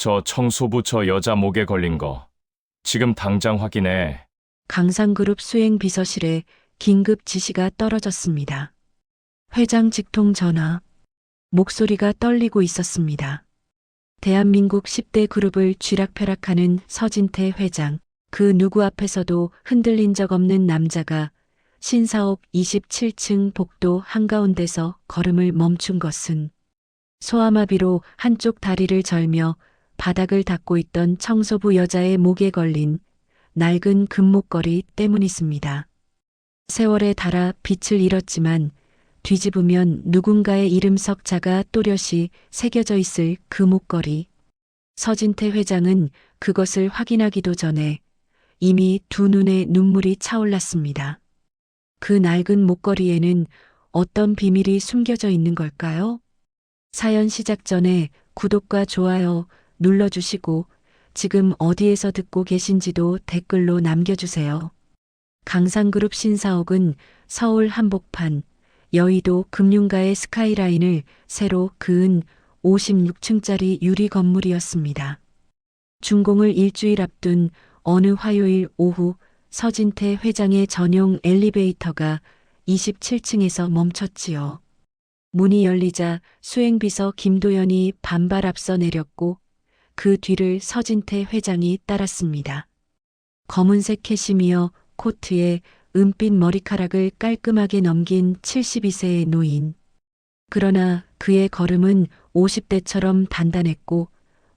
저 청소부처 여자 목에 걸린 거 지금 당장 확인해. 강상그룹 수행비서실에 긴급 지시가 떨어졌습니다. 회장 직통 전화. 목소리가 떨리고 있었습니다. 대한민국 10대 그룹을 쥐락펴락하는 서진태 회장. 그 누구 앞에서도 흔들린 적 없는 남자가 신사옥 27층 복도 한가운데서 걸음을 멈춘 것은 소아마비로 한쪽 다리를 절며 바닥을 닦고 있던 청소부 여자의 목에 걸린 낡은 금목걸이 때문이었습니다. 세월에 닳아 빛을 잃었지만 뒤집으면 누군가의 이름 석자가 또렷이 새겨져 있을 그 목걸이. 서진태 회장은 그것을 확인하기도 전에 이미 두 눈에 눈물이 차올랐습니다. 그 낡은 목걸이에는 어떤 비밀이 숨겨져 있는 걸까요? 사연 시작 전에 구독과 좋아요 눌러주시고 지금 어디에서 듣고 계신지도 댓글로 남겨주세요. 강상그룹 신사옥은 서울 한복판, 여의도 금융가의 스카이라인을 새로 그은 56층짜리 유리 건물이었습니다. 준공을 일주일 앞둔 어느 화요일 오후 서진태 회장의 전용 엘리베이터가 27층에서 멈췄지요. 문이 열리자 수행비서 김도연이 반발 앞서 내렸고 그 뒤를 서진태 회장이 따랐습니다. 검은색 캐시미어 코트에 은빛 머리카락을 깔끔하게 넘긴 72세의 노인. 그러나 그의 걸음은 50대처럼 단단했고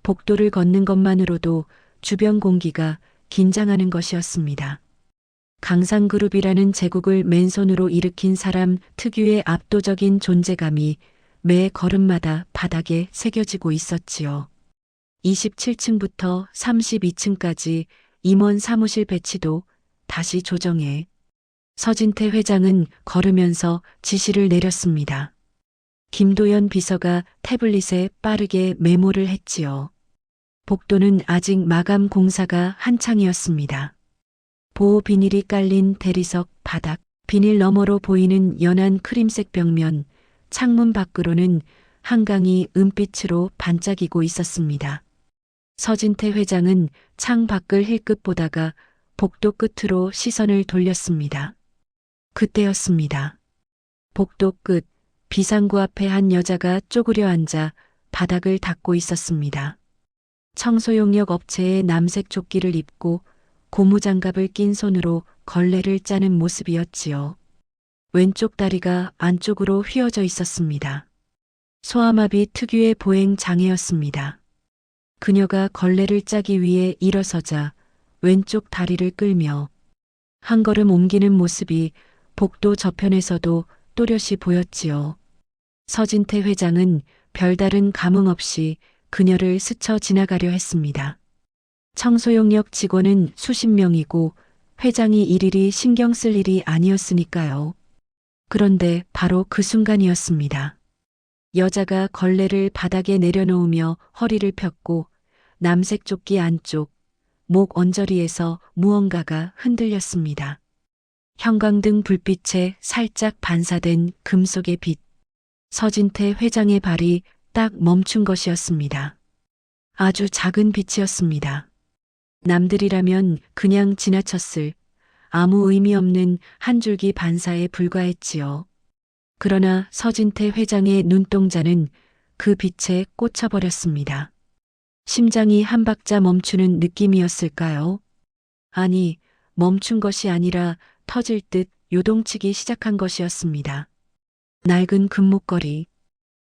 복도를 걷는 것만으로도 주변 공기가 긴장하는 것이었습니다. 강상그룹이라는 제국을 맨손으로 일으킨 사람 특유의 압도적인 존재감이 매 걸음마다 바닥에 새겨지고 있었지요. 27층부터 32층까지 임원 사무실 배치도 다시 조정해. 서진태 회장은 걸으면서 지시를 내렸습니다. 김도연 비서가 태블릿에 빠르게 메모를 했지요. 복도는 아직 마감 공사가 한창이었습니다. 보호 비닐이 깔린 대리석 바닥, 비닐 너머로 보이는 연한 크림색 벽면, 창문 밖으로는 한강이 은빛으로 반짝이고 있었습니다. 서진태 회장은 창 밖을 힐끗 보다가 복도 끝으로 시선을 돌렸습니다. 그때였습니다. 복도 끝, 비상구 앞에 한 여자가 쪼그려 앉아 바닥을 닦고 있었습니다. 청소용역 업체의 남색 조끼를 입고 고무장갑을 낀 손으로 걸레를 짜는 모습이었지요. 왼쪽 다리가 안쪽으로 휘어져 있었습니다. 소아마비 특유의 보행 장애였습니다. 그녀가 걸레를 짜기 위해 일어서자 왼쪽 다리를 끌며 한 걸음 옮기는 모습이 복도 저편에서도 또렷이 보였지요. 서진태 회장은 별다른 감흥 없이 그녀를 스쳐 지나가려 했습니다. 청소용역 직원은 수십 명이고 회장이 일일이 신경 쓸 일이 아니었으니까요. 그런데 바로 그 순간이었습니다. 여자가 걸레를 바닥에 내려놓으며 허리를 폈고 남색 조끼 안쪽, 목 언저리에서 무언가가 흔들렸습니다. 형광등 불빛에 살짝 반사된 금속의 빛. 서진태 회장의 발이 딱 멈춘 것이었습니다. 아주 작은 빛이었습니다. 남들이라면 그냥 지나쳤을 아무 의미 없는 한 줄기 반사에 불과했지요. 그러나 서진태 회장의 눈동자는 그 빛에 꽂혀버렸습니다. 심장이 한 박자 멈추는 느낌이었을까요? 아니, 멈춘 것이 아니라 터질 듯 요동치기 시작한 것이었습니다. 낡은 금목걸이.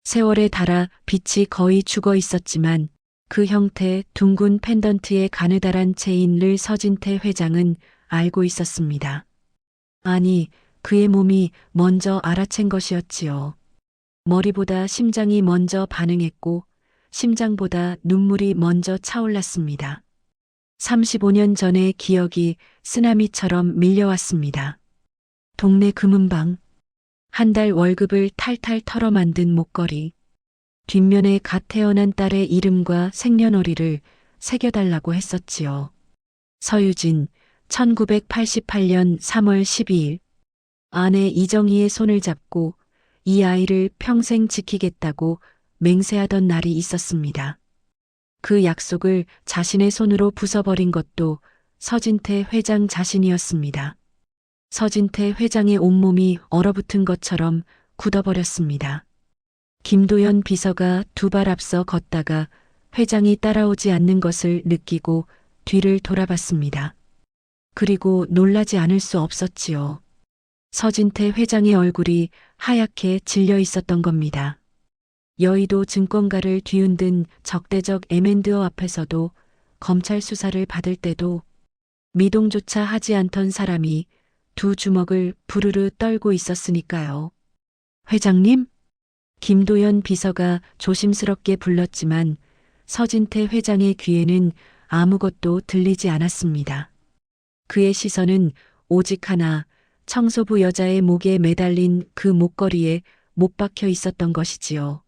세월에 닳아 빛이 거의 죽어 있었지만 그 형태 둥근 펜던트의 가느다란 체인을 서진태 회장은 알고 있었습니다. 아니, 그의 몸이 먼저 알아챈 것이었지요. 머리보다 심장이 먼저 반응했고 심장보다 눈물이 먼저 차올랐습니다. 35년 전의 기억이 쓰나미처럼 밀려왔습니다. 동네 금은방. 한 달 월급을 탈탈 털어 만든 목걸이. 뒷면에 갓 태어난 딸의 이름과 생년월일을 새겨달라고 했었지요. 서유진, 1988년 3월 12일. 아내 이정희의 손을 잡고 이 아이를 평생 지키겠다고 맹세하던 날이 있었습니다. 그 약속을 자신의 손으로 부숴버린 것도 서진태 회장 자신이었습니다. 서진태 회장의 온몸이 얼어붙은 것처럼 굳어버렸습니다. 김도연 비서가 두 발 앞서 걷다가 회장이 따라오지 않는 것을 느끼고 뒤를 돌아봤습니다. 그리고 놀라지 않을 수 없었지요. 서진태 회장의 얼굴이 하얗게 질려 있었던 겁니다. 여의도 증권가를 뒤흔든 적대적 M&A 앞에서도 검찰 수사를 받을 때도 미동조차 하지 않던 사람이 두 주먹을 부르르 떨고 있었으니까요. 회장님? 김도연 비서가 조심스럽게 불렀지만 서진태 회장의 귀에는 아무것도 들리지 않았습니다. 그의 시선은 오직 하나, 청소부 여자의 목에 매달린 그 목걸이에 못 박혀 있었던 것이지요.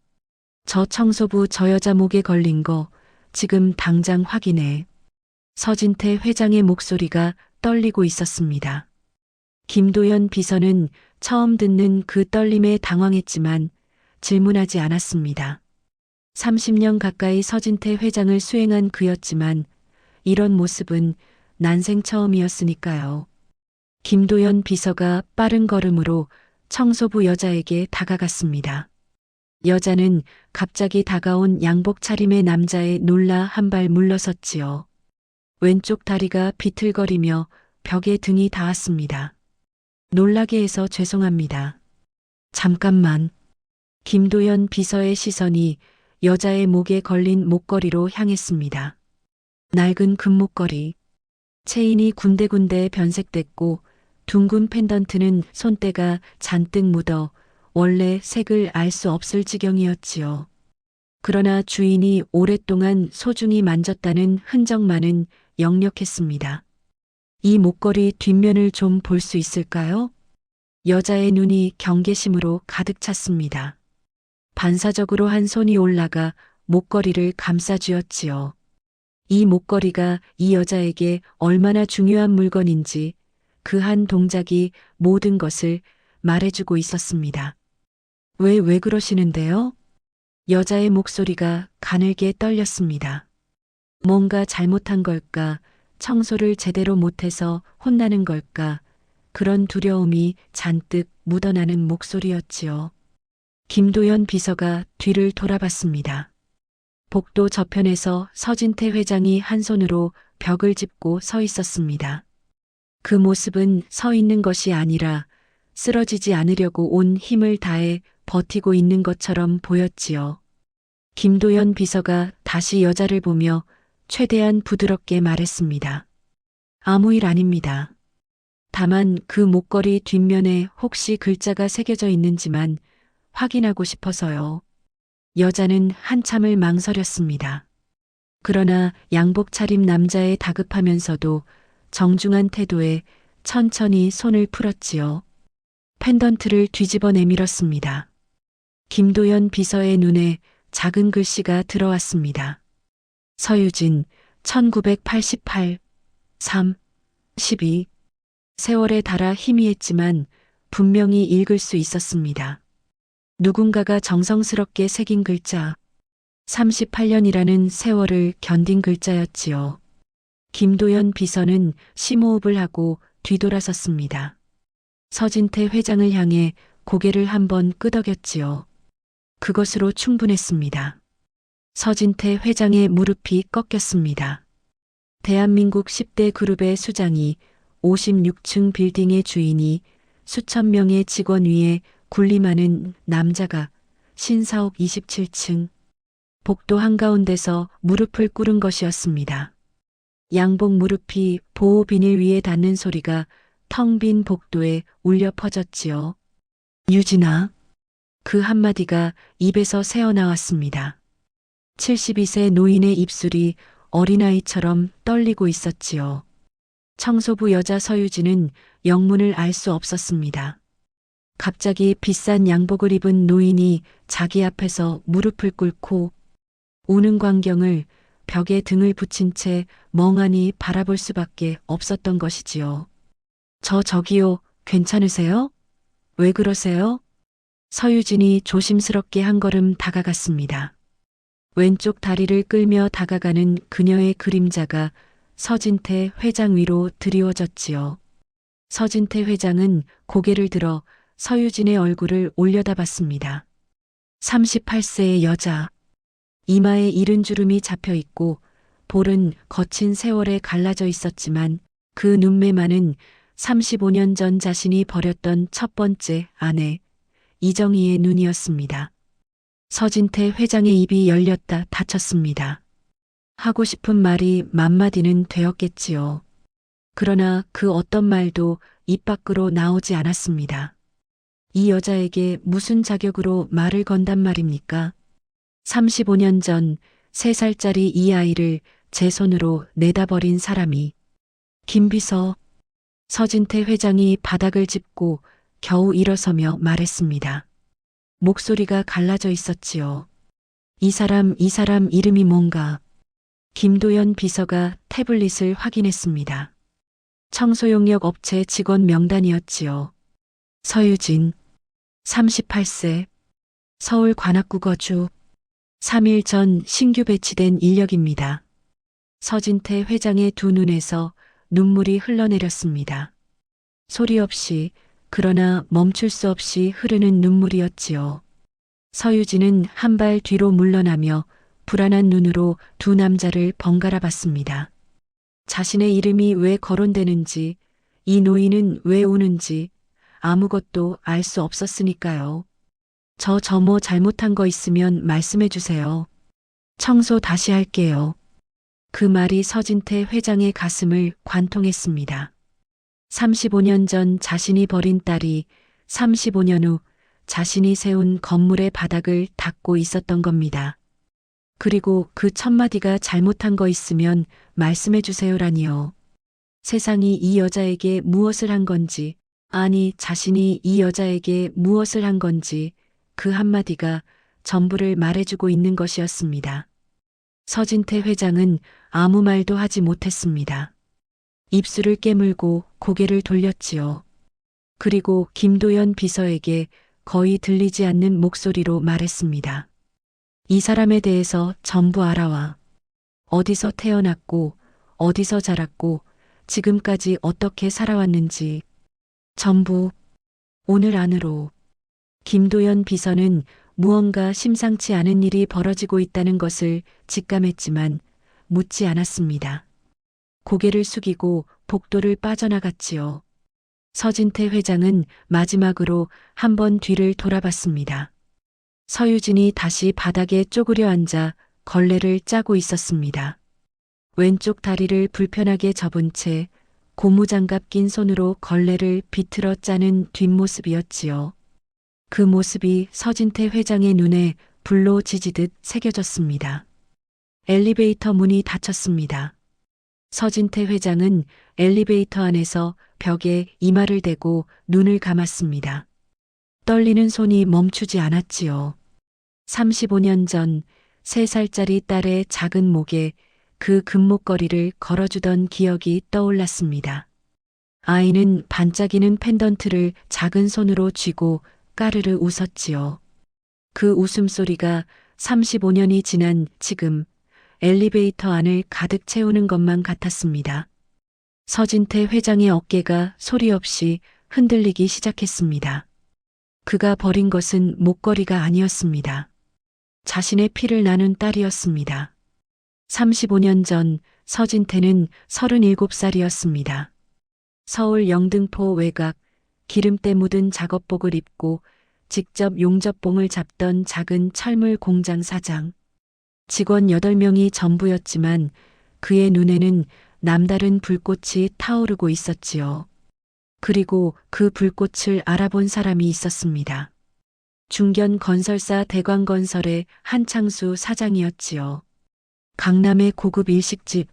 저 청소부 저 여자 목에 걸린 거 지금 당장 확인해. 서진태 회장의 목소리가 떨리고 있었습니다. 김도연 비서는 처음 듣는 그 떨림에 당황했지만 질문하지 않았습니다. 30년 가까이 서진태 회장을 수행한 그였지만 이런 모습은 난생 처음이었으니까요. 김도연 비서가 빠른 걸음으로 청소부 여자에게 다가갔습니다. 여자는 갑자기 다가온 양복 차림의 남자에 놀라 한 발 물러섰지요. 왼쪽 다리가 비틀거리며 벽에 등이 닿았습니다. 놀라게 해서 죄송합니다. 잠깐만. 김도연 비서의 시선이 여자의 목에 걸린 목걸이로 향했습니다. 낡은 금목걸이. 체인이 군데군데 변색됐고 둥근 펜던트는 손때가 잔뜩 묻어 원래 색을 알 수 없을 지경이었지요. 그러나 주인이 오랫동안 소중히 만졌다는 흔적만은 역력했습니다. 이 목걸이 뒷면을 좀 볼 수 있을까요? 여자의 눈이 경계심으로 가득 찼습니다. 반사적으로 한 손이 올라가 목걸이를 감싸쥐었지요. 이 목걸이가 이 여자에게 얼마나 중요한 물건인지 그 한 동작이 모든 것을 말해주고 있었습니다. 왜 그러시는데요? 여자의 목소리가 가늘게 떨렸습니다. 뭔가 잘못한 걸까? 청소를 제대로 못해서 혼나는 걸까? 그런 두려움이 잔뜩 묻어나는 목소리였지요. 김도연 비서가 뒤를 돌아봤습니다. 복도 저편에서 서진태 회장이 한 손으로 벽을 짚고 서 있었습니다. 그 모습은 서 있는 것이 아니라 쓰러지지 않으려고 온 힘을 다해 버티고 있는 것처럼 보였지요. 김도연 비서가 다시 여자를 보며 최대한 부드럽게 말했습니다. 아무 일 아닙니다. 다만 그 목걸이 뒷면에 혹시 글자가 새겨져 있는지만 확인하고 싶어서요. 여자는 한참을 망설였습니다. 그러나 양복 차림 남자의 다급하면서도 정중한 태도에 천천히 손을 풀었지요. 펜던트를 뒤집어 내밀었습니다. 김도연 비서의 눈에 작은 글씨가 들어왔습니다. 서유진, 1988, 3, 12. 세월에 달아 희미했지만 분명히 읽을 수 있었습니다. 누군가가 정성스럽게 새긴 글자. 38년이라는 세월을 견딘 글자였지요. 김도연 비서는 심호흡을 하고 뒤돌아섰습니다. 서진태 회장을 향해 고개를 한번 끄덕였지요. 그것으로 충분했습니다. 서진태 회장의 무릎이 꺾였습니다. 대한민국 10대 그룹의 수장이 56층 빌딩의 주인이 수천 명의 직원 위에 군림하는 남자가 신사옥 27층 복도 한가운데서 무릎을 꿇은 것이었습니다. 양복 무릎이 보호 비닐 위에 닿는 소리가 텅 빈 복도에 울려 퍼졌지요. 유진아. 그 한마디가 입에서 새어나왔습니다. 72세 노인의 입술이 어린아이처럼 떨리고 있었지요. 청소부 여자 서유진은 영문을 알 수 없었습니다. 갑자기 비싼 양복을 입은 노인이 자기 앞에서 무릎을 꿇고 우는 광경을 벽에 등을 붙인 채 멍하니 바라볼 수밖에 없었던 것이지요. 저기요, 괜찮으세요? 왜 그러세요? 서유진이 조심스럽게 한 걸음 다가갔습니다. 왼쪽 다리를 끌며 다가가는 그녀의 그림자가 서진태 회장 위로 드리워졌지요. 서진태 회장은 고개를 들어 서유진의 얼굴을 올려다봤습니다. 38세의 여자. 이마에 이른 주름이 잡혀 있고 볼은 거친 세월에 갈라져 있었지만 그 눈매만은 35년 전 자신이 버렸던 첫 번째 아내 이정희의 눈이었습니다. 서진태 회장의 입이 열렸다 닫혔습니다. 하고 싶은 말이 맘마디는 되었겠지요. 그러나 그 어떤 말도 입 밖으로 나오지 않았습니다. 이 여자에게 무슨 자격으로 말을 건단 말입니까? 35년 전 3살짜리 이 아이를 제 손으로 내다버린 사람이 김비서. 서진태 회장이 바닥을 짚고 겨우 일어서며 말했습니다. 목소리가 갈라져 있었지요. 이 사람 이름이 뭔가. 김도연 비서가 태블릿을 확인했습니다. 청소용역 업체 직원 명단이었지요. 서유진, 38세, 서울 관악구 거주, 3일 전 신규 배치된 인력입니다. 서진태 회장의 두 눈에서 눈물이 흘러내렸습니다. 소리 없이 그러나 멈출 수 없이 흐르는 눈물이었지요. 서유진은 한 발 뒤로 물러나며 불안한 눈으로 두 남자를 번갈아 봤습니다. 자신의 이름이 왜 거론되는지, 이 노인은 왜 우는지 아무것도 알 수 없었으니까요. 저 뭐 잘못한 거 있으면 말씀해 주세요. 청소 다시 할게요. 그 말이 서진태 회장의 가슴을 관통했습니다. 35년 전 자신이 버린 딸이 35년 후 자신이 세운 건물의 바닥을 닦고 있었던 겁니다. 그리고 그 첫마디가 잘못한 거 있으면 말씀해 주세요라니요. 세상이 이 여자에게 무엇을 한 건지, 아니 자신이 이 여자에게 무엇을 한 건지 그 한마디가 전부를 말해주고 있는 것이었습니다. 서진태 회장은 아무 말도 하지 못했습니다. 입술을 깨물고 고개를 돌렸지요. 그리고 김도연 비서에게 거의 들리지 않는 목소리로 말했습니다. 이 사람에 대해서 전부 알아와. 어디서 태어났고, 어디서 자랐고, 지금까지 어떻게 살아왔는지. 전부 오늘 안으로. 김도연 비서는 무언가 심상치 않은 일이 벌어지고 있다는 것을 직감했지만 묻지 않았습니다. 고개를 숙이고 복도를 빠져나갔지요. 서진태 회장은 마지막으로 한 번 뒤를 돌아봤습니다. 서유진이 다시 바닥에 쪼그려 앉아 걸레를 짜고 있었습니다. 왼쪽 다리를 불편하게 접은 채 고무장갑 낀 손으로 걸레를 비틀어 짜는 뒷모습이었지요. 그 모습이 서진태 회장의 눈에 불로 지지듯 새겨졌습니다. 엘리베이터 문이 닫혔습니다. 서진태 회장은 엘리베이터 안에서 벽에 이마를 대고 눈을 감았습니다. 떨리는 손이 멈추지 않았지요. 35년 전 3살짜리 딸의 작은 목에 그 금목걸이를 걸어주던 기억이 떠올랐습니다. 아이는 반짝이는 펜던트를 작은 손으로 쥐고 까르르 웃었지요. 그 웃음소리가 35년이 지난 지금 엘리베이터 안을 가득 채우는 것만 같았습니다. 서진태 회장의 어깨가 소리 없이 흔들리기 시작했습니다. 그가 버린 것은 목걸이가 아니었습니다. 자신의 피를 나눈 딸이었습니다. 35년 전 서진태는 37살이었습니다. 서울 영등포 외곽 기름때 묻은 작업복을 입고 직접 용접봉을 잡던 작은 철물 공장 사장. 직원 8명이 전부였지만 그의 눈에는 남다른 불꽃이 타오르고 있었지요. 그리고 그 불꽃을 알아본 사람이 있었습니다. 중견 건설사 대광건설의 한창수 사장이었지요. 강남의 고급 일식집.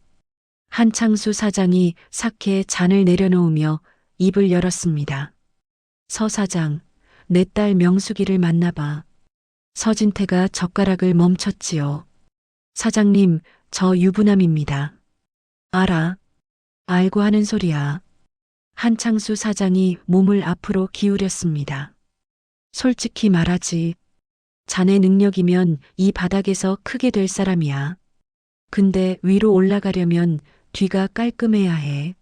한창수 사장이 삭해 잔을 내려놓으며 입을 열었습니다. 서 사장, 내 딸 명숙이를 만나봐. 서진태가 젓가락을 멈췄지요. 사장님, 저 유부남입니다. 알아. 알고 하는 소리야. 한창수 사장이 몸을 앞으로 기울였습니다. 솔직히 말하지. 자네 능력이면 이 바닥에서 크게 될 사람이야. 근데 위로 올라가려면 뒤가 깔끔해야 해.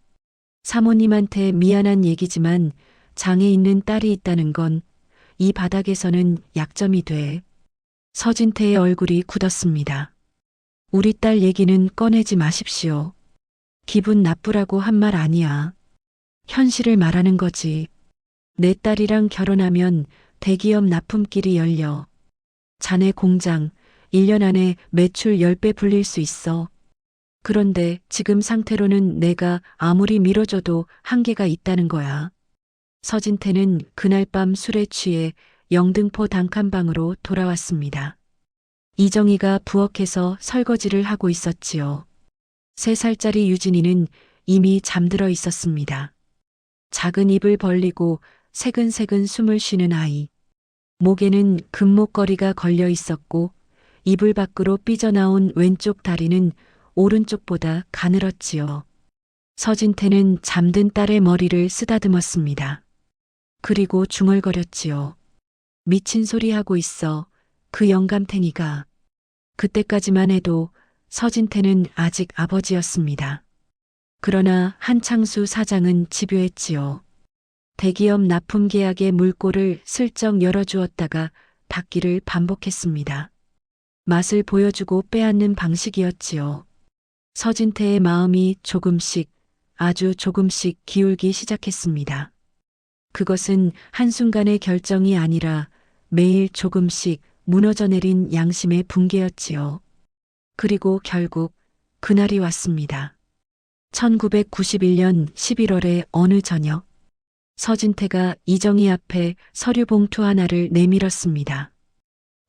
사모님한테 미안한 얘기지만 장애 있는 딸이 있다는 건 이 바닥에서는 약점이 돼. 서진태의 얼굴이 굳었습니다. 우리 딸 얘기는 꺼내지 마십시오. 기분 나쁘라고 한 말 아니야. 현실을 말하는 거지. 내 딸이랑 결혼하면 대기업 납품길이 열려. 자네 공장 1년 안에 매출 10배 불릴 수 있어. 그런데 지금 상태로는 내가 아무리 밀어줘도 한계가 있다는 거야. 서진태는 그날 밤 술에 취해 영등포 단칸방으로 돌아왔습니다. 이정희가 부엌에서 설거지를 하고 있었지요. 3살짜리 유진이는 이미 잠들어 있었습니다. 작은 입을 벌리고 새근새근 숨을 쉬는 아이. 목에는 금목걸이가 걸려 있었고 이불 밖으로 삐져나온 왼쪽 다리는 오른쪽보다 가늘었지요. 서진태는 잠든 딸의 머리를 쓰다듬었습니다. 그리고 중얼거렸지요. 미친 소리 하고 있어. 그 영감탱이가. 그때까지만 해도 서진태는 아직 아버지였습니다. 그러나 한창수 사장은 집요했지요. 대기업 납품 계약의 물꼬를 슬쩍 열어주었다가 닫기를 반복했습니다. 맛을 보여주고 빼앗는 방식이었지요. 서진태의 마음이 조금씩, 아주 조금씩 기울기 시작했습니다. 그것은 한순간의 결정이 아니라 매일 조금씩 무너져 내린 양심의 붕괴였지요. 그리고 결국 그날이 왔습니다. 1991년 11월의 어느 저녁, 서진태가 이정희 앞에 서류 봉투 하나를 내밀었습니다.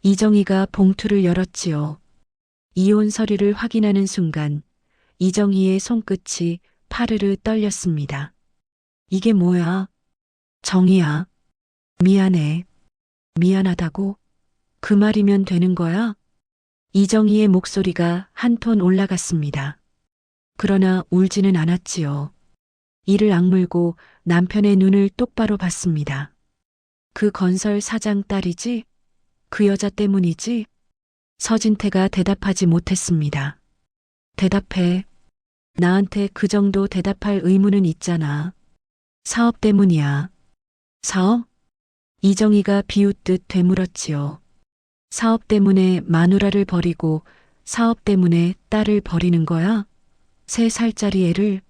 이정희가 봉투를 열었지요. 이혼 서류를 확인하는 순간 이정희의 손끝이 파르르 떨렸습니다. 이게 뭐야? 정희야. 미안해. 미안하다고? 그 말이면 되는 거야? 이정희의 목소리가 한 톤 올라갔습니다. 그러나 울지는 않았지요. 이를 악물고 남편의 눈을 똑바로 봤습니다. 그 건설 사장 딸이지? 그 여자 때문이지? 서진태가 대답하지 못했습니다. 대답해. 나한테 그 정도 대답할 의무는 있잖아. 사업 때문이야. 사업? 이정희가 비웃듯 되물었지요. 사업 때문에 마누라를 버리고 사업 때문에 딸을 버리는 거야? 3살짜리 애를,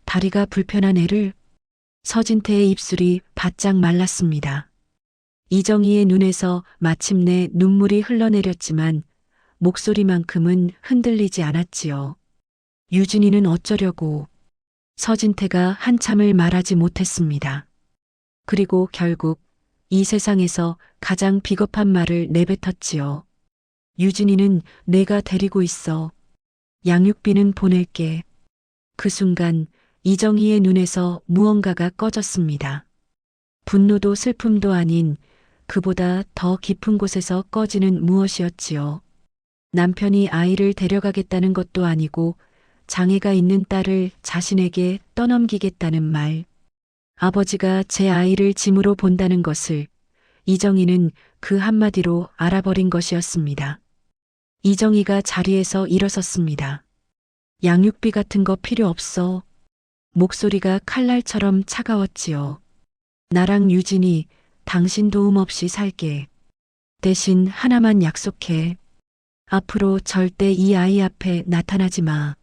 다리가 불편한 애를. 서진태의 입술이 바짝 말랐습니다. 이정희의 눈에서 마침내 눈물이 흘러내렸지만 목소리만큼은 흔들리지 않았지요. 유진이는 어쩌려고. 서진태가 한참을 말하지 못했습니다. 그리고 결국 이 세상에서 가장 비겁한 말을 내뱉었지요. 유진이는 내가 데리고 있어. 양육비는 보낼게. 그 순간 이정희의 눈에서 무언가가 꺼졌습니다. 분노도 슬픔도 아닌 그보다 더 깊은 곳에서 꺼지는 무엇이었지요. 남편이 아이를 데려가겠다는 것도 아니고 장애가 있는 딸을 자신에게 떠넘기겠다는 말. 아버지가 제 아이를 짐으로 본다는 것을 이정희는 그 한마디로 알아버린 것이었습니다. 이정희가 자리에서 일어섰습니다. 양육비 같은 거 필요 없어. 목소리가 칼날처럼 차가웠지요. 나랑 유진이 당신 도움 없이 살게. 대신 하나만 약속해. 앞으로 절대 이 아이 앞에 나타나지 마.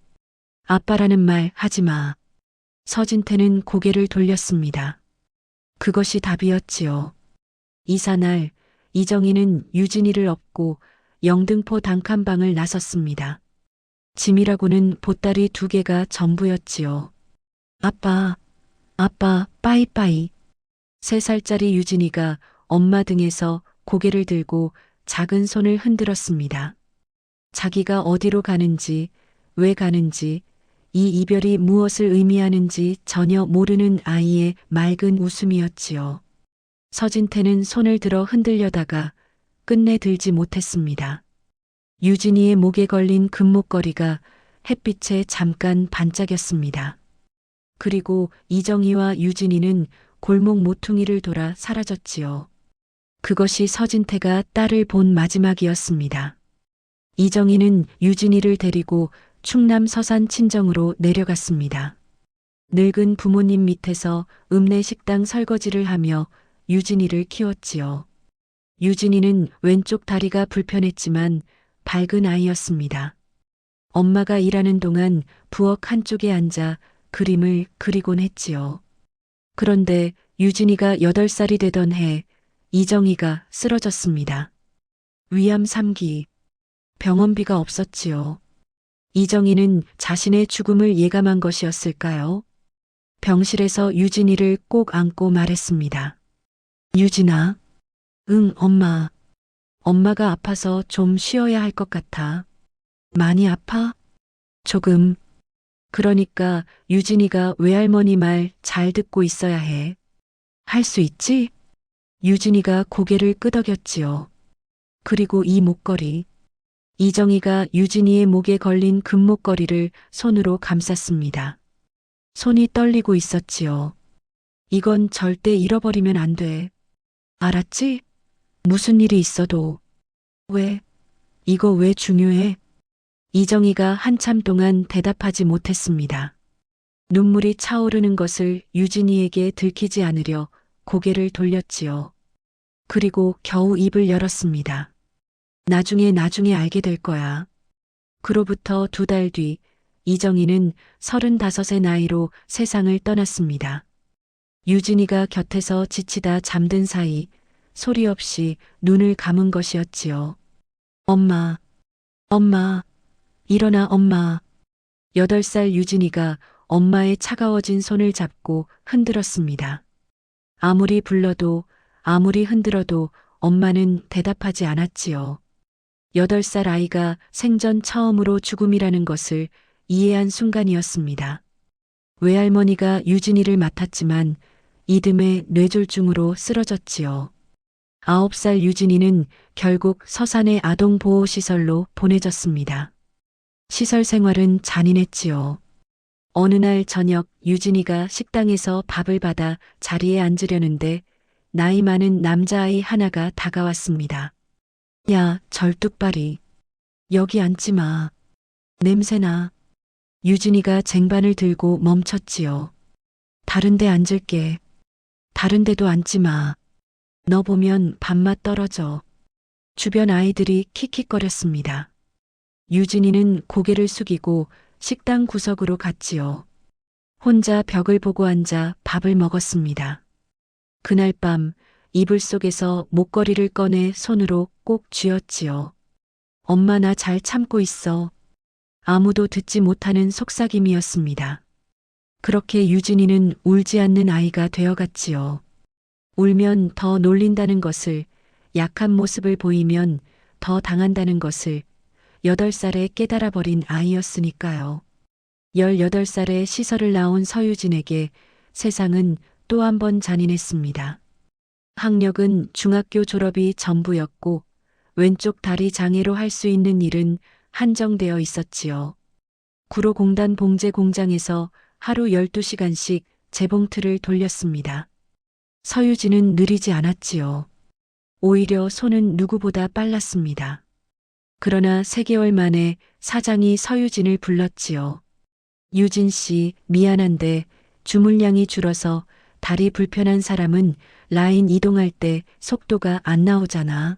아빠라는 말 하지 마. 서진태는 고개를 돌렸습니다. 그것이 답이었지요. 이사날 이정희는 유진이를 업고 영등포 단칸방을 나섰습니다. 짐이라고는 보따리 2개가 전부였지요. 아빠, 아빠, 빠이빠이. 3살짜리 유진이가 엄마 등에서 고개를 들고 작은 손을 흔들었습니다. 자기가 어디로 가는지, 왜 가는지, 이 이별이 무엇을 의미하는지 전혀 모르는 아이의 맑은 웃음이었지요. 서진태는 손을 들어 흔들려다가 끝내 들지 못했습니다. 유진이의 목에 걸린 금목걸이가 햇빛에 잠깐 반짝였습니다. 그리고 이정희와 유진이는 골목 모퉁이를 돌아 사라졌지요. 그것이 서진태가 딸을 본 마지막이었습니다. 이정희는 유진이를 데리고 충남 서산 친정으로 내려갔습니다. 늙은 부모님 밑에서 읍내 식당 설거지를 하며 유진이를 키웠지요. 유진이는 왼쪽 다리가 불편했지만 밝은 아이였습니다. 엄마가 일하는 동안 부엌 한쪽에 앉아 그림을 그리곤 했지요. 그런데 유진이가 8살이 되던 해 이정희가 쓰러졌습니다. 위암 3기. 병원비가 없었지요. 이정희는 자신의 죽음을 예감한 것이었을까요? 병실에서 유진이를 꼭 안고 말했습니다. 유진아. 응, 엄마. 엄마가 아파서 좀 쉬어야 할 것 같아. 많이 아파? 조금. 그러니까 유진이가 외할머니 말 잘 듣고 있어야 해. 할 수 있지? 유진이가 고개를 끄덕였지요. 그리고 이 목걸이. 이정희가 유진이의 목에 걸린 금목걸이를 손으로 감쌌습니다. 손이 떨리고 있었지요. 이건 절대 잃어버리면 안 돼. 알았지? 무슨 일이 있어도. 왜? 이거 왜 중요해? 이정희가 한참 동안 대답하지 못했습니다. 눈물이 차오르는 것을 유진이에게 들키지 않으려 고개를 돌렸지요. 그리고 겨우 입을 열었습니다. 나중에 알게 될 거야. 그로부터 2달 뒤 이정희는 35의 나이로 세상을 떠났습니다. 유진이가 곁에서 지치다 잠든 사이 소리 없이 눈을 감은 것이었지요. 엄마, 엄마, 일어나 엄마. 8살 유진이가 엄마의 차가워진 손을 잡고 흔들었습니다. 아무리 불러도 아무리 흔들어도 엄마는 대답하지 않았지요. 8살 아이가 생전 처음으로 죽음이라는 것을 이해한 순간이었습니다. 외할머니가 유진이를 맡았지만 이듬해 뇌졸중으로 쓰러졌지요. 9살 유진이는 결국 서산의 아동보호시설로 보내졌습니다. 시설 생활은 잔인했지요. 어느 날 저녁 유진이가 식당에서 밥을 받아 자리에 앉으려는데 나이 많은 남자아이 하나가 다가왔습니다. 야, 절뚝발이. 여기 앉지 마. 냄새나. 유진이가 쟁반을 들고 멈췄지요. 다른 데 앉을게. 다른 데도 앉지 마. 너 보면 밥맛 떨어져. 주변 아이들이 킥킥거렸습니다. 유진이는 고개를 숙이고 식당 구석으로 갔지요. 혼자 벽을 보고 앉아 밥을 먹었습니다. 그날 밤 이불 속에서 목걸이를 꺼내 손으로 꼭 쥐었지요. 엄마 나 잘 참고 있어. 아무도 듣지 못하는 속삭임이었습니다. 그렇게 유진이는 울지 않는 아이가 되어갔지요. 울면 더 놀린다는 것을, 약한 모습을 보이면 더 당한다는 것을 8살에 깨달아버린 아이였으니까요. 18살에 시설을 나온 서유진에게 세상은 또 한 번 잔인했습니다. 학력은 중학교 졸업이 전부였고 왼쪽 다리 장애로 할 수 있는 일은 한정되어 있었지요. 구로공단 봉제 공장에서 하루 12시간씩 재봉틀을 돌렸습니다. 서유진은 느리지 않았지요. 오히려 손은 누구보다 빨랐습니다. 그러나 3개월 만에 사장이 서유진을 불렀지요. 유진 씨, 미안한데 주물량이 줄어서 다리 불편한 사람은 라인 이동할 때 속도가 안 나오잖아.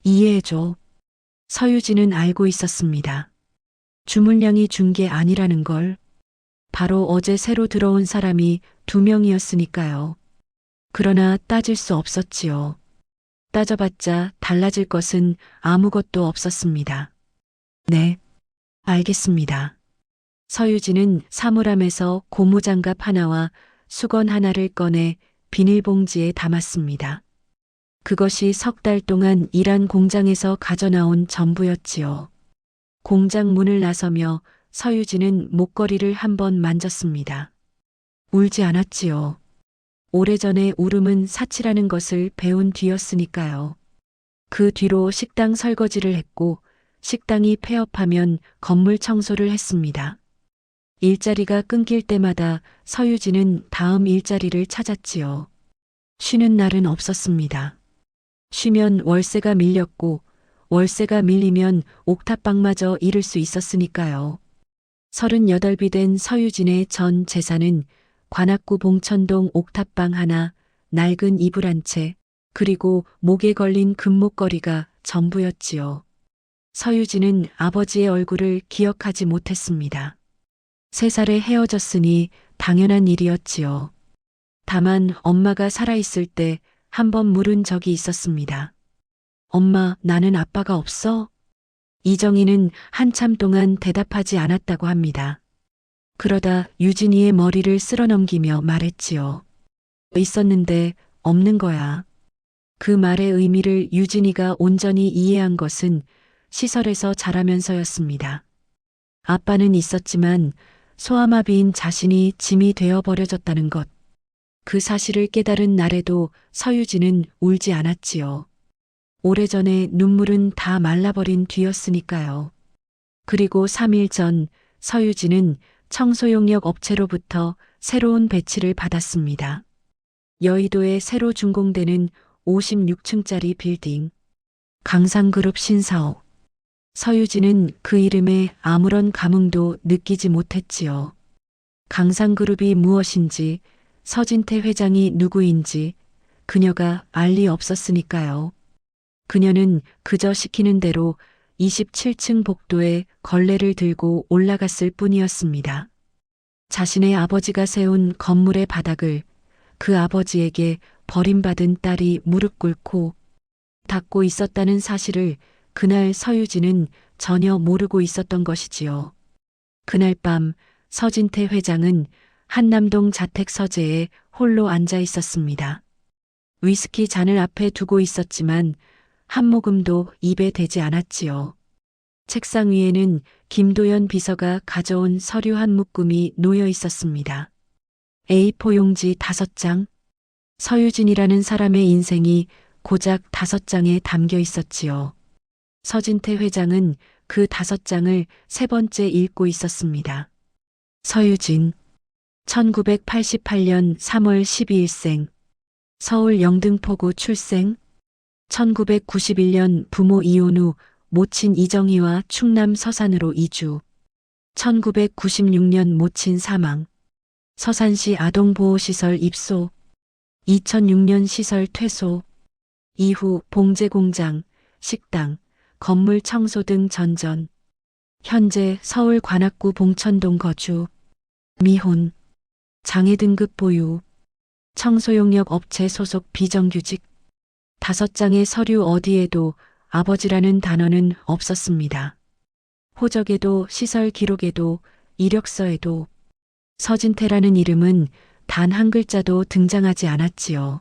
이해해줘. 서유진은 알고 있었습니다. 주물량이 준 게 아니라는 걸. 바로 어제 새로 들어온 사람이 2명이었으니까요. 그러나 따질 수 없었지요. 따져봤자 달라질 것은 아무것도 없었습니다. 네, 알겠습니다. 서유진은 사물함에서 고무장갑 하나와 수건 하나를 꺼내 비닐봉지에 담았습니다. 그것이 3달 동안 일한 공장에서 가져나온 전부였지요. 공장 문을 나서며 서유진은 목걸이를 한번 만졌습니다. 울지 않았지요. 오래전에 울음은 사치라는 것을 배운 뒤였으니까요. 그 뒤로 식당 설거지를 했고 식당이 폐업하면 건물 청소를 했습니다. 일자리가 끊길 때마다 서유진은 다음 일자리를 찾았지요. 쉬는 날은 없었습니다. 쉬면 월세가 밀렸고 월세가 밀리면 옥탑방마저 잃을 수 있었으니까요. 38비 된 서유진의 전 재산은 관악구 봉천동 옥탑방 하나, 낡은 이불 한 채, 그리고 목에 걸린 금목걸이가 전부였지요. 서유진은 아버지의 얼굴을 기억하지 못했습니다. 3살에 헤어졌으니 당연한 일이었지요. 다만 엄마가 살아있을 때 한 번 물은 적이 있었습니다. 엄마, 나는 아빠가 없어? 이정희는 한참 동안 대답하지 않았다고 합니다. 그러다 유진이의 머리를 쓸어넘기며 말했지요. 있었는데 없는 거야. 그 말의 의미를 유진이가 온전히 이해한 것은 시설에서 자라면서였습니다. 아빠는 있었지만 소아마비인 자신이 짐이 되어버려졌다는 것. 그 사실을 깨달은 날에도 서유진은 울지 않았지요. 오래전에 눈물은 다 말라버린 뒤였으니까요. 그리고 3일 전 서유진은 청소용역 업체로부터 새로운 배치를 받았습니다. 여의도에 새로 준공되는 56층짜리 빌딩. 강상그룹 신사옥. 서유진은 그 이름에 아무런 감흥도 느끼지 못했지요. 강상그룹이 무엇인지, 서진태 회장이 누구인지 그녀가 알 리 없었으니까요. 그녀는 그저 시키는 대로 27층 복도에 걸레를 들고 올라갔을 뿐이었습니다. 자신의 아버지가 세운 건물의 바닥을 그 아버지에게 버림받은 딸이 무릎 꿇고 닦고 있었다는 사실을 그날 서유진은 전혀 모르고 있었던 것이지요. 그날 밤 서진태 회장은 한남동 자택 서재에 홀로 앉아 있었습니다. 위스키 잔을 앞에 두고 있었지만 한 모금도 입에 대지 않았지요. 책상 위에는 김도연 비서가 가져온 서류 한 묶음이 놓여 있었습니다. A4 용지 5장. 서유진이라는 사람의 인생이 고작 5장에 담겨 있었지요. 서진태 회장은 그 5장을 3번째 읽고 있었습니다. 서유진. 1988년 3월 12일생. 서울 영등포구 출생. 1991년 부모 이혼 후 모친 이정희와 충남 서산으로 이주. 1996년 모친 사망. 서산시 아동보호시설 입소. 2006년 시설 퇴소. 이후 봉제공장, 식당, 건물 청소 등 전전. 현재 서울 관악구 봉천동 거주. 미혼. 장애 등급 보유. 청소용역 업체 소속 비정규직. 5장의 서류 어디에도 아버지라는 단어는 없었습니다. 호적에도 시설 기록에도 이력서에도 서진태라는 이름은 단 한 글자도 등장하지 않았지요.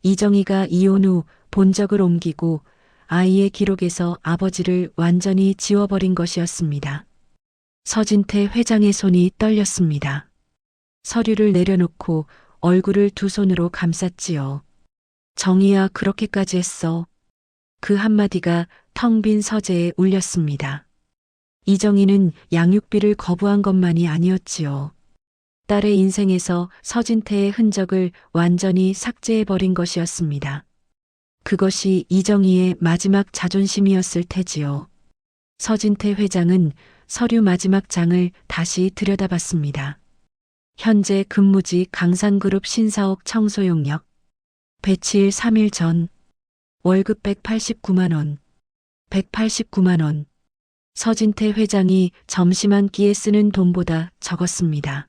이정희가 이혼 후 본적을 옮기고 아이의 기록에서 아버지를 완전히 지워버린 것이었습니다. 서진태 회장의 손이 떨렸습니다. 서류를 내려놓고 얼굴을 두 손으로 감쌌지요. 정희야, 그렇게까지 했어. 그 한마디가 텅 빈 서재에 울렸습니다. 이정희는 양육비를 거부한 것만이 아니었지요. 딸의 인생에서 서진태의 흔적을 완전히 삭제해버린 것이었습니다. 그것이 이정희의 마지막 자존심이었을 테지요. 서진태 회장은 서류 마지막 장을 다시 들여다봤습니다. 현재 근무지 강산그룹 신사옥 청소용역. 배치일 3일 전. 월급 189만 원. 189만 원. 서진태 회장이 점심 한 끼에 쓰는 돈보다 적었습니다.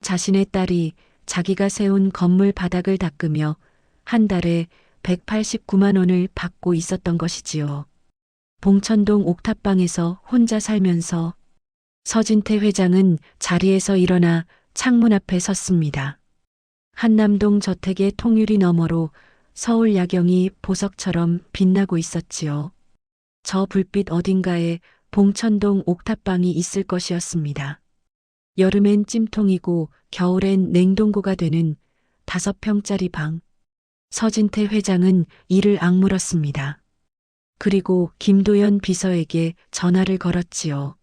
자신의 딸이 자기가 세운 건물 바닥을 닦으며 한 달에 189만 원을 받고 있었던 것이지요. 봉천동 옥탑방에서 혼자 살면서 서진태 회장은 자리에서 일어나 창문 앞에 섰습니다. 한남동 저택의 통유리 너머로 서울 야경이 보석처럼 빛나고 있었지요. 저 불빛 어딘가에 봉천동 옥탑방이 있을 것이었습니다. 여름엔 찜통이고 겨울엔 냉동고가 되는 5평짜리 방. 서진태 회장은 이를 악물었습니다. 그리고 김도연 비서에게 전화를 걸었지요.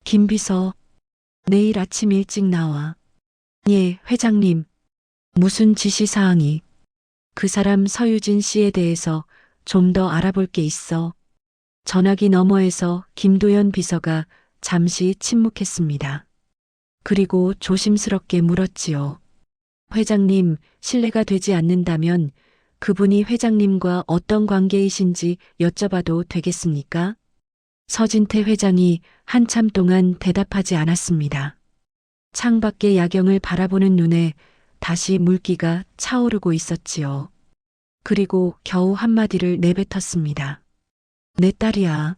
김 비서, 내일 아침 일찍 나와. 예, 회장님. 무슨 지시사항이? 그 사람 서유진 씨에 대해서 좀 더 알아볼 게 있어. 전화기 너머에서 김도연 비서가 잠시 침묵했습니다. 그리고 조심스럽게 물었지요. 회장님, 실례가 되지 않는다면 그분이 회장님과 어떤 관계이신지 여쭤봐도 되겠습니까? 서진태 회장이 한참 동안 대답하지 않았습니다. 창밖의 야경을 바라보는 눈에 다시 물기가 차오르고 있었지요. 그리고 겨우 한마디를 내뱉었습니다. 내 딸이야.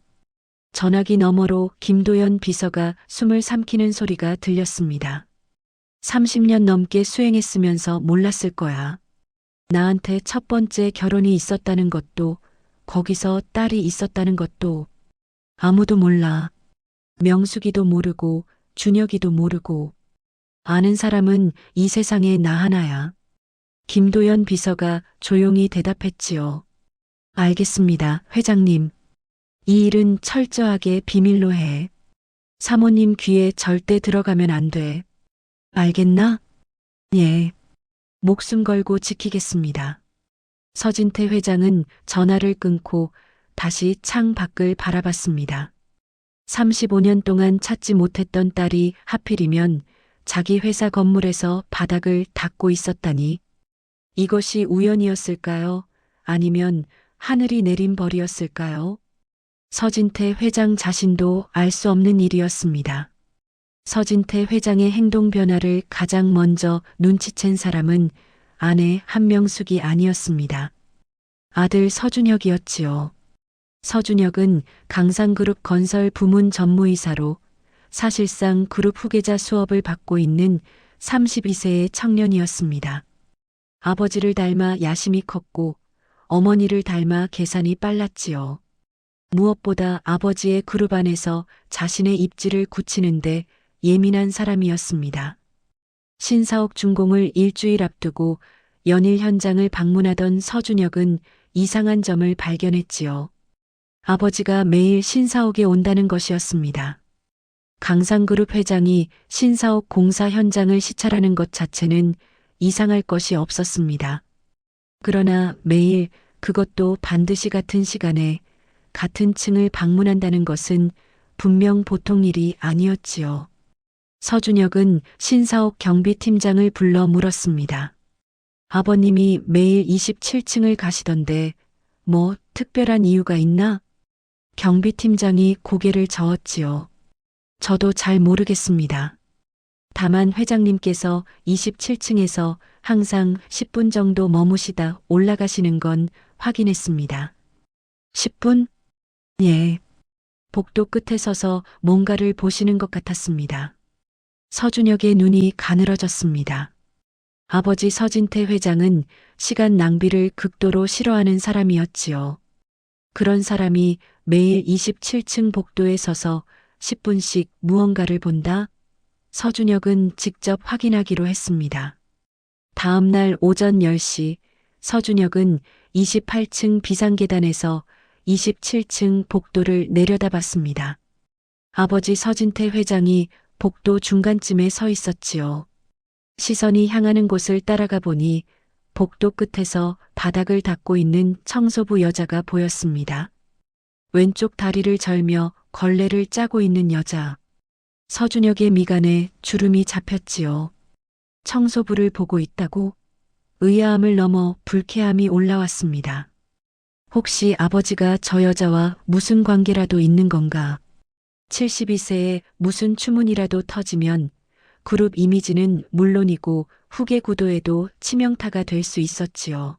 전화기 너머로 김도연 비서가 숨을 삼키는 소리가 들렸습니다. 30년 넘게 수행했으면서 몰랐을 거야. 나한테 첫 번째 결혼이 있었다는 것도, 거기서 딸이 있었다는 것도 아무도 몰라. 명숙이도 모르고 준혁이도 모르고 아는 사람은 이 세상에 나 하나야. 김도연 비서가 조용히 대답했지요. 알겠습니다, 회장님. 이 일은 철저하게 비밀로 해. 사모님 귀에 절대 들어가면 안 돼. 알겠나? 예. 목숨 걸고 지키겠습니다. 서진태 회장은 전화를 끊고 다시 창 밖을 바라봤습니다. 35년 동안 찾지 못했던 딸이 하필이면 자기 회사 건물에서 바닥을 닦고 있었다니. 이것이 우연이었을까요? 아니면 하늘이 내린 벌이었을까요? 서진태 회장 자신도 알 수 없는 일이었습니다. 서진태 회장의 행동 변화를 가장 먼저 눈치챈 사람은 아내 한명숙이 아니었습니다. 아들 서준혁이었지요. 서준혁은 강상그룹 건설 부문 전무이사로 사실상 그룹 후계자 수업을 받고 있는 32세의 청년이었습니다. 아버지를 닮아 야심이 컸고 어머니를 닮아 계산이 빨랐지요. 무엇보다 아버지의 그룹 안에서 자신의 입지를 굳히는데 예민한 사람이었습니다. 신사옥 준공을 일주일 앞두고 연일 현장을 방문하던 서준혁은 이상한 점을 발견했지요. 아버지가 매일 신사옥에 온다는 것이었습니다. 강상그룹 회장이 신사옥 공사 현장을 시찰하는 것 자체는 이상할 것이 없었습니다. 그러나 매일, 그것도 반드시 같은 시간에 같은 층을 방문한다는 것은 분명 보통 일이 아니었지요. 서준혁은 신사옥 경비팀장을 불러 물었습니다. 아버님이 매일 27층을 가시던데 뭐 특별한 이유가 있나? 경비팀장이 고개를 저었지요. 저도 잘 모르겠습니다. 다만 회장님께서 27층에서 항상 10분 정도 머무시다 올라가시는 건 확인했습니다. 10분? 예. 복도 끝에 서서 뭔가를 보시는 것 같았습니다. 서준혁의 눈이 가늘어졌습니다. 아버지 서진태 회장은 시간 낭비를 극도로 싫어하는 사람이었지요. 그런 사람이 매일 27층 복도에 서서 10분씩 무언가를 본다? 서준혁은 직접 확인하기로 했습니다. 다음 날 오전 10시 서준혁은 28층 비상계단에서 27층 복도를 내려다봤습니다. 아버지 서진태 회장이 복도 중간쯤에 서 있었지요. 시선이 향하는 곳을 따라가 보니 복도 끝에서 바닥을 닦고 있는 청소부 여자가 보였습니다. 왼쪽 다리를 절며 걸레를 짜고 있는 여자. 서준혁의 미간에 주름이 잡혔지요. 청소부를 보고 있다고? 의아함을 넘어 불쾌함이 올라왔습니다. 혹시 아버지가 저 여자와 무슨 관계라도 있는 건가? 72세에 무슨 추문이라도 터지면 그룹 이미지는 물론이고 후계 구도에도 치명타가 될 수 있었지요.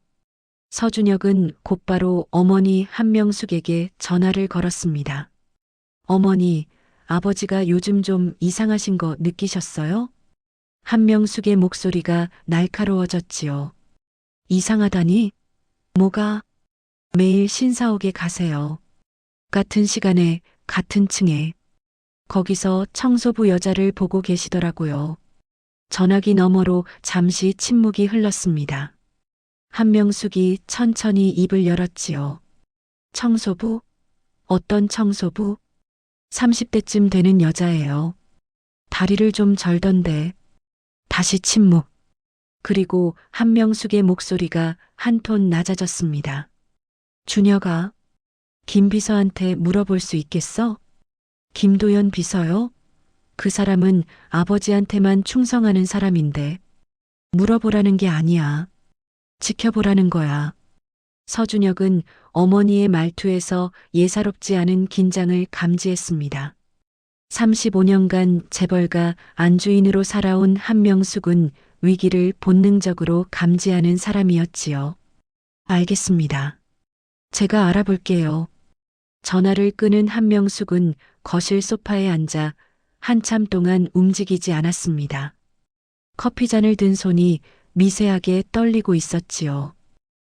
서준혁은 곧바로 어머니 한명숙에게 전화를 걸었습니다. 어머니, 아버지가 요즘 좀 이상하신 거 느끼셨어요? 한명숙의 목소리가 날카로워졌지요. 이상하다니? 뭐가? 매일 신사옥에 가세요. 같은 시간에, 같은 층에. 거기서 청소부 여자를 보고 계시더라고요. 전화기 너머로 잠시 침묵이 흘렀습니다. 한명숙이 천천히 입을 열었지요. 청소부? 어떤 청소부? 30대쯤 되는 여자예요. 다리를 좀 절던데. 다시 침묵. 그리고 한명숙의 목소리가 한 톤 낮아졌습니다. 준혁아, 김 비서한테 물어볼 수 있겠어? 김도연 비서요? 그 사람은 아버지한테만 충성하는 사람인데. 물어보라는 게 아니야. 지켜보라는 거야. 서준혁은 어머니의 말투에서 예사롭지 않은 긴장을 감지했습니다. 35년간 재벌가 안주인으로 살아온 한명숙은 위기를 본능적으로 감지하는 사람이었지요. 알겠습니다. 제가 알아볼게요. 전화를 끄는 한명숙은 거실 소파에 앉아 한참 동안 움직이지 않았습니다. 커피잔을 든 손이 미세하게 떨리고 있었지요.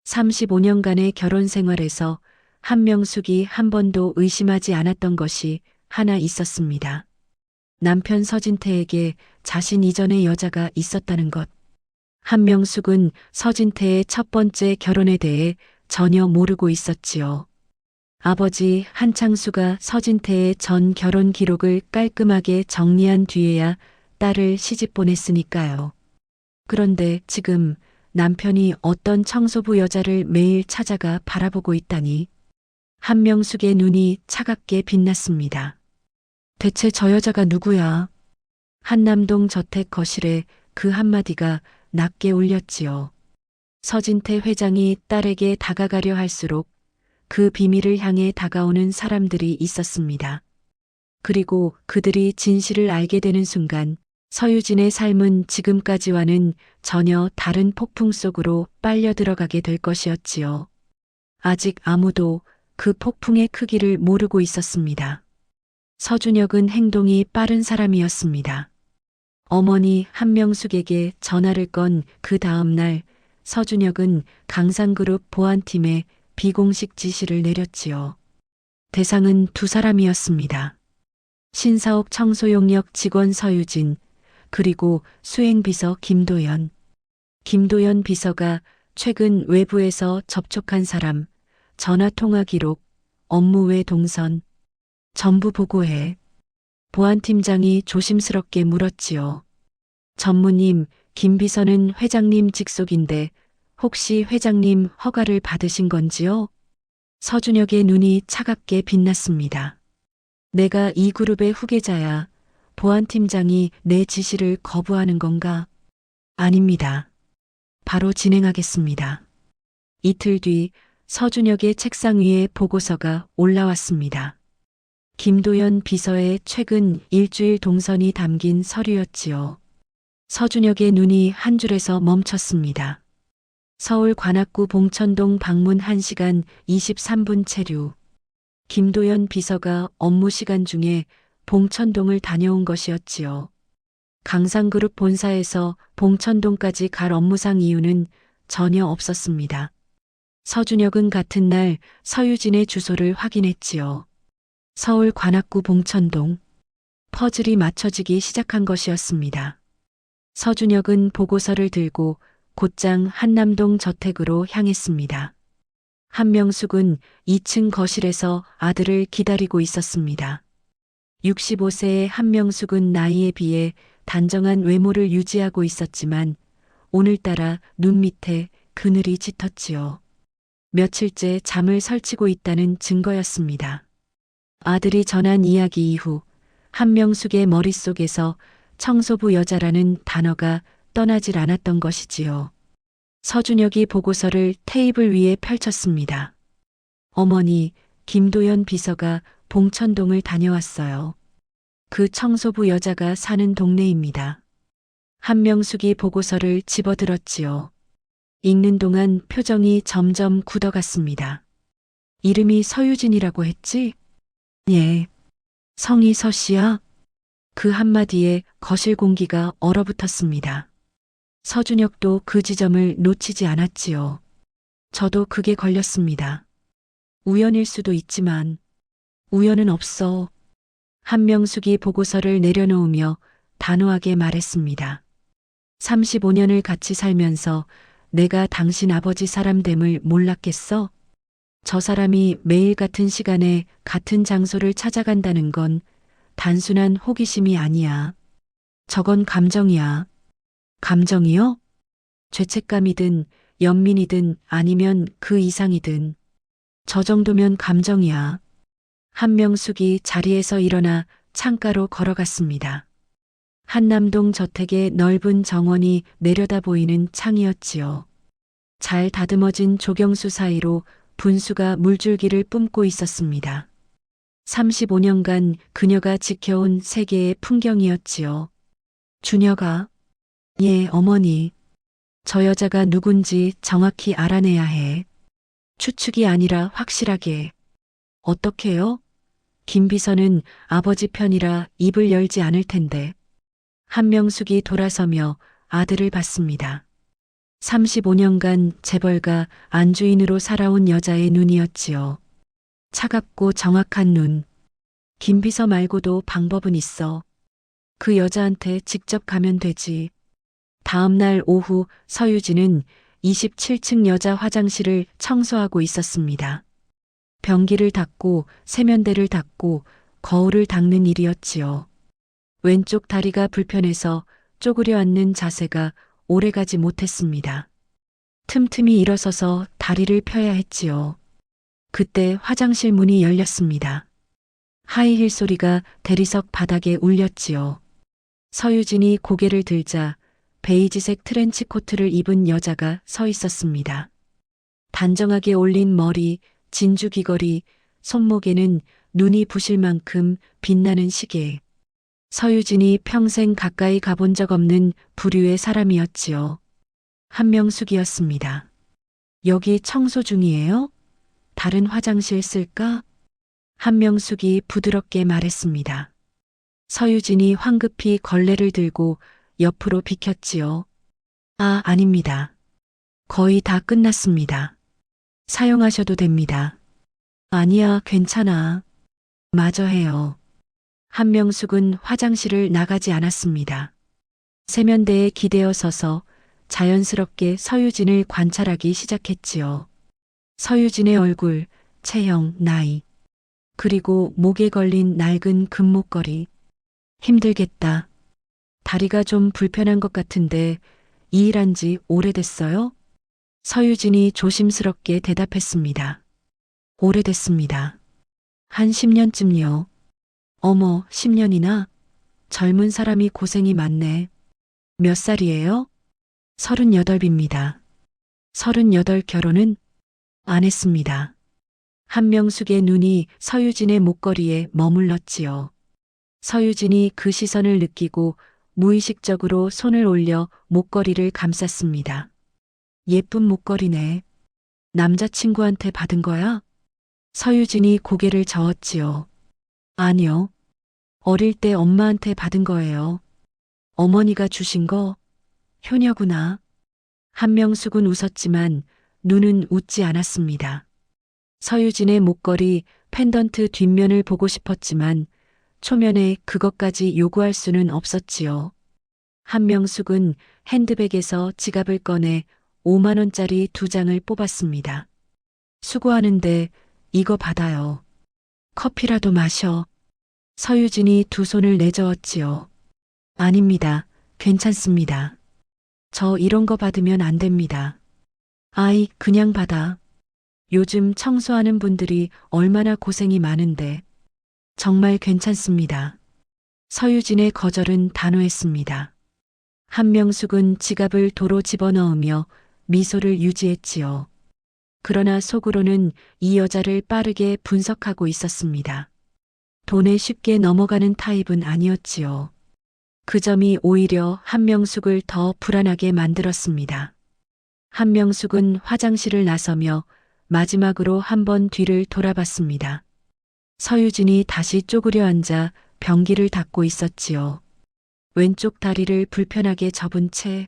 35년간의 결혼 생활에서 한명숙이 한 번도 의심하지 않았던 것이 하나 있었습니다. 남편 서진태에게 자신 이전의 여자가 있었다는 것. 한명숙은 서진태의 첫 번째 결혼에 대해 전혀 모르고 있었지요. 아버지 한창수가 서진태의 전 결혼 기록을 깔끔하게 정리한 뒤에야 딸을 시집 보냈으니까요. 그런데 지금 남편이 어떤 청소부 여자를 매일 찾아가 바라보고 있다니. 한명숙의 눈이 차갑게 빛났습니다. 대체 저 여자가 누구야? 한남동 저택 거실에 그 한마디가 낮게 울렸지요. 서진태 회장이 딸에게 다가가려 할수록 그 비밀을 향해 다가오는 사람들이 있었습니다. 그리고 그들이 진실을 알게 되는 순간 서유진의 삶은 지금까지와는 전혀 다른 폭풍 속으로 빨려 들어가게 될 것이었지요. 아직 아무도 그 폭풍의 크기를 모르고 있었습니다. 서준혁은 행동이 빠른 사람이었습니다. 어머니 한명숙에게 전화를 건 그 다음 날 서준혁은 강상그룹 보안팀에 비공식 지시를 내렸지요. 대상은 두 사람이었습니다. 신사옥 청소용역 직원 서유진, 그리고 수행비서 김도연. 김도연 비서가 최근 외부에서 접촉한 사람, 전화통화 기록, 업무 외 동선, 전부 보고해. 보안팀장이 조심스럽게 물었지요. 전무님, 김 비서는 회장님 직속인데 혹시 회장님 허가를 받으신 건지요? 서준혁의 눈이 차갑게 빛났습니다. 내가 이 그룹의 후계자야. 보안팀장이 내 지시를 거부하는 건가? 아닙니다. 바로 진행하겠습니다. 이틀 뒤 서준혁의 책상 위에 보고서가 올라왔습니다. 김도연 비서의 최근 일주일 동선이 담긴 서류였지요. 서준혁의 눈이 한 줄에서 멈췄습니다. 서울 관악구 봉천동 방문 1시간 23분 체류. 김도연 비서가 업무 시간 중에 봉천동을 다녀온 것이었지요. 강상그룹 본사에서 봉천동까지 갈 업무상 이유는 전혀 없었습니다. 서준혁은 같은 날 서유진의 주소를 확인했지요. 서울 관악구 봉천동. 퍼즐이 맞춰지기 시작한 것이었습니다. 서준혁은 보고서를 들고 곧장 한남동 저택으로 향했습니다. 한명숙은 2층 거실에서 아들을 기다리고 있었습니다. 65세의 한명숙은 나이에 비해 단정한 외모를 유지하고 있었지만 오늘따라 눈 밑에 그늘이 짙었지요. 며칠째 잠을 설치고 있다는 증거였습니다. 아들이 전한 이야기 이후 한명숙의 머릿속에서 청소부 여자라는 단어가 떠나질 않았던 것이지요. 서준혁이 보고서를 테이블 위에 펼쳤습니다. 어머니, 김도연 비서가 봉천동을 다녀왔어요. 그 청소부 여자가 사는 동네입니다. 한명숙이 보고서를 집어들었지요. 읽는 동안 표정이 점점 굳어갔습니다. 이름이 서유진이라고 했지? 예. 성이 서씨야? 그 한마디에 거실 공기가 얼어붙었습니다. 서준혁도 그 지점을 놓치지 않았지요. 저도 그게 걸렸습니다. 우연일 수도 있지만 우연은 없어. 한명숙이 보고서를 내려놓으며 단호하게 말했습니다. 35년을 같이 살면서 내가 당신 아버지 사람됨을 몰랐겠어? 저 사람이 매일 같은 시간에 같은 장소를 찾아간다는 건 단순한 호기심이 아니야. 저건 감정이야. 감정이요? 죄책감이든 연민이든 아니면 그 이상이든 저 정도면 감정이야. 한명숙이 자리에서 일어나 창가로 걸어갔습니다. 한남동 저택의 넓은 정원이 내려다 보이는 창이었지요. 잘 다듬어진 조경수 사이로 분수가 물줄기를 뿜고 있었습니다. 35년간 그녀가 지켜온 세계의 풍경이었지요. 준혁아, 예, 어머니. 저 여자가 누군지 정확히 알아내야 해. 추측이 아니라 확실하게. 어떻게요? 김 비서는 아버지 편이라 입을 열지 않을 텐데. 한명숙이 돌아서며 아들을 봤습니다. 35년간 재벌가 안주인으로 살아온 여자의 눈이었지요. 차갑고 정확한 눈. 김 비서 말고도 방법은 있어. 그 여자한테 직접 가면 되지. 다음 날 오후 서유진은 27층 여자 화장실을 청소하고 있었습니다. 변기를 닦고 세면대를 닦고 거울을 닦는 일이었지요. 왼쪽 다리가 불편해서 쪼그려 앉는 자세가 오래가지 못했습니다. 틈틈이 일어서서 다리를 펴야 했지요. 그때 화장실 문이 열렸습니다. 하이힐 소리가 대리석 바닥에 울렸지요. 서유진이 고개를 들자 베이지색 트렌치 코트를 입은 여자가 서 있었습니다. 단정하게 올린 머리, 진주 귀걸이, 손목에는 눈이 부실 만큼 빛나는 시계. 서유진이 평생 가까이 가본 적 없는 부류의 사람이었지요. 한명숙이었습니다. 여기 청소 중이에요? 다른 화장실 쓸까? 한명숙이 부드럽게 말했습니다. 서유진이 황급히 걸레를 들고 옆으로 비켰지요. 아, 아닙니다. 거의 다 끝났습니다. 사용하셔도 됩니다. 아니야, 괜찮아. 마저 해요. 한명숙은 화장실을 나가지 않았습니다. 세면대에 기대어 서서 자연스럽게 서유진을 관찰하기 시작했지요. 서유진의 얼굴, 체형, 나이, 그리고 목에 걸린 낡은 금목걸이. 힘들겠다. 다리가 좀 불편한 것 같은데 이 일한 지 오래됐어요? 서유진이 조심스럽게 대답했습니다. 오래됐습니다. 한 10년쯤요. 어머, 10년이나? 젊은 사람이 고생이 많네. 몇 살이에요? 38입니다. 38 결혼은? 안 했습니다. 한명숙의 눈이 서유진의 목걸이에 머물렀지요. 서유진이 그 시선을 느끼고 무의식적으로 손을 올려 목걸이를 감쌌습니다. 예쁜 목걸이네. 남자친구한테 받은 거야? 서유진이 고개를 저었지요. 아니요. 어릴 때 엄마한테 받은 거예요. 어머니가 주신 거? 효녀구나. 한명숙은 웃었지만 눈은 웃지 않았습니다. 서유진의 목걸이 펜던트 뒷면을 보고 싶었지만 초면에 그것까지 요구할 수는 없었지요. 한명숙은 핸드백에서 지갑을 꺼내 5만 원짜리 2장을 뽑았습니다. 수고하는데 이거 받아요. 커피라도 마셔. 서유진이 두 손을 내저었지요. 아닙니다. 괜찮습니다. 저 이런 거 받으면 안 됩니다. 아이, 그냥 받아. 요즘 청소하는 분들이 얼마나 고생이 많은데. 정말 괜찮습니다. 서유진의 거절은 단호했습니다. 한명숙은 지갑을 도로 집어넣으며 미소를 유지했지요. 그러나 속으로는 이 여자를 빠르게 분석하고 있었습니다. 돈에 쉽게 넘어가는 타입은 아니었지요. 그 점이 오히려 한명숙을 더 불안하게 만들었습니다. 한명숙은 화장실을 나서며 마지막으로 한 번 뒤를 돌아봤습니다. 서유진이 다시 쪼그려 앉아 변기를 닦고 있었지요. 왼쪽 다리를 불편하게 접은 채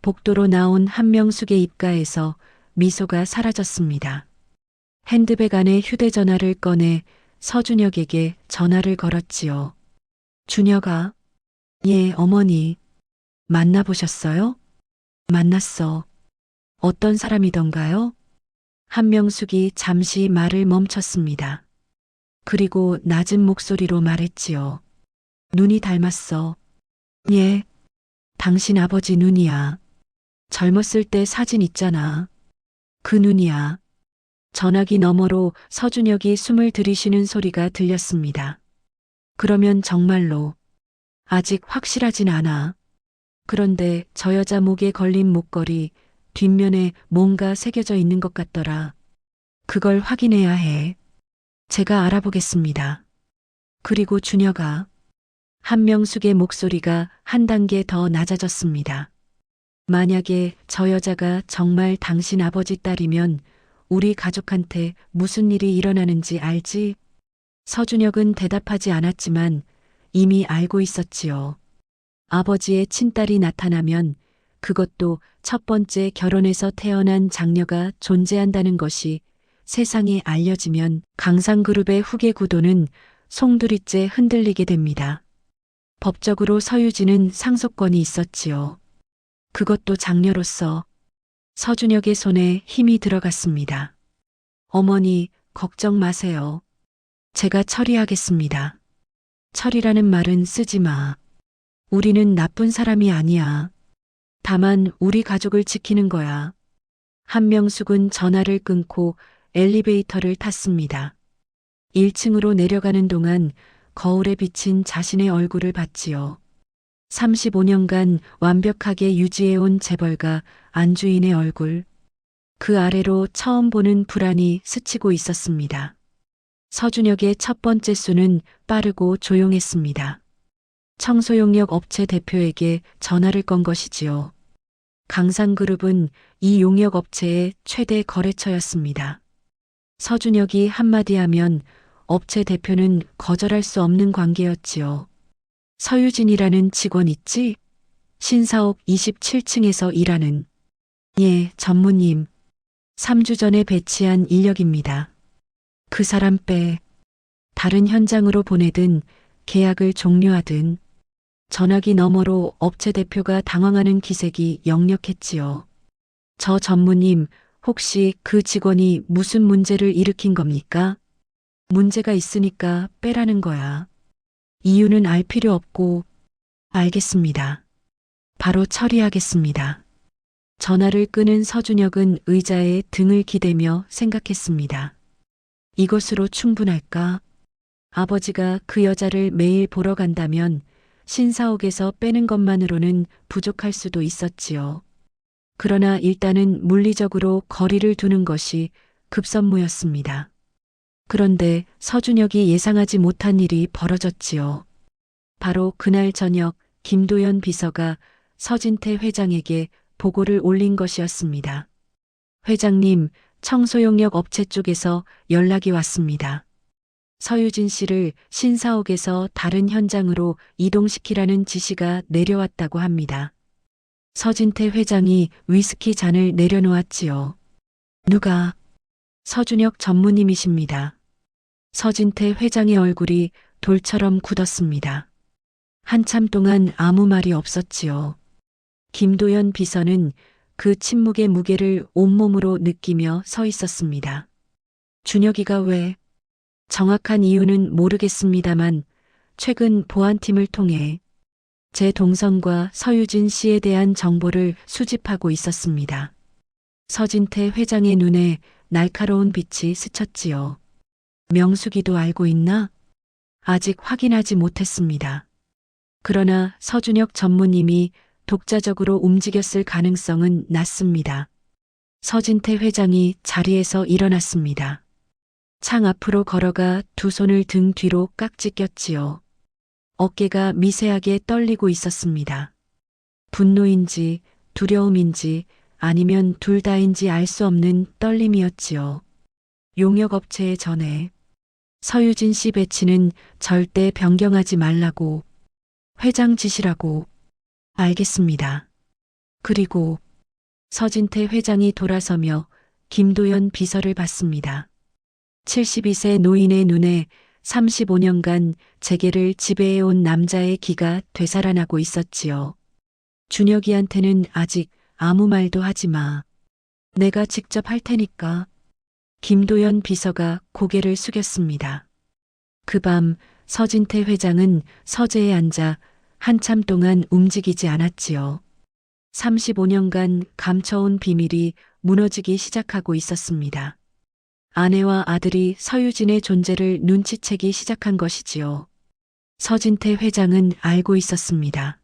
복도로 나온 한명숙의 입가에서 미소가 사라졌습니다. 핸드백 안에 휴대전화를 꺼내 서준혁에게 전화를 걸었지요. 준혁아. 예, 어머니. 만나보셨어요? 만났어. 어떤 사람이던가요? 한명숙이 잠시 말을 멈췄습니다. 그리고 낮은 목소리로 말했지요. 눈이 닮았어. 예, 당신 아버지 눈이야. 젊었을 때 사진 있잖아. 그 눈이야. 전화기 너머로 서준혁이 숨을 들이쉬는 소리가 들렸습니다. 그러면 정말로 아직 확실하진 않아. 그런데 저 여자 목에 걸린 목걸이 뒷면에 뭔가 새겨져 있는 것 같더라. 그걸 확인해야 해. 제가 알아보겠습니다. 그리고 준혁아. 한명숙의 목소리가 한 단계 더 낮아졌습니다. 만약에 저 여자가 정말 당신 아버지 딸이면 우리 가족한테 무슨 일이 일어나는지 알지? 서준혁은 대답하지 않았지만 이미 알고 있었지요. 아버지의 친딸이 나타나면 그것도 첫 번째 결혼에서 태어난 장녀가 존재한다는 것이 세상에 알려지면 강상그룹의 후계 구도는 송두리째 흔들리게 됩니다. 법적으로 서유진은 상속권이 있었지요. 그것도 장녀로서 서준혁의 손에 힘이 들어갔습니다. 어머니, 걱정 마세요. 제가 처리하겠습니다. 처리라는 말은 쓰지 마. 우리는 나쁜 사람이 아니야. 다만 우리 가족을 지키는 거야. 한명숙은 전화를 끊고 엘리베이터를 탔습니다. 1층으로 내려가는 동안 거울에 비친 자신의 얼굴을 봤지요. 35년간 완벽하게 유지해온 재벌가 안주인의 얼굴. 그 아래로 처음 보는 불안이 스치고 있었습니다. 서준혁의 첫 번째 수는 빠르고 조용했습니다. 청소용역 업체 대표에게 전화를 건 것이지요. 강상그룹은 이 용역 업체의 최대 거래처였습니다. 서준혁이 한마디 하면 업체 대표는 거절할 수 없는 관계였지요. 서유진이라는 직원 있지? 신사옥 27층에서 일하는. 예, 전무님. 3주 전에 배치한 인력입니다. 그 사람 빼. 다른 현장으로 보내든 계약을 종료하든. 전화기 너머로 업체 대표가 당황하는 기색이 역력했지요. 저 전무님, 혹시 그 직원이 무슨 문제를 일으킨 겁니까? 문제가 있으니까 빼라는 거야. 이유는 알 필요 없고. 알겠습니다. 바로 처리하겠습니다. 전화를 끄는 서준혁은 의자에 등을 기대며 생각했습니다. 이것으로 충분할까? 아버지가 그 여자를 매일 보러 간다면 신사옥에서 빼는 것만으로는 부족할 수도 있었지요. 그러나 일단은 물리적으로 거리를 두는 것이 급선무였습니다. 그런데 서준혁이 예상하지 못한 일이 벌어졌지요. 바로 그날 저녁 김도연 비서가 서진태 회장에게 보고를 올린 것이었습니다. 회장님, 청소용역 업체 쪽에서 연락이 왔습니다. 서유진 씨를 신사옥에서 다른 현장으로 이동시키라는 지시가 내려왔다고 합니다. 서진태 회장이 위스키 잔을 내려놓았지요. 누가? 서준혁 전무님이십니다. 서진태 회장의 얼굴이 돌처럼 굳었습니다. 한참 동안 아무 말이 없었지요. 김도연 비서는 그 침묵의 무게를 온몸으로 느끼며 서 있었습니다. 준혁이가 왜? 정확한 이유는 모르겠습니다만 최근 보안팀을 통해 제 동선과 서유진 씨에 대한 정보를 수집하고 있었습니다. 서진태 회장의 눈에 날카로운 빛이 스쳤지요. 명숙이도 알고 있나? 아직 확인하지 못했습니다. 그러나 서준혁 전무님이 독자적으로 움직였을 가능성은 낮습니다. 서진태 회장이 자리에서 일어났습니다. 창 앞으로 걸어가 두 손을 등 뒤로 깍지 꼈지요. 어깨가 미세하게 떨리고 있었습니다. 분노인지 두려움인지 아니면 둘 다인지 알 수 없는 떨림이었지요. 용역업체에 전해 서유진 씨 배치는 절대 변경하지 말라고. 회장 지시라고. 알겠습니다. 그리고 서진태 회장이 돌아서며 김도연 비서를 봤습니다. 72세 노인의 눈에 35년간 재계를 지배해온 남자의 기가 되살아나고 있었지요. 준혁이한테는 아직 아무 말도 하지 마. 내가 직접 할 테니까. 김도연 비서가 고개를 숙였습니다. 그 밤 서진태 회장은 서재에 앉아 한참 동안 움직이지 않았지요. 35년간 감춰온 비밀이 무너지기 시작하고 있었습니다. 아내와 아들이 서유진의 존재를 눈치채기 시작한 것이지요. 서진태 회장은 알고 있었습니다.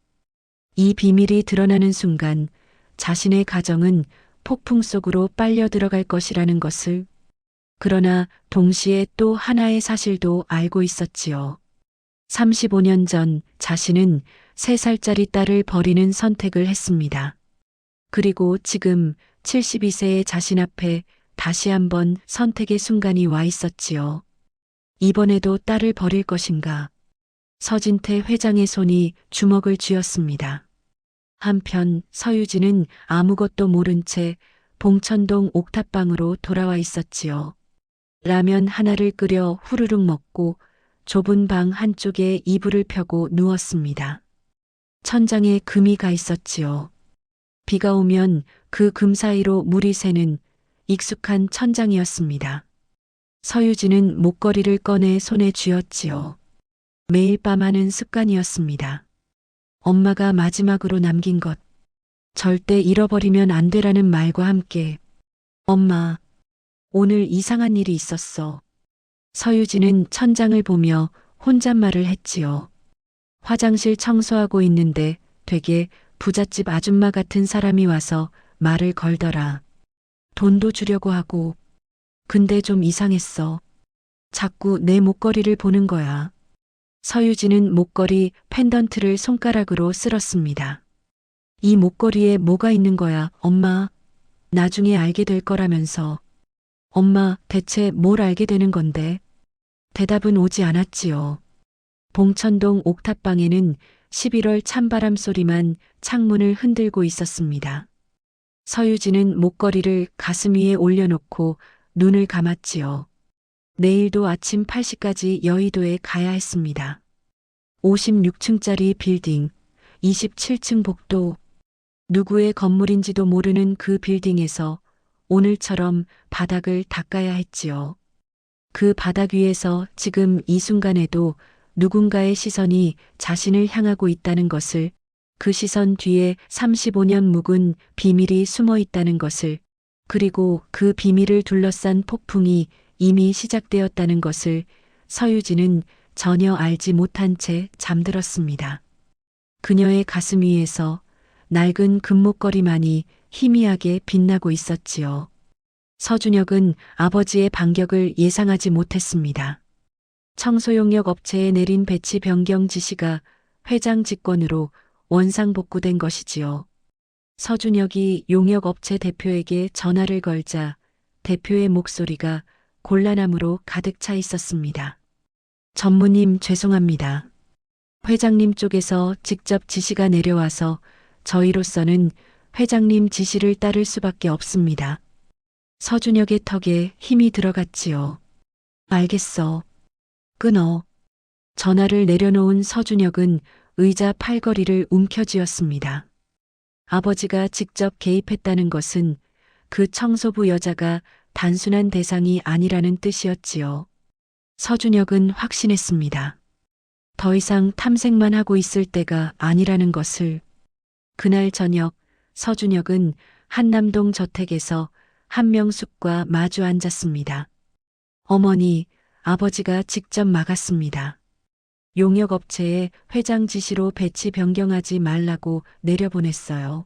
이 비밀이 드러나는 순간 자신의 가정은 폭풍 속으로 빨려 들어갈 것이라는 것을. 그러나 동시에 또 하나의 사실도 알고 있었지요. 35년 전 자신은 3살짜리 딸을 버리는 선택을 했습니다. 그리고 지금 72세의 자신 앞에 다시 한번 선택의 순간이 와 있었지요. 이번에도 딸을 버릴 것인가? 서진태 회장의 손이 주먹을 쥐었습니다. 한편 서유진은 아무것도 모른 채 봉천동 옥탑방으로 돌아와 있었지요. 라면 하나를 끓여 후루룩 먹고 좁은 방 한쪽에 이불을 펴고 누웠습니다. 천장에 금이 가 있었지요. 비가 오면 그 금 사이로 물이 새는 익숙한 천장이었습니다. 서유진은 목걸이를 꺼내 손에 쥐었지요. 매일 밤 하는 습관이었습니다. 엄마가 마지막으로 남긴 것. 절대 잃어버리면 안 되라는 말과 함께. 엄마, 오늘 이상한 일이 있었어. 서유진은 천장을 보며 혼잣말을 했지요. 화장실 청소하고 있는데 되게 부잣집 아줌마 같은 사람이 와서 말을 걸더라. 돈도 주려고 하고. 근데 좀 이상했어. 자꾸 내 목걸이를 보는 거야. 서유진은 목걸이 펜던트를 손가락으로 쓸었습니다. 이 목걸이에 뭐가 있는 거야, 엄마? 나중에 알게 될 거라면서. 엄마, 대체 뭘 알게 되는 건데? 대답은 오지 않았지요. 봉천동 옥탑방에는 11월 찬바람 소리만 창문을 흔들고 있었습니다. 서유진은 목걸이를 가슴 위에 올려놓고 눈을 감았지요. 내일도 아침 8시까지 여의도에 가야 했습니다. 56층짜리 빌딩, 27층 복도. 누구의 건물인지도 모르는 그 빌딩에서 오늘처럼 바닥을 닦아야 했지요. 그 바닥 위에서 지금 이 순간에도 누군가의 시선이 자신을 향하고 있다는 것을, 그 시선 뒤에 35년 묵은 비밀이 숨어 있다는 것을, 그리고 그 비밀을 둘러싼 폭풍이 이미 시작되었다는 것을 서유진은 전혀 알지 못한 채 잠들었습니다. 그녀의 가슴 위에서 낡은 금목걸이만이 희미하게 빛나고 있었지요. 서준혁은 아버지의 반격을 예상하지 못했습니다. 청소용역 업체에 내린 배치 변경 지시가 회장 직권으로 원상복구된 것이지요. 서준혁이 용역업체 대표에게 전화를 걸자 대표의 목소리가 곤란함으로 가득 차 있었습니다. 전무님, 죄송합니다. 회장님 쪽에서 직접 지시가 내려와서 저희로서는 회장님 지시를 따를 수밖에 없습니다. 서준혁의 턱에 힘이 들어갔지요. 알겠어. 끊어. 전화를 내려놓은 서준혁은 의자 팔걸이를 움켜쥐었습니다. 아버지가 직접 개입했다는 것은 그 청소부 여자가 단순한 대상이 아니라는 뜻이었지요. 서준혁은 확신했습니다. 더 이상 탐색만 하고 있을 때가 아니라는 것을. 그날 저녁 서준혁은 한남동 저택에서 한명숙과 마주 앉았습니다. 어머니, 아버지가 직접 막았습니다. 용역업체에 회장 지시로 배치 변경하지 말라고 내려보냈어요.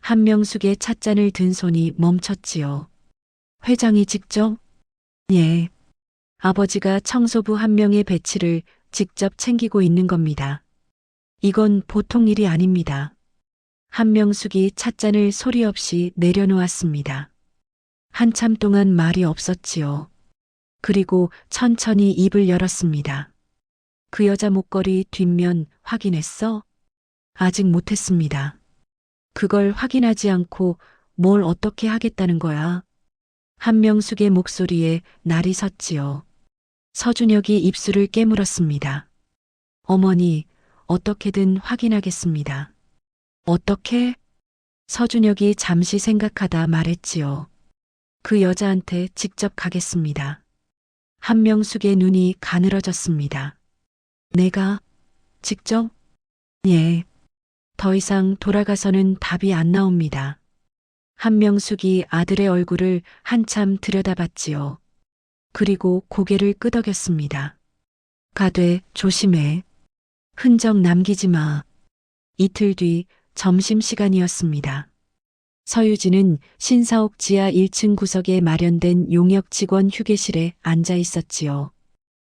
한명숙의 찻잔을 든 손이 멈췄지요. 회장이 직접? 예. 아버지가 청소부 한 명의 배치를 직접 챙기고 있는 겁니다. 이건 보통 일이 아닙니다. 한명숙이 찻잔을 소리 없이 내려놓았습니다. 한참 동안 말이 없었지요. 그리고 천천히 입을 열었습니다. 그 여자 목걸이 뒷면 확인했어? 아직 못했습니다. 그걸 확인하지 않고 뭘 어떻게 하겠다는 거야? 한명숙의 목소리에 날이 섰지요. 서준혁이 입술을 깨물었습니다. 어머니, 어떻게든 확인하겠습니다. 어떻게? 서준혁이 잠시 생각하다 말했지요. 그 여자한테 직접 가겠습니다. 한명숙의 눈이 가늘어졌습니다. 내가? 직접? 예. 더 이상 돌아가서는 답이 안 나옵니다. 한명숙이 아들의 얼굴을 한참 들여다봤지요. 그리고 고개를 끄덕였습니다. 가되 조심해. 흔적 남기지 마. 이틀 뒤 점심시간이었습니다. 서유진은 신사옥 지하 1층 구석에 마련된 용역 직원 휴게실에 앉아 있었지요.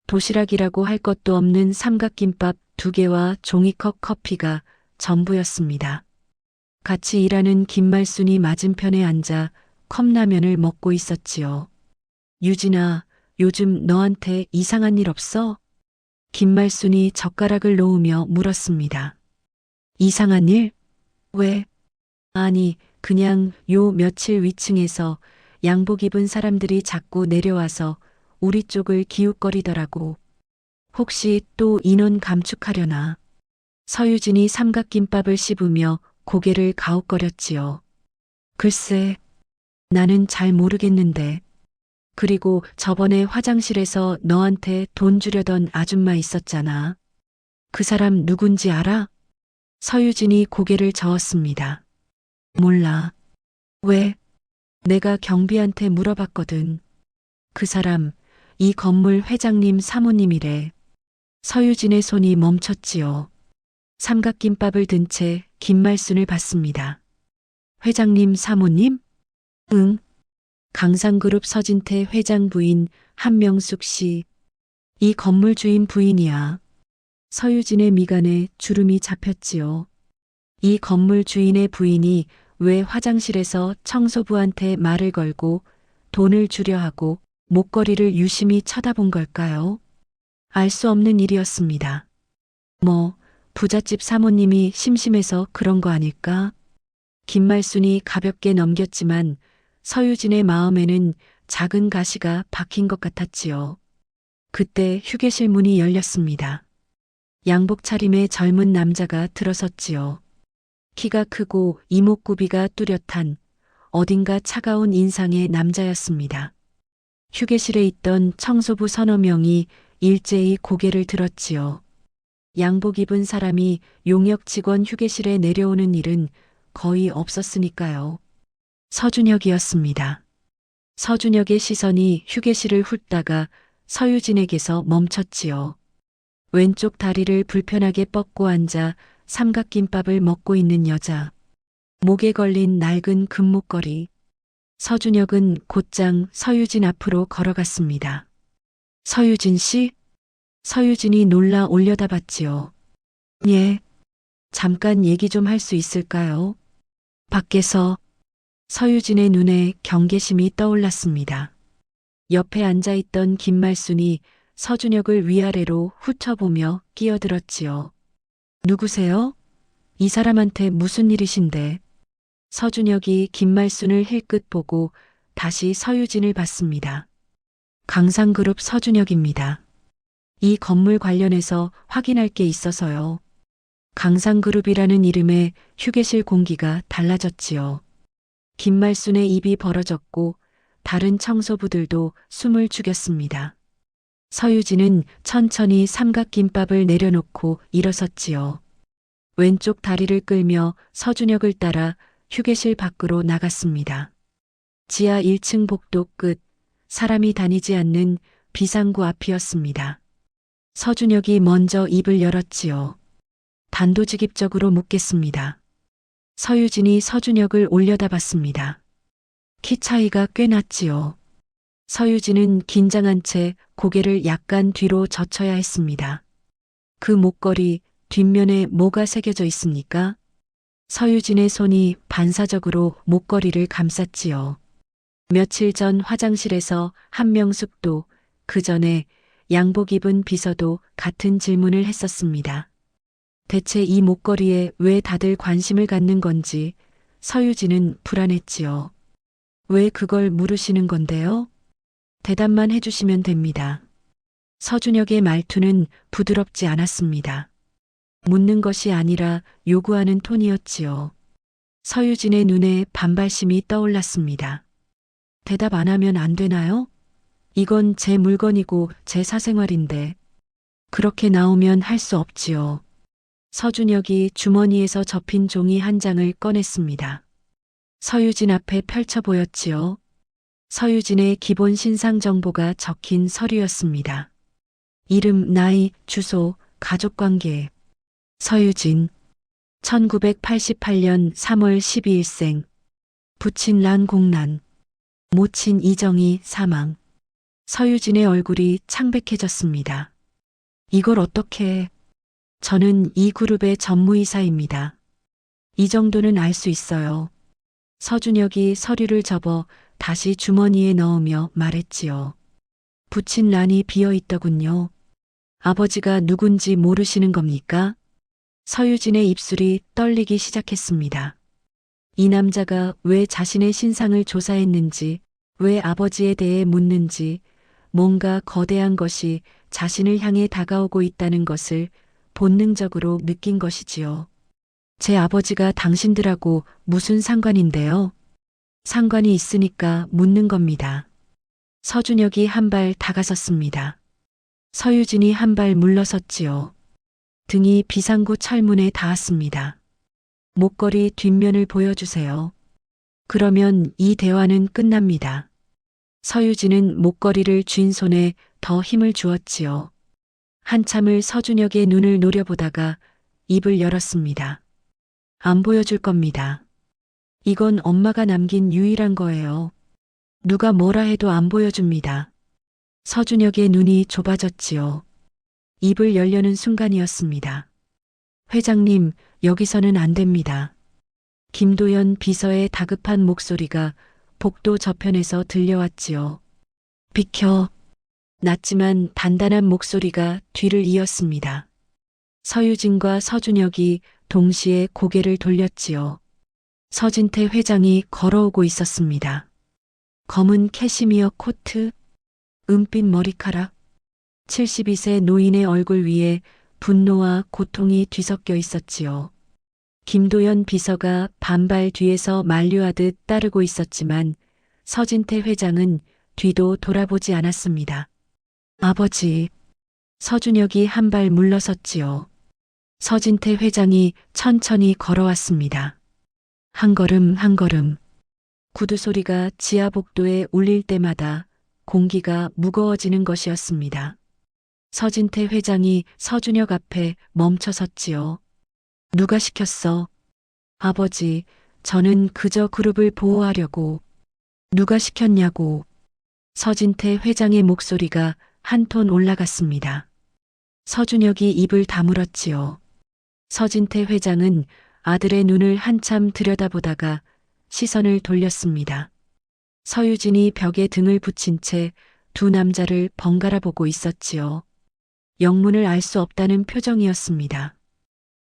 도시락이라고 할 것도 없는 삼각김밥 2개와 종이컵 커피가 전부였습니다. 같이 일하는 김말순이 맞은편에 앉아 컵라면을 먹고 있었지요. 유진아, 요즘 너한테 이상한 일 없어? 김말순이 젓가락을 놓으며 물었습니다. 이상한 일? 왜? 아니, 그냥 요 며칠 위층에서 양복 입은 사람들이 자꾸 내려와서 우리 쪽을 기웃거리더라고. 혹시 또 인원 감축하려나? 서유진이 삼각김밥을 씹으며 고개를 가웃거렸지요. 글쎄, 나는 잘 모르겠는데. 그리고 저번에 화장실에서 너한테 돈 주려던 아줌마 있었잖아. 그 사람 누군지 알아? 서유진이 고개를 저었습니다. 몰라. 왜? 내가 경비한테 물어봤거든. 그 사람, 이 건물 회장님 사모님이래. 서유진의 손이 멈췄지요. 삼각김밥을 든 채 김말순을 봤습니다. 회장님 사모님? 응. 강상그룹 서진태 회장 부인 한명숙 씨. 이 건물 주인 부인이야. 서유진의 미간에 주름이 잡혔지요. 이 건물 주인의 부인이 왜 화장실에서 청소부한테 말을 걸고 돈을 주려 하고 목걸이를 유심히 쳐다본 걸까요? 알 수 없는 일이었습니다. 뭐, 부잣집 사모님이 심심해서 그런 거 아닐까? 김말순이 가볍게 넘겼지만 서유진의 마음에는 작은 가시가 박힌 것 같았지요. 그때 휴게실 문이 열렸습니다. 양복 차림의 젊은 남자가 들어섰지요. 키가 크고 이목구비가 뚜렷한 어딘가 차가운 인상의 남자였습니다. 휴게실에 있던 청소부 서너 명이 일제히 고개를 들었지요. 양복 입은 사람이 용역 직원 휴게실에 내려오는 일은 거의 없었으니까요. 서준혁이었습니다. 서준혁의 시선이 휴게실을 훑다가 서유진에게서 멈췄지요. 왼쪽 다리를 불편하게 뻗고 앉아 삼각김밥을 먹고 있는 여자. 목에 걸린 낡은 금목걸이. 서준혁은 곧장 서유진 앞으로 걸어갔습니다. 서유진 씨? 서유진이 놀라 올려다봤지요. 예. 잠깐 얘기 좀 할 수 있을까요? 밖에서. 서유진의 눈에 경계심이 떠올랐습니다. 옆에 앉아있던 김말순이 서준혁을 위아래로 훑어보며 끼어들었지요. 누구세요? 이 사람한테 무슨 일이신데? 서준혁이 김말순을 힐끗 보고 다시 서유진을 봤습니다. 강상그룹 서준혁입니다. 이 건물 관련해서 확인할 게 있어서요. 강상그룹이라는 이름에 휴게실 공기가 달라졌지요. 김말순의 입이 벌어졌고 다른 청소부들도 숨을 죽였습니다. 서유진은 천천히 삼각김밥을 내려놓고 일어섰지요. 왼쪽 다리를 끌며 서준혁을 따라 휴게실 밖으로 나갔습니다. 지하 1층 복도 끝, 사람이 다니지 않는 비상구 앞이었습니다. 서준혁이 먼저 입을 열었지요. 단도직입적으로 묻겠습니다. 서유진이 서준혁을 올려다봤습니다. 키 차이가 꽤 났지요. 서유진은 긴장한 채 고개를 약간 뒤로 젖혀야 했습니다. 그 목걸이 뒷면에 뭐가 새겨져 있습니까? 서유진의 손이 반사적으로 목걸이를 감쌌지요. 며칠 전 화장실에서 한명숙도 그 전에 양복 입은 비서도 같은 질문을 했었습니다. 대체 이 목걸이에 왜 다들 관심을 갖는 건지 서유진은 불안했지요. 왜 그걸 물으시는 건데요? 대답만 해주시면 됩니다. 서준혁의 말투는 부드럽지 않았습니다. 묻는 것이 아니라 요구하는 톤이었지요. 서유진의 눈에 반발심이 떠올랐습니다. 대답 안 하면 안 되나요? 이건 제 물건이고 제 사생활인데. 그렇게 나오면 할 수 없지요. 서준혁이 주머니에서 접힌 종이 한 장을 꺼냈습니다. 서유진 앞에 펼쳐 보였지요. 서유진의 기본 신상 정보가 적힌 서류였습니다. 이름, 나이, 주소, 가족관계. 서유진. 1988년 3월 12일생. 부친 란공란. 모친 이정희 사망. 서유진의 얼굴이 창백해졌습니다. 이걸 어떻게... 저는 이 그룹의 전무이사입니다. 이 정도는 알 수 있어요. 서준혁이 서류를 접어 다시 주머니에 넣으며 말했지요. 부친 란이 비어 있더군요. 아버지가 누군지 모르시는 겁니까? 서유진의 입술이 떨리기 시작했습니다. 이 남자가 왜 자신의 신상을 조사했는지, 왜 아버지에 대해 묻는지, 뭔가 거대한 것이 자신을 향해 다가오고 있다는 것을 본능적으로 느낀 것이지요. 제 아버지가 당신들하고 무슨 상관인데요? 상관이 있으니까 묻는 겁니다. 서준혁이 한 발 다가섰습니다. 서유진이 한 발 물러섰지요. 등이 비상구 철문에 닿았습니다. 목걸이 뒷면을 보여주세요. 그러면 이 대화는 끝납니다. 서유진은 목걸이를 쥔 손에 더 힘을 주었지요. 한참을 서준혁의 눈을 노려보다가 입을 열었습니다. 안 보여줄 겁니다. 이건 엄마가 남긴 유일한 거예요. 누가 뭐라 해도 안 보여줍니다. 서준혁의 눈이 좁아졌지요. 입을 열려는 순간이었습니다. 회장님, 여기서는 안 됩니다. 김도연 비서의 다급한 목소리가 복도 저편에서 들려왔지요. 비켜. 낮지만 단단한 목소리가 뒤를 이었습니다. 서유진과 서준혁이 동시에 고개를 돌렸지요. 서진태 회장이 걸어오고 있었습니다. 검은 캐시미어 코트, 은빛 머리카락, 72세 노인의 얼굴 위에 분노와 고통이 뒤섞여 있었지요. 김도연 비서가 반발 뒤에서 만류하듯 따르고 있었지만 서진태 회장은 뒤도 돌아보지 않았습니다. 아버지. 서준혁이 한 발 물러섰지요. 서진태 회장이 천천히 걸어왔습니다. 한 걸음 한 걸음. 구두 소리가 지하 복도에 울릴 때마다 공기가 무거워지는 것이었습니다. 서진태 회장이 서준혁 앞에 멈춰섰지요. 누가 시켰어? 아버지, 저는 그저 그룹을 보호하려고. 누가 시켰냐고. 서진태 회장의 목소리가 한 톤 올라갔습니다. 서준혁이 입을 다물었지요. 서진태 회장은 아들의 눈을 한참 들여다보다가 시선을 돌렸습니다. 서유진이 벽에 등을 붙인 채 두 남자를 번갈아 보고 있었지요. 영문을 알 수 없다는 표정이었습니다.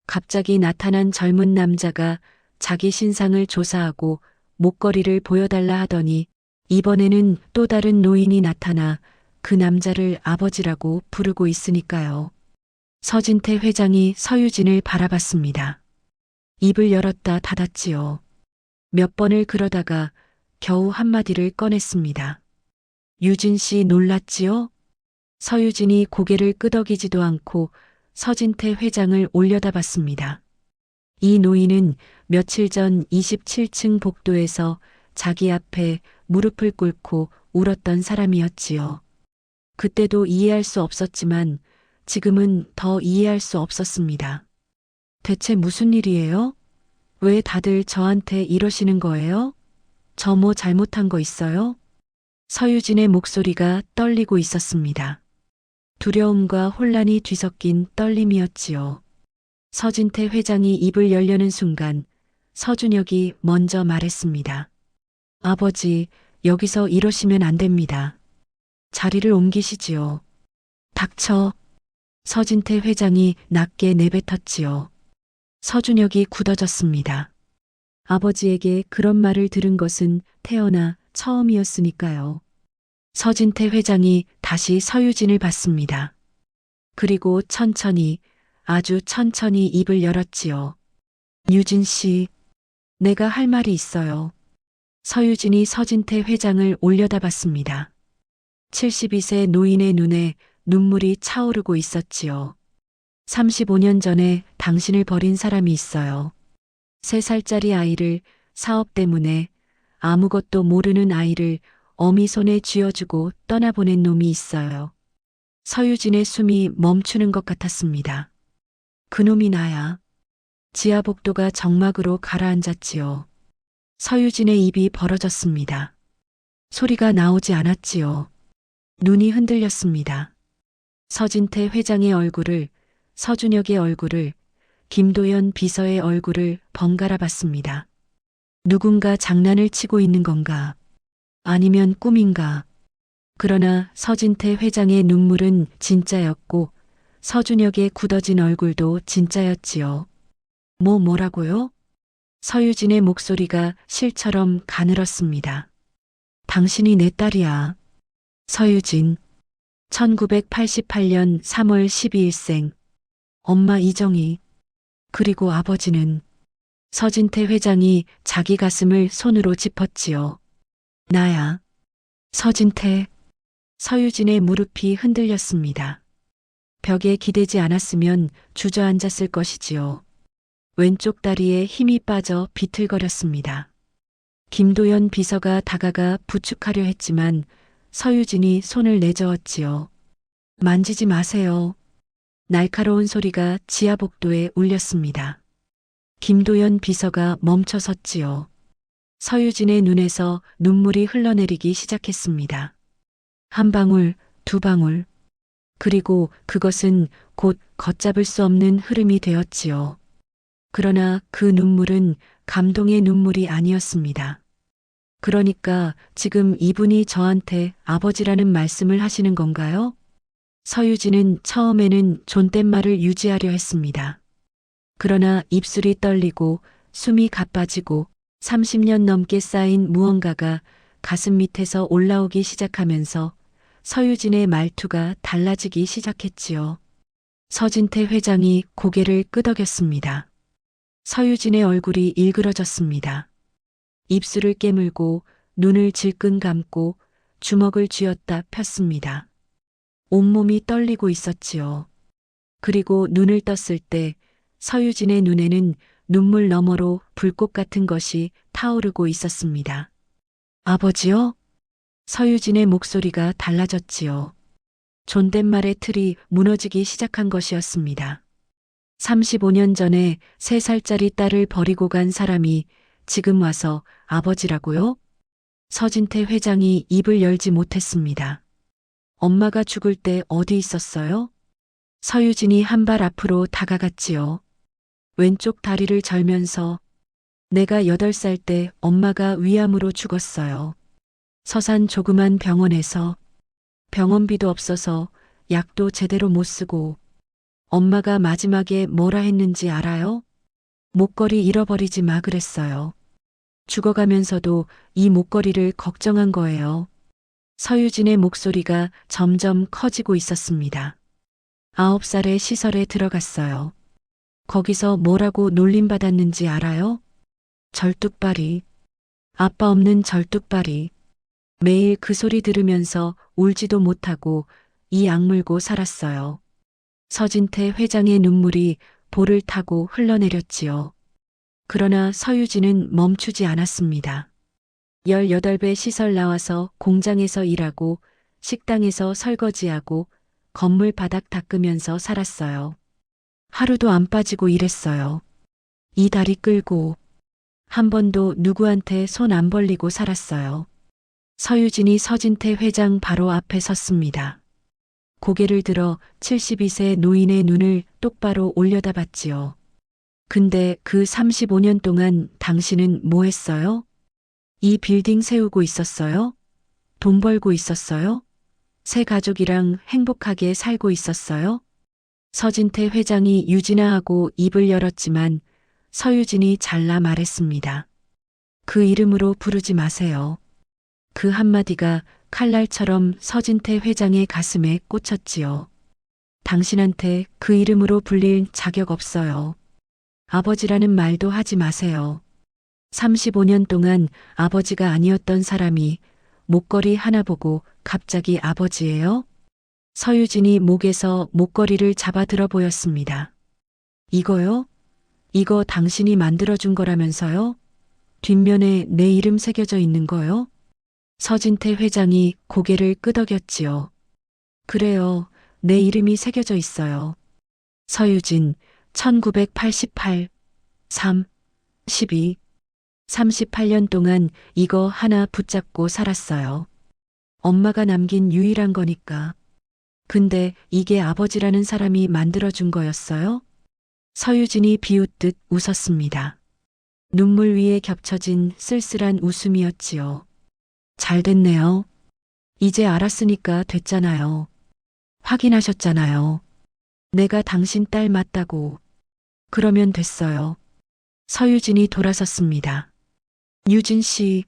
갑자기 나타난 젊은 남자가 자기 신상을 조사하고 목걸이를 보여달라 하더니 이번에는 또 다른 노인이 나타나 그 남자를 아버지라고 부르고 있으니까요. 서진태 회장이 서유진을 바라봤습니다. 입을 열었다 닫았지요. 몇 번을 그러다가 겨우 한마디를 꺼냈습니다. 유진 씨 놀랐지요? 서유진이 고개를 끄덕이지도 않고 서진태 회장을 올려다봤습니다. 이 노인은 며칠 전 27층 복도에서 자기 앞에 무릎을 꿇고 울었던 사람이었지요. 그때도 이해할 수 없었지만 지금은 더 이해할 수 없었습니다. 대체 무슨 일이에요? 왜 다들 저한테 이러시는 거예요? 저 뭐 잘못한 거 있어요? 서유진의 목소리가 떨리고 있었습니다. 두려움과 혼란이 뒤섞인 떨림이었지요. 서진태 회장이 입을 열려는 순간 서준혁이 먼저 말했습니다. 아버지, 여기서 이러시면 안 됩니다. 자리를 옮기시지요. 닥쳐. 서진태 회장이 낮게 내뱉었지요. 서준혁이 굳어졌습니다. 아버지에게 그런 말을 들은 것은 태어나 처음이었으니까요. 서진태 회장이 다시 서유진을 봤습니다. 그리고 천천히, 아주 천천히 입을 열었지요. 유진 씨, 내가 할 말이 있어요. 서유진이 서진태 회장을 올려다봤습니다. 72세 노인의 눈에 눈물이 차오르고 있었지요. 35년 전에 당신을 버린 사람이 있어요. 3살짜리 아이를 사업 때문에 아무것도 모르는 아이를 어미 손에 쥐어주고 떠나보낸 놈이 있어요. 서유진의 숨이 멈추는 것 같았습니다. 그놈이 나야. 지하복도가 정막으로 가라앉았지요. 서유진의 입이 벌어졌습니다. 소리가 나오지 않았지요. 눈이 흔들렸습니다. 서진태 회장의 얼굴을, 서준혁의 얼굴을, 김도연 비서의 얼굴을 번갈아 봤습니다. 누군가 장난을 치고 있는 건가? 아니면 꿈인가? 그러나 서진태 회장의 눈물은 진짜였고 서준혁의 굳어진 얼굴도 진짜였지요. 뭐라고요? 서유진의 목소리가 실처럼 가늘었습니다. 당신이 내 딸이야. 서유진. 1988년 3월 12일생. 엄마 이정희. 그리고 아버지는. 서진태 회장이 자기 가슴을 손으로 짚었지요. 나야. 서진태. 서유진의 무릎이 흔들렸습니다. 벽에 기대지 않았으면 주저앉았을 것이지요. 왼쪽 다리에 힘이 빠져 비틀거렸습니다. 김도연 비서가 다가가 부축하려 했지만 서유진이 손을 내저었지요. 만지지 마세요. 날카로운 소리가 지하복도에 울렸습니다. 김도연 비서가 멈춰섰지요. 서유진의 눈에서 눈물이 흘러내리기 시작했습니다. 한 방울, 두 방울. 그리고 그것은 곧 걷잡을 수 없는 흐름이 되었지요. 그러나 그 눈물은 감동의 눈물이 아니었습니다. 그러니까 지금 이분이 저한테 아버지라는 말씀을 하시는 건가요? 서유진은 처음에는 존댓말을 유지하려 했습니다. 그러나 입술이 떨리고 숨이 가빠지고 30년 넘게 쌓인 무언가가 가슴 밑에서 올라오기 시작하면서 서유진의 말투가 달라지기 시작했지요. 서진태 회장이 고개를 끄덕였습니다. 서유진의 얼굴이 일그러졌습니다. 입술을 깨물고 눈을 질끈 감고 주먹을 쥐었다 폈습니다. 온몸이 떨리고 있었지요. 그리고 눈을 떴을 때 서유진의 눈에는 눈물 너머로 불꽃 같은 것이 타오르고 있었습니다. 아버지요? 서유진의 목소리가 달라졌지요. 존댓말의 틀이 무너지기 시작한 것이었습니다. 35년 전에 3살짜리 딸을 버리고 간 사람이 지금 와서 아버지라고요? 서진태 회장이 입을 열지 못했습니다. 엄마가 죽을 때 어디 있었어요? 서유진이 한 발 앞으로 다가갔지요. 왼쪽 다리를 절면서 내가 8살 때 엄마가 위암으로 죽었어요. 서산 조그만 병원에서 병원비도 없어서 약도 제대로 못 쓰고 엄마가 마지막에 뭐라 했는지 알아요? 목걸이 잃어버리지 마 그랬어요. 죽어가면서도 이 목걸이를 걱정한 거예요. 서유진의 목소리가 점점 커지고 있었습니다. 9살에 시설에 들어갔어요. 거기서 뭐라고 놀림받았는지 알아요? 절뚝발이. 아빠 없는 절뚝발이. 매일 그 소리 들으면서 울지도 못하고 이 악물고 살았어요. 서진태 회장의 눈물이 볼을 타고 흘러내렸지요. 그러나 서유진은 멈추지 않았습니다. 18배 시설 나와서 공장에서 일하고 식당에서 설거지하고 건물 바닥 닦으면서 살았어요. 하루도 안 빠지고 일했어요. 이 다리 끌고 한 번도 누구한테 손 안 벌리고 살았어요. 서유진이 서진태 회장 바로 앞에 섰습니다. 고개를 들어 72세 노인의 눈을 똑바로 올려다봤지요. 근데 그 35년 동안 당신은 뭐 했어요? 이 빌딩 세우고 있었어요? 돈 벌고 있었어요? 새 가족이랑 행복하게 살고 있었어요? 서진태 회장이 유진아하고 입을 열었지만 서유진이 잘라 말했습니다. 그 이름으로 부르지 마세요. 그 한마디가 칼날처럼 서진태 회장의 가슴에 꽂혔지요. 당신한테 그 이름으로 불릴 자격 없어요. 아버지라는 말도 하지 마세요. 35년 동안 아버지가 아니었던 사람이 목걸이 하나 보고 갑자기 아버지예요? 서유진이 목에서 목걸이를 잡아 들어 보였습니다. 이거요? 이거 당신이 만들어준 거라면서요? 뒷면에 내 이름 새겨져 있는 거요? 서진태 회장이 고개를 끄덕였지요. 그래요. 내 이름이 새겨져 있어요. 서유진, 1988, 3, 12. 38년 동안 이거 하나 붙잡고 살았어요. 엄마가 남긴 유일한 거니까. 근데 이게 아버지라는 사람이 만들어준 거였어요? 서유진이 비웃듯 웃었습니다. 눈물 위에 겹쳐진 쓸쓸한 웃음이었지요. 잘 됐네요. 이제 알았으니까 됐잖아요. 확인하셨잖아요. 내가 당신 딸 맞다고. 그러면 됐어요. 서유진이 돌아섰습니다. 유진 씨,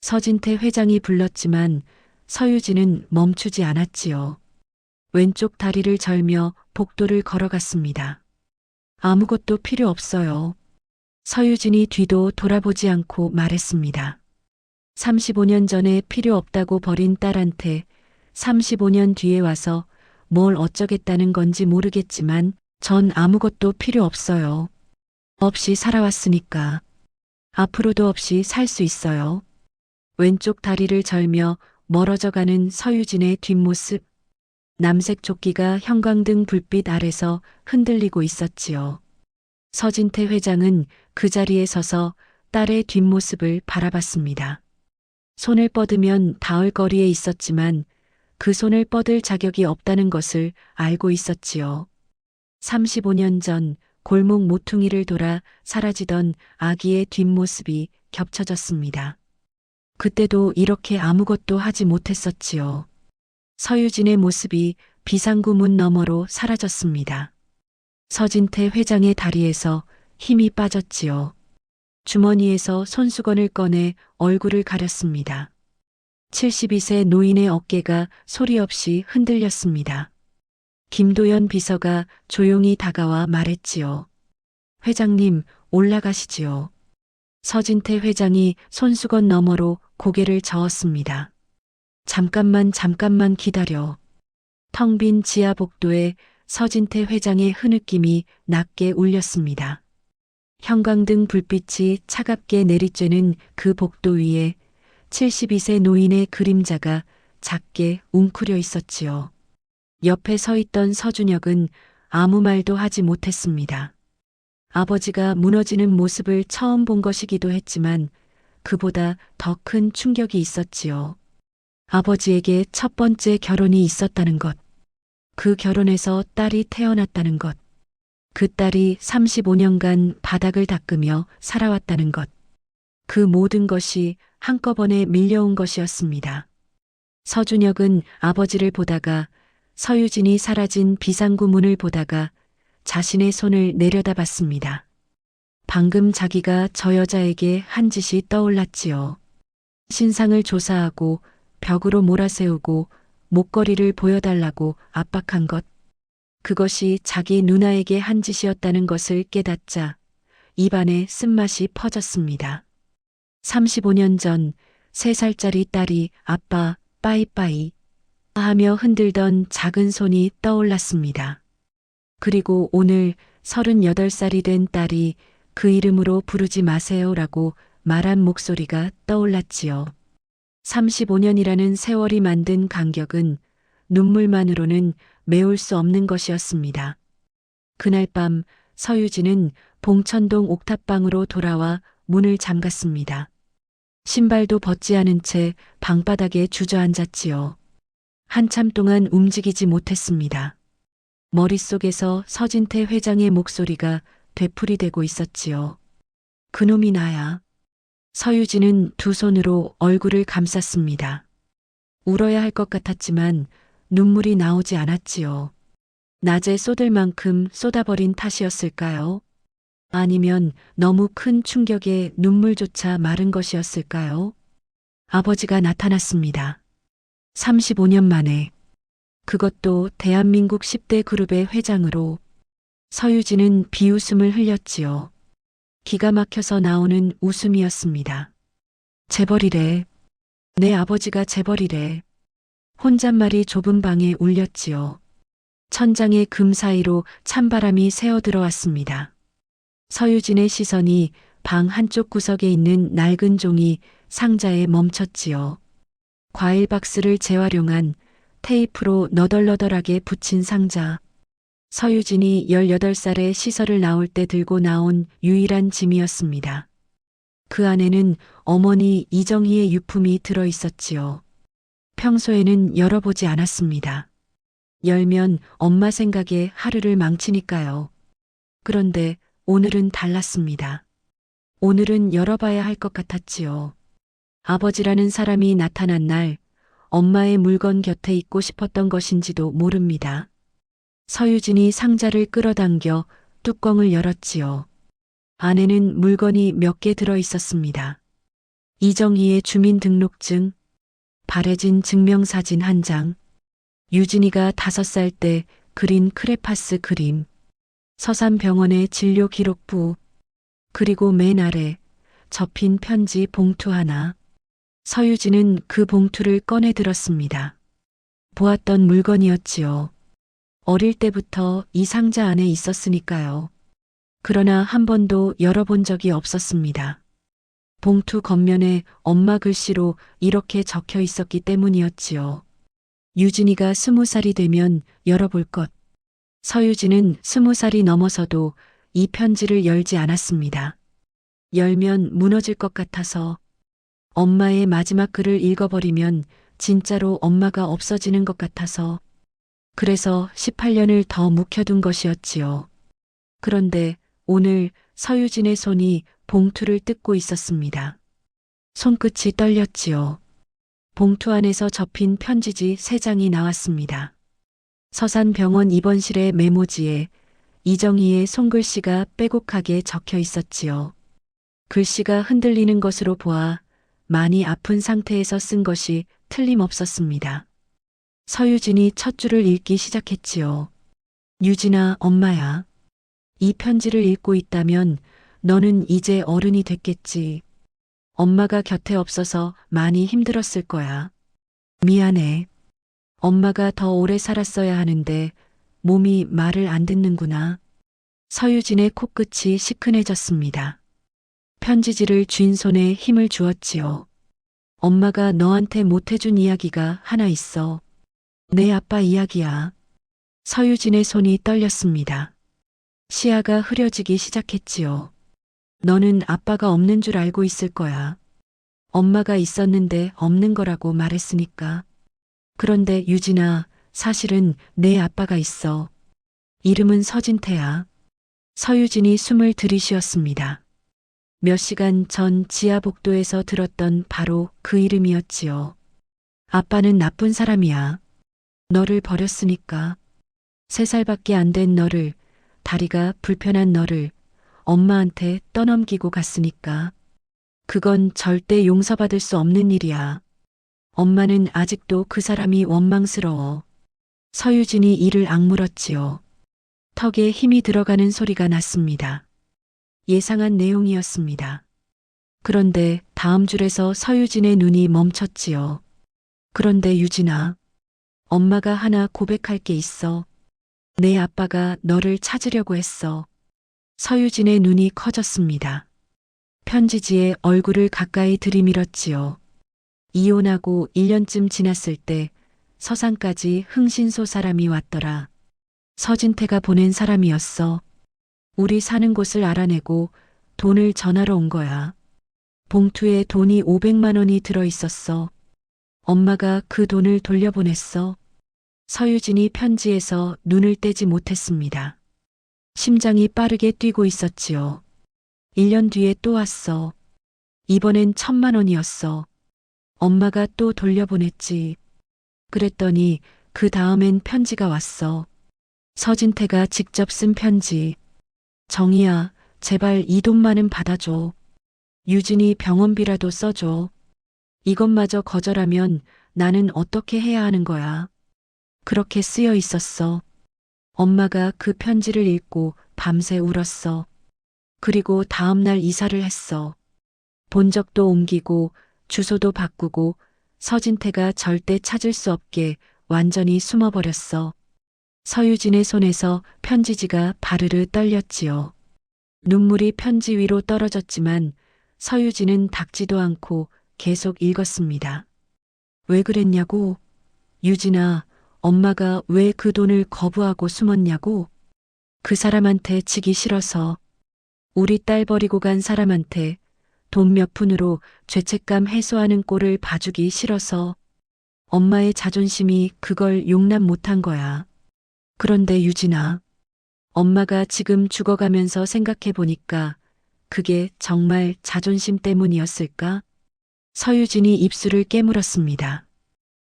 서진태 회장이 불렀지만 서유진은 멈추지 않았지요. 왼쪽 다리를 절며 복도를 걸어갔습니다. 아무것도 필요 없어요. 서유진이 뒤도 돌아보지 않고 말했습니다. 35년 전에 필요 없다고 버린 딸한테 35년 뒤에 와서 뭘 어쩌겠다는 건지 모르겠지만 전 아무것도 필요 없어요. 없이 살아왔으니까. 앞으로도 없이 살 수 있어요. 왼쪽 다리를 절며 멀어져가는 서유진의 뒷모습. 남색 조끼가 형광등 불빛 아래서 흔들리고 있었지요. 서진태 회장은 그 자리에 서서 딸의 뒷모습을 바라봤습니다. 손을 뻗으면 닿을 거리에 있었지만 그 손을 뻗을 자격이 없다는 것을 알고 있었지요. 35년 전 골목 모퉁이를 돌아 사라지던 아기의 뒷모습이 겹쳐졌습니다. 그때도 이렇게 아무것도 하지 못했었지요. 서유진의 모습이 비상구 문 너머로 사라졌습니다. 서진태 회장의 다리에서 힘이 빠졌지요. 주머니에서 손수건을 꺼내 얼굴을 가렸습니다. 72세 노인의 어깨가 소리 없이 흔들렸습니다. 김도연 비서가 조용히 다가와 말했지요. 회장님, 올라가시지요. 서진태 회장이 손수건 너머로 고개를 저었습니다. 잠깐만 기다려. 텅 빈 지하 복도에 서진태 회장의 흐느낌이 낮게 울렸습니다. 형광등 불빛이 차갑게 내리쬐는 그 복도 위에 72세 노인의 그림자가 작게 웅크려 있었지요. 옆에 서 있던 서준혁은 아무 말도 하지 못했습니다. 아버지가 무너지는 모습을 처음 본 것이기도 했지만 그보다 더 큰 충격이 있었지요. 아버지에게 첫 번째 결혼이 있었다는 것. 그 결혼에서 딸이 태어났다는 것. 그 딸이 35년간 바닥을 닦으며 살아왔다는 것. 그 모든 것이 한꺼번에 밀려온 것이었습니다. 서준혁은 아버지를 보다가 서유진이 사라진 비상구 문을 보다가 자신의 손을 내려다봤습니다. 방금 자기가 저 여자에게 한 짓이 떠올랐지요. 신상을 조사하고 벽으로 몰아세우고 목걸이를 보여달라고 압박한 것. 그것이 자기 누나에게 한 짓이었다는 것을 깨닫자 입안에 쓴맛이 퍼졌습니다. 35년 전 3살짜리 딸이 아빠 빠이빠이 하며 흔들던 작은 손이 떠올랐습니다. 그리고 오늘 38살이 된 딸이 그 이름으로 부르지 마세요라고 말한 목소리가 떠올랐지요. 35년이라는 세월이 만든 간격은 눈물만으로는 메울 수 없는 것이었습니다. 그날 밤 서유진은 봉천동 옥탑방으로 돌아와 문을 잠갔습니다. 신발도 벗지 않은 채 방바닥에 주저앉았지요. 한참 동안 움직이지 못했습니다. 머릿속에서 서진태 회장의 목소리가 되풀이되고 있었지요. 그놈이 나야. 서유진은 두 손으로 얼굴을 감쌌습니다. 울어야 할 것 같았지만 눈물이 나오지 않았지요. 낮에 쏟을 만큼 쏟아버린 탓이었을까요? 아니면 너무 큰 충격에 눈물조차 마른 것이었을까요? 아버지가 나타났습니다. 35년 만에. 그것도 대한민국 10대 그룹의 회장으로. 서유진은 비웃음을 흘렸지요. 기가 막혀서 나오는 웃음이었습니다. 재벌이래. 내 아버지가 재벌이래. 혼잣말이 좁은 방에 울렸지요. 천장의 금 사이로 찬바람이 새어 들어왔습니다. 서유진의 시선이 방 한쪽 구석에 있는 낡은 종이 상자에 멈췄지요. 과일 박스를 재활용한 테이프로 너덜너덜하게 붙인 상자. 서유진이 18살에 시설을 나올 때 들고 나온 유일한 짐이었습니다. 그 안에는 어머니 이정희의 유품이 들어 있었지요. 평소에는 열어보지 않았습니다. 열면 엄마 생각에 하루를 망치니까요. 그런데 오늘은 달랐습니다. 오늘은 열어봐야 할 것 같았지요. 아버지라는 사람이 나타난 날, 엄마의 물건 곁에 있고 싶었던 것인지도 모릅니다. 서유진이 상자를 끌어당겨 뚜껑을 열었지요. 안에는 물건이 몇 개 들어 있었습니다. 이정희의 주민등록증, 발해진 증명사진 한 장, 유진이가 5살 때 그린 크레파스 그림, 서산병원의 진료 기록부, 그리고 맨 아래 접힌 편지 봉투 하나. 서유진은 그 봉투를 꺼내 들었습니다. 보았던 물건이었지요. 어릴 때부터 이 상자 안에 있었으니까요. 그러나 한 번도 열어본 적이 없었습니다. 봉투 겉면에 엄마 글씨로 이렇게 적혀 있었기 때문이었지요. 유진이가 20살이 되면 열어볼 것. 서유진은 20살이 넘어서도 이 편지를 열지 않았습니다. 열면 무너질 것 같아서, 엄마의 마지막 글을 읽어버리면 진짜로 엄마가 없어지는 것 같아서, 그래서 18년을 더 묵혀둔 것이었지요. 그런데 오늘 서유진의 손이 봉투를 뜯고 있었습니다. 손끝이 떨렸지요. 봉투 안에서 접힌 편지지 3장이 나왔습니다. 서산병원 입원실의 메모지에 이정희의 손글씨가 빼곡하게 적혀 있었지요. 글씨가 흔들리는 것으로 보아 많이 아픈 상태에서 쓴 것이 틀림없었습니다. 서유진이 첫 줄을 읽기 시작했지요. 유진아, 엄마야. 이 편지를 읽고 있다면 너는 이제 어른이 됐겠지. 엄마가 곁에 없어서 많이 힘들었을 거야. 미안해. 엄마가 더 오래 살았어야 하는데 몸이 말을 안 듣는구나. 서유진의 코끝이 시큰해졌습니다. 편지지를 쥔 손에 힘을 주었지요. 엄마가 너한테 못해준 이야기가 하나 있어. 내 아빠 이야기야. 서유진의 손이 떨렸습니다. 시야가 흐려지기 시작했지요. 너는 아빠가 없는 줄 알고 있을 거야. 엄마가 있었는데 없는 거라고 말했으니까. 그런데 유진아, 사실은 내 아빠가 있어. 이름은 서진태야. 서유진이 숨을 들이쉬었습니다. 몇 시간 전 지하 복도에서 들었던 바로 그 이름이었지요. 아빠는 나쁜 사람이야. 너를 버렸으니까. 3살밖에 안 된 너를, 다리가 불편한 너를 엄마한테 떠넘기고 갔으니까. 그건 절대 용서받을 수 없는 일이야. 엄마는 아직도 그 사람이 원망스러워. 서유진이 이를 악물었지요. 턱에 힘이 들어가는 소리가 났습니다. 예상한 내용이었습니다. 그런데 다음 줄에서 서유진의 눈이 멈췄지요. 그런데 유진아, 엄마가 하나 고백할 게 있어. 내 아빠가 너를 찾으려고 했어. 서유진의 눈이 커졌습니다. 편지지에 얼굴을 가까이 들이밀었지요. 이혼하고 1년쯤 지났을 때 서산까지 흥신소 사람이 왔더라. 서진태가 보낸 사람이었어. 우리 사는 곳을 알아내고 돈을 전하러 온 거야. 봉투에 돈이 500만 원이 들어 있었어. 엄마가 그 돈을 돌려보냈어. 서유진이 편지에서 눈을 떼지 못했습니다. 심장이 빠르게 뛰고 있었지요. 1년 뒤에 또 왔어. 이번엔 1,000만 원이었어. 엄마가 또 돌려보냈지. 그랬더니 그 다음엔 편지가 왔어. 서진태가 직접 쓴 편지. 정희야, 제발 이 돈만은 받아줘. 유진이 병원비라도 써줘. 이것마저 거절하면 나는 어떻게 해야 하는 거야. 그렇게 쓰여 있었어. 엄마가 그 편지를 읽고 밤새 울었어. 그리고 다음날 이사를 했어. 본 적도 옮기고 주소도 바꾸고 서진태가 절대 찾을 수 없게 완전히 숨어버렸어. 서유진의 손에서 편지지가 바르르 떨렸지요. 눈물이 편지 위로 떨어졌지만 서유진은 닦지도 않고 계속 읽었습니다. 왜 그랬냐고. 유진아, 엄마가 왜 그 돈을 거부하고 숨었냐고. 그 사람한테 지기 싫어서. 우리 딸 버리고 간 사람한테 돈 몇 푼으로 죄책감 해소하는 꼴을 봐주기 싫어서. 엄마의 자존심이 그걸 용납 못한 거야. 그런데 유진아, 엄마가 지금 죽어가면서 생각해 보니까 그게 정말 자존심 때문이었을까? 서유진이 입술을 깨물었습니다.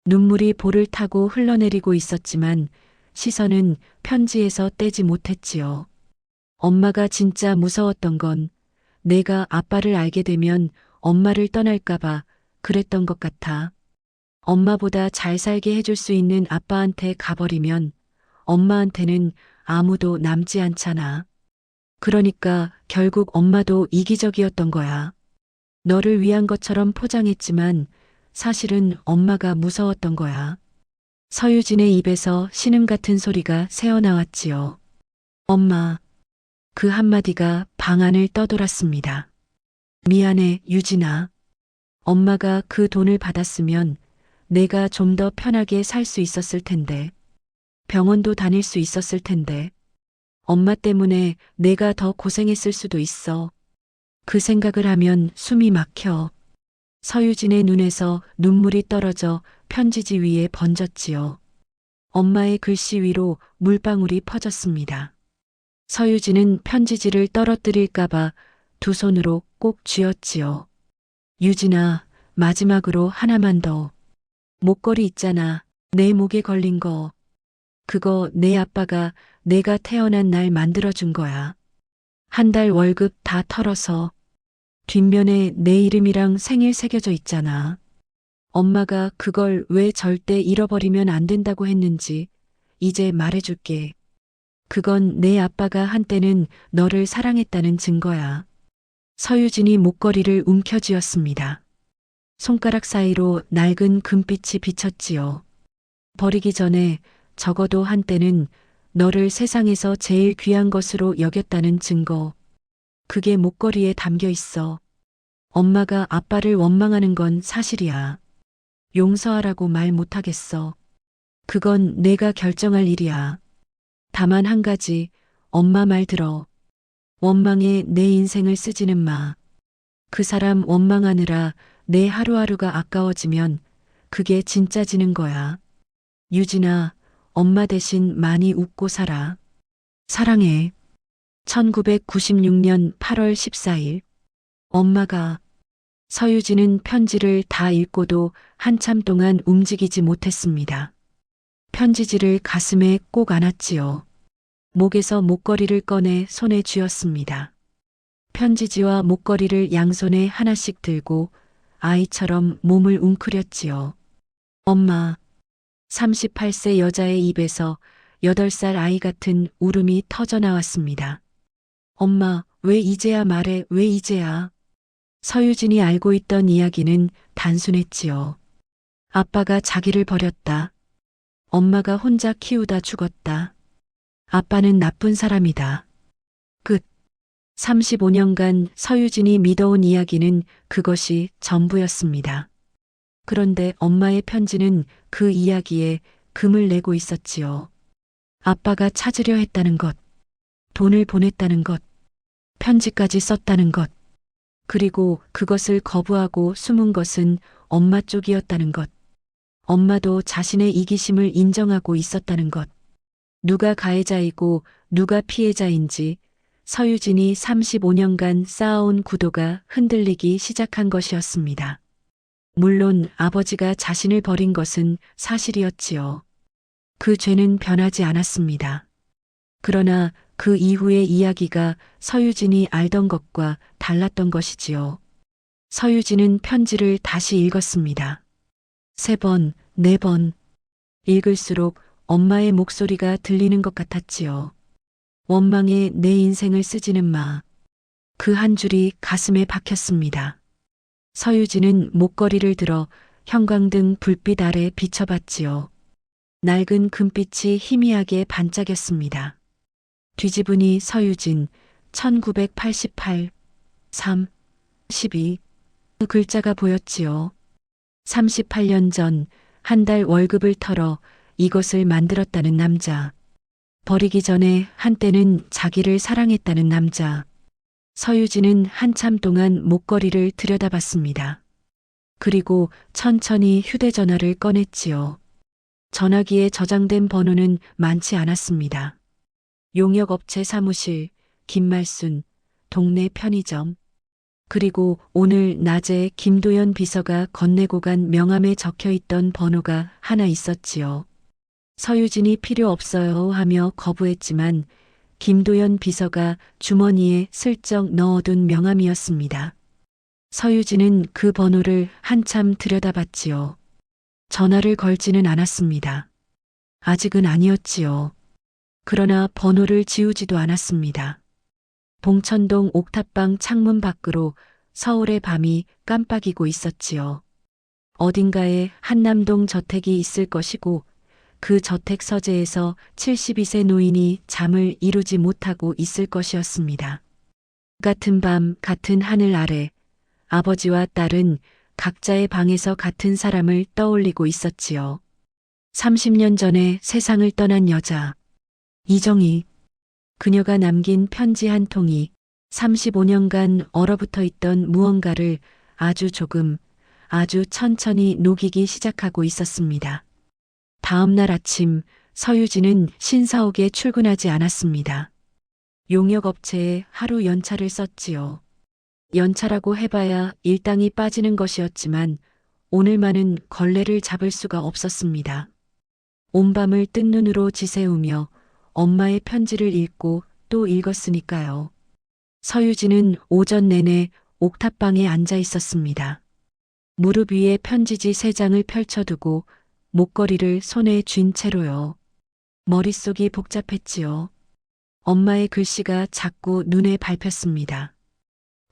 눈물이 볼을 타고 흘러내리고 있었지만 시선은 편지에서 떼지 못했지요. 엄마가 진짜 무서웠던 건 내가 아빠를 알게 되면 엄마를 떠날까봐 그랬던 것 같아. 엄마보다 잘 살게 해줄 수 있는 아빠한테 가버리면 엄마한테는 아무도 남지 않잖아. 그러니까 결국 엄마도 이기적이었던 거야. 너를 위한 것처럼 포장했지만 사실은 엄마가 무서웠던 거야. 서유진의 입에서 신음 같은 소리가 새어나왔지요. 엄마. 그 한마디가 방 안을 떠돌았습니다. 미안해, 유진아. 엄마가 그 돈을 받았으면 내가 좀 더 편하게 살 수 있었을 텐데. 병원도 다닐 수 있었을 텐데. 엄마 때문에 내가 더 고생했을 수도 있어. 그 생각을 하면 숨이 막혀. 서유진의 눈에서 눈물이 떨어져 편지지 위에 번졌지요. 엄마의 글씨 위로 물방울이 퍼졌습니다. 서유진은 편지지를 떨어뜨릴까봐 두 손으로 꼭 쥐었지요. 유진아, 마지막으로 하나만 더. 목걸이 있잖아. 내 목에 걸린 거. 그거 내 아빠가 내가 태어난 날 만들어준 거야. 한 달 월급 다 털어서. 뒷면에 내 이름이랑 생일 새겨져 있잖아. 엄마가 그걸 왜 절대 잃어버리면 안 된다고 했는지 이제 말해줄게. 그건 내 아빠가 한때는 너를 사랑했다는 증거야. 서유진이 목걸이를 움켜쥐었습니다. 손가락 사이로 낡은 금빛이 비쳤지요. 버리기 전에 적어도 한때는 너를 세상에서 제일 귀한 것으로 여겼다는 증거. 그게 목걸이에 담겨 있어. 엄마가 아빠를 원망하는 건 사실이야. 용서하라고 말 못하겠어. 그건 내가 결정할 일이야. 다만 한 가지, 엄마 말 들어. 원망에 내 인생을 쓰지는 마. 그 사람 원망하느라 내 하루하루가 아까워지면 그게 진짜 지는 거야. 유진아, 엄마 대신 많이 웃고 살아. 사랑해. 1996년 8월 14일. 엄마가. 서유진은 편지를 다 읽고도 한참 동안 움직이지 못했습니다. 편지지를 가슴에 꼭 안았지요. 목에서 목걸이를 꺼내 손에 쥐었습니다. 편지지와 목걸이를 양손에 하나씩 들고 아이처럼 몸을 웅크렸지요. 엄마. 38세 여자의 입에서 8살 아이 같은 울음이 터져 나왔습니다. 엄마, 왜 이제야 말해, 왜 이제야? 서유진이 알고 있던 이야기는 단순했지요. 아빠가 자기를 버렸다. 엄마가 혼자 키우다 죽었다. 아빠는 나쁜 사람이다. 끝. 35년간 서유진이 믿어온 이야기는 그것이 전부였습니다. 그런데 엄마의 편지는 그 이야기에 금을 내고 있었지요. 아빠가 찾으려 했다는 것, 돈을 보냈다는 것, 편지까지 썼다는 것, 그리고 그것을 거부하고 숨은 것은 엄마 쪽이었다는 것. 엄마도 자신의 이기심을 인정하고 있었다는 것. 누가 가해자이고 누가 피해자인지 서유진이 35년간 쌓아온 구도가 흔들리기 시작한 것이었습니다. 물론 아버지가 자신을 버린 것은 사실이었지요. 그 죄는 변하지 않았습니다. 그러나 그 이후의 이야기가 서유진이 알던 것과 달랐던 것이지요. 서유진은 편지를 다시 읽었습니다. 3번, 4번. 읽을수록 엄마의 목소리가 들리는 것 같았지요. 원망에 내 인생을 쓰지는 마. 그 한 줄이 가슴에 박혔습니다. 서유진은 목걸이를 들어 형광등 불빛 아래 비춰봤지요. 낡은 금빛이 희미하게 반짝였습니다. 뒤집으니 서유진 1988 3 12 그 글자가 보였지요. 38년 전 한 달 월급을 털어 이것을 만들었다는 남자. 버리기 전에 한때는 자기를 사랑했다는 남자. 서유진은 한참 동안 목걸이를 들여다봤습니다. 그리고 천천히 휴대전화를 꺼냈지요. 전화기에 저장된 번호는 많지 않았습니다. 용역업체 사무실, 김말순, 동네 편의점. 그리고 오늘 낮에 김도연 비서가 건네고 간 명함에 적혀 있던 번호가 하나 있었지요. 서유진이 필요 없어요 하며 거부했지만 김도연 비서가 주머니에 슬쩍 넣어둔 명함이었습니다. 서유진은 그 번호를 한참 들여다봤지요. 전화를 걸지는 않았습니다. 아직은 아니었지요. 그러나 번호를 지우지도 않았습니다. 봉천동 옥탑방 창문 밖으로 서울의 밤이 깜빡이고 있었지요. 어딘가에 한남동 저택이 있을 것이고 그 저택 서재에서 72세 노인이 잠을 이루지 못하고 있을 것이었습니다. 같은 밤 같은 하늘 아래 아버지와 딸은 각자의 방에서 같은 사람을 떠올리고 있었지요. 30년 전에 세상을 떠난 여자 이정희. 그녀가 남긴 편지 한 통이 35년간 얼어붙어 있던 무언가를 아주 조금, 아주 천천히 녹이기 시작하고 있었습니다. 다음 날 아침 서유진은 신사옥에 출근하지 않았습니다. 용역업체에 하루 연차를 썼지요. 연차라고 해봐야 일당이 빠지는 것이었지만 오늘만은 걸레를 잡을 수가 없었습니다. 온밤을 뜬 눈으로 지새우며 엄마의 편지를 읽고 또 읽었으니까요. 서유진은 오전 내내 옥탑방에 앉아 있었습니다. 무릎 위에 편지지 3장을 펼쳐두고 목걸이를 손에 쥔 채로요. 머릿속이 복잡했지요. 엄마의 글씨가 자꾸 눈에 밟혔습니다.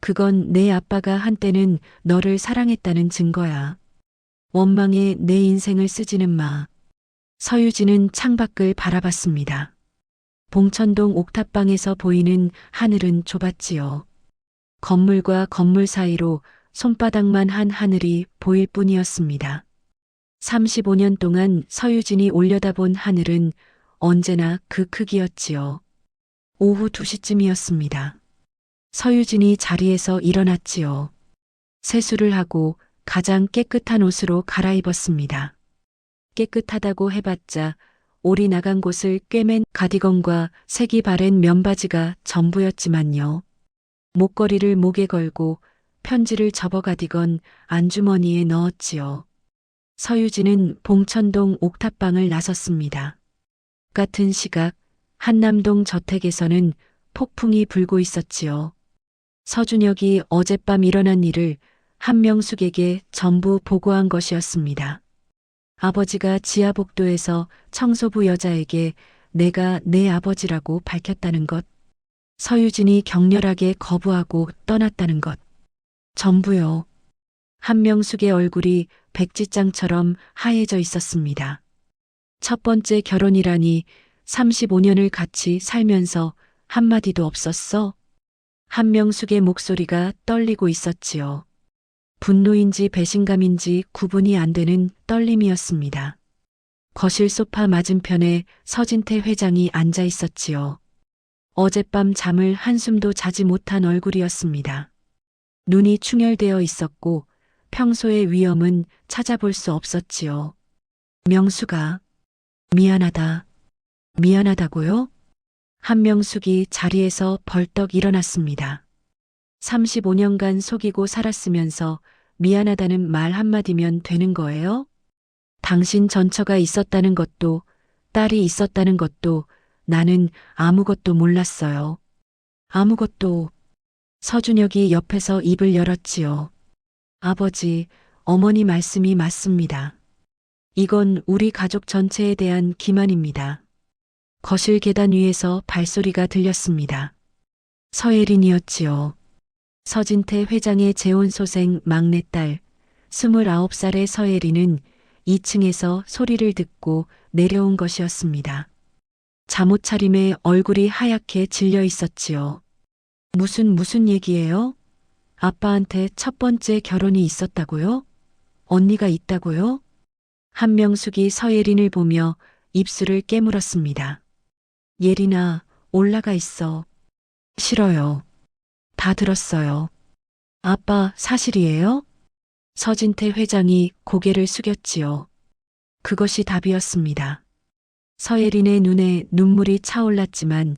그건 내 아빠가 한때는 너를 사랑했다는 증거야. 원망에 내 인생을 쓰지는 마. 서유진은 창밖을 바라봤습니다. 봉천동 옥탑방에서 보이는 하늘은 좁았지요. 건물과 건물 사이로 손바닥만 한 하늘이 보일 뿐이었습니다. 35년 동안 서유진이 올려다본 하늘은 언제나 그 크기였지요. 오후 2시쯤이었습니다. 서유진이 자리에서 일어났지요. 세수를 하고 가장 깨끗한 옷으로 갈아입었습니다. 깨끗하다고 해봤자 올이 나간 곳을 꿰맨 가디건과 색이 바랜 면바지가 전부였지만요. 목걸이를 목에 걸고 편지를 접어 가디건 안주머니에 넣었지요. 서유진은 봉천동 옥탑방을 나섰습니다. 같은 시각 한남동 저택에서는 폭풍이 불고 있었지요. 서준혁이 어젯밤 일어난 일을 한명숙에게 전부 보고한 것이었습니다. 아버지가 지하복도에서 청소부 여자에게 내가 내 아버지라고 밝혔다는 것, 서유진이 격렬하게 거부하고 떠났다는 것, 전부요. 한명숙의 얼굴이 백지장처럼 하얘져 있었습니다. 첫 번째 결혼이라니 35년을 같이 살면서 한마디도 없었어? 한명숙의 목소리가 떨리고 있었지요. 분노인지 배신감인지 구분이 안 되는 떨림이었습니다. 거실 소파 맞은편에 서진태 회장이 앉아 있었지요. 어젯밤 잠을 한숨도 자지 못한 얼굴이었습니다. 눈이 충혈되어 있었고 평소의 위험은 찾아볼 수 없었지요. 명숙아, 미안하다. 미안하다고요? 한명숙이 자리에서 벌떡 일어났습니다. 35년간 속이고 살았으면서 미안하다는 말 한마디면 되는 거예요? 당신 전처가 있었다는 것도 딸이 있었다는 것도 나는 아무것도 몰랐어요. 아무것도. 서준혁이 옆에서 입을 열었지요. 아버지, 어머니 말씀이 맞습니다. 이건 우리 가족 전체에 대한 기만입니다. 거실 계단 위에서 발소리가 들렸습니다. 서예린이었지요. 서진태 회장의 재혼소생 막내딸 29살의 서예린은 2층에서 소리를 듣고 내려온 것이었습니다. 잠옷 차림에 얼굴이 하얗게 질려 있었지요. 무슨 얘기예요? 아빠한테 첫 번째 결혼이 있었다고요? 언니가 있다고요? 한명숙이 서예린을 보며 입술을 깨물었습니다. 예린아, 올라가 있어. 싫어요. 다 들었어요. 아빠, 사실이에요? 서진태 회장이 고개를 숙였지요. 그것이 답이었습니다. 서예린의 눈에 눈물이 차올랐지만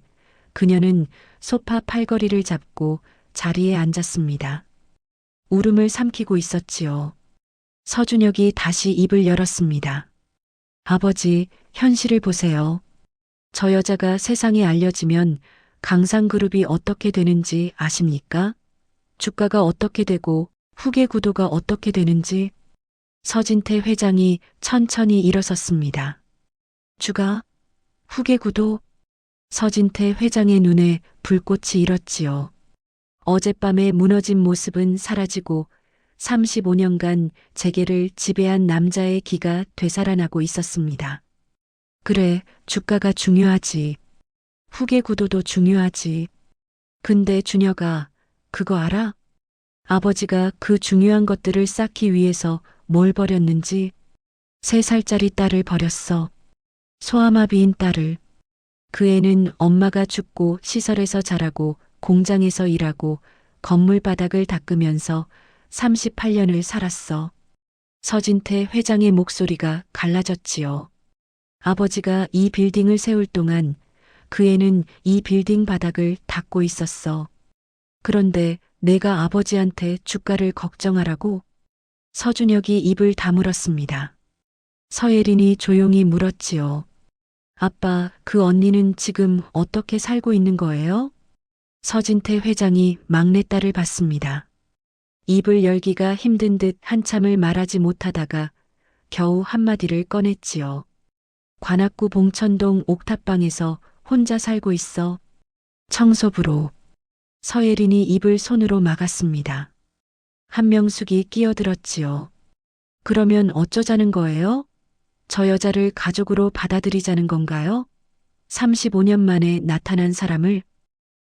그녀는 소파 팔걸이를 잡고 자리에 앉았습니다. 울음을 삼키고 있었지요. 서준혁이 다시 입을 열었습니다. 아버지, 현실을 보세요. 저 여자가 세상에 알려지면 강상그룹이 어떻게 되는지 아십니까? 주가가 어떻게 되고 후계 구도가 어떻게 되는지. 서진태 회장이 천천히 일어섰습니다. 주가, 후계 구도. 서진태 회장의 눈에 불꽃이 일었지요. 어젯밤에 무너진 모습은 사라지고 35년간 재계를 지배한 남자의 기가 되살아나고 있었습니다. 그래, 주가가 중요하지. 후계 구도도 중요하지. 근데 준혁아, 그거 알아? 아버지가 그 중요한 것들을 쌓기 위해서 뭘 버렸는지. 3살짜리 딸을 버렸어. 소아마비인 딸을. 그 애는 엄마가 죽고 시설에서 자라고 공장에서 일하고 건물 바닥을 닦으면서 38년을 살았어. 서진태 회장의 목소리가 갈라졌지요. 아버지가 이 빌딩을 세울 동안 그 애는 이 빌딩 바닥을 닦고 있었어. 그런데 내가 아버지한테 주가를 걱정하라고? 서준혁이 입을 다물었습니다. 서예린이 조용히 물었지요. 아빠, 그 언니는 지금 어떻게 살고 있는 거예요? 서진태 회장이 막내딸을 봤습니다. 입을 열기가 힘든 듯 한참을 말하지 못하다가 겨우 한마디를 꺼냈지요. 관악구 봉천동 옥탑방에서 혼자 살고 있어. 청소부로. 서예린이 입을 손으로 막았습니다. 한명숙이 끼어들었지요. 그러면 어쩌자는 거예요? 저 여자를 가족으로 받아들이자는 건가요? 35년 만에 나타난 사람을.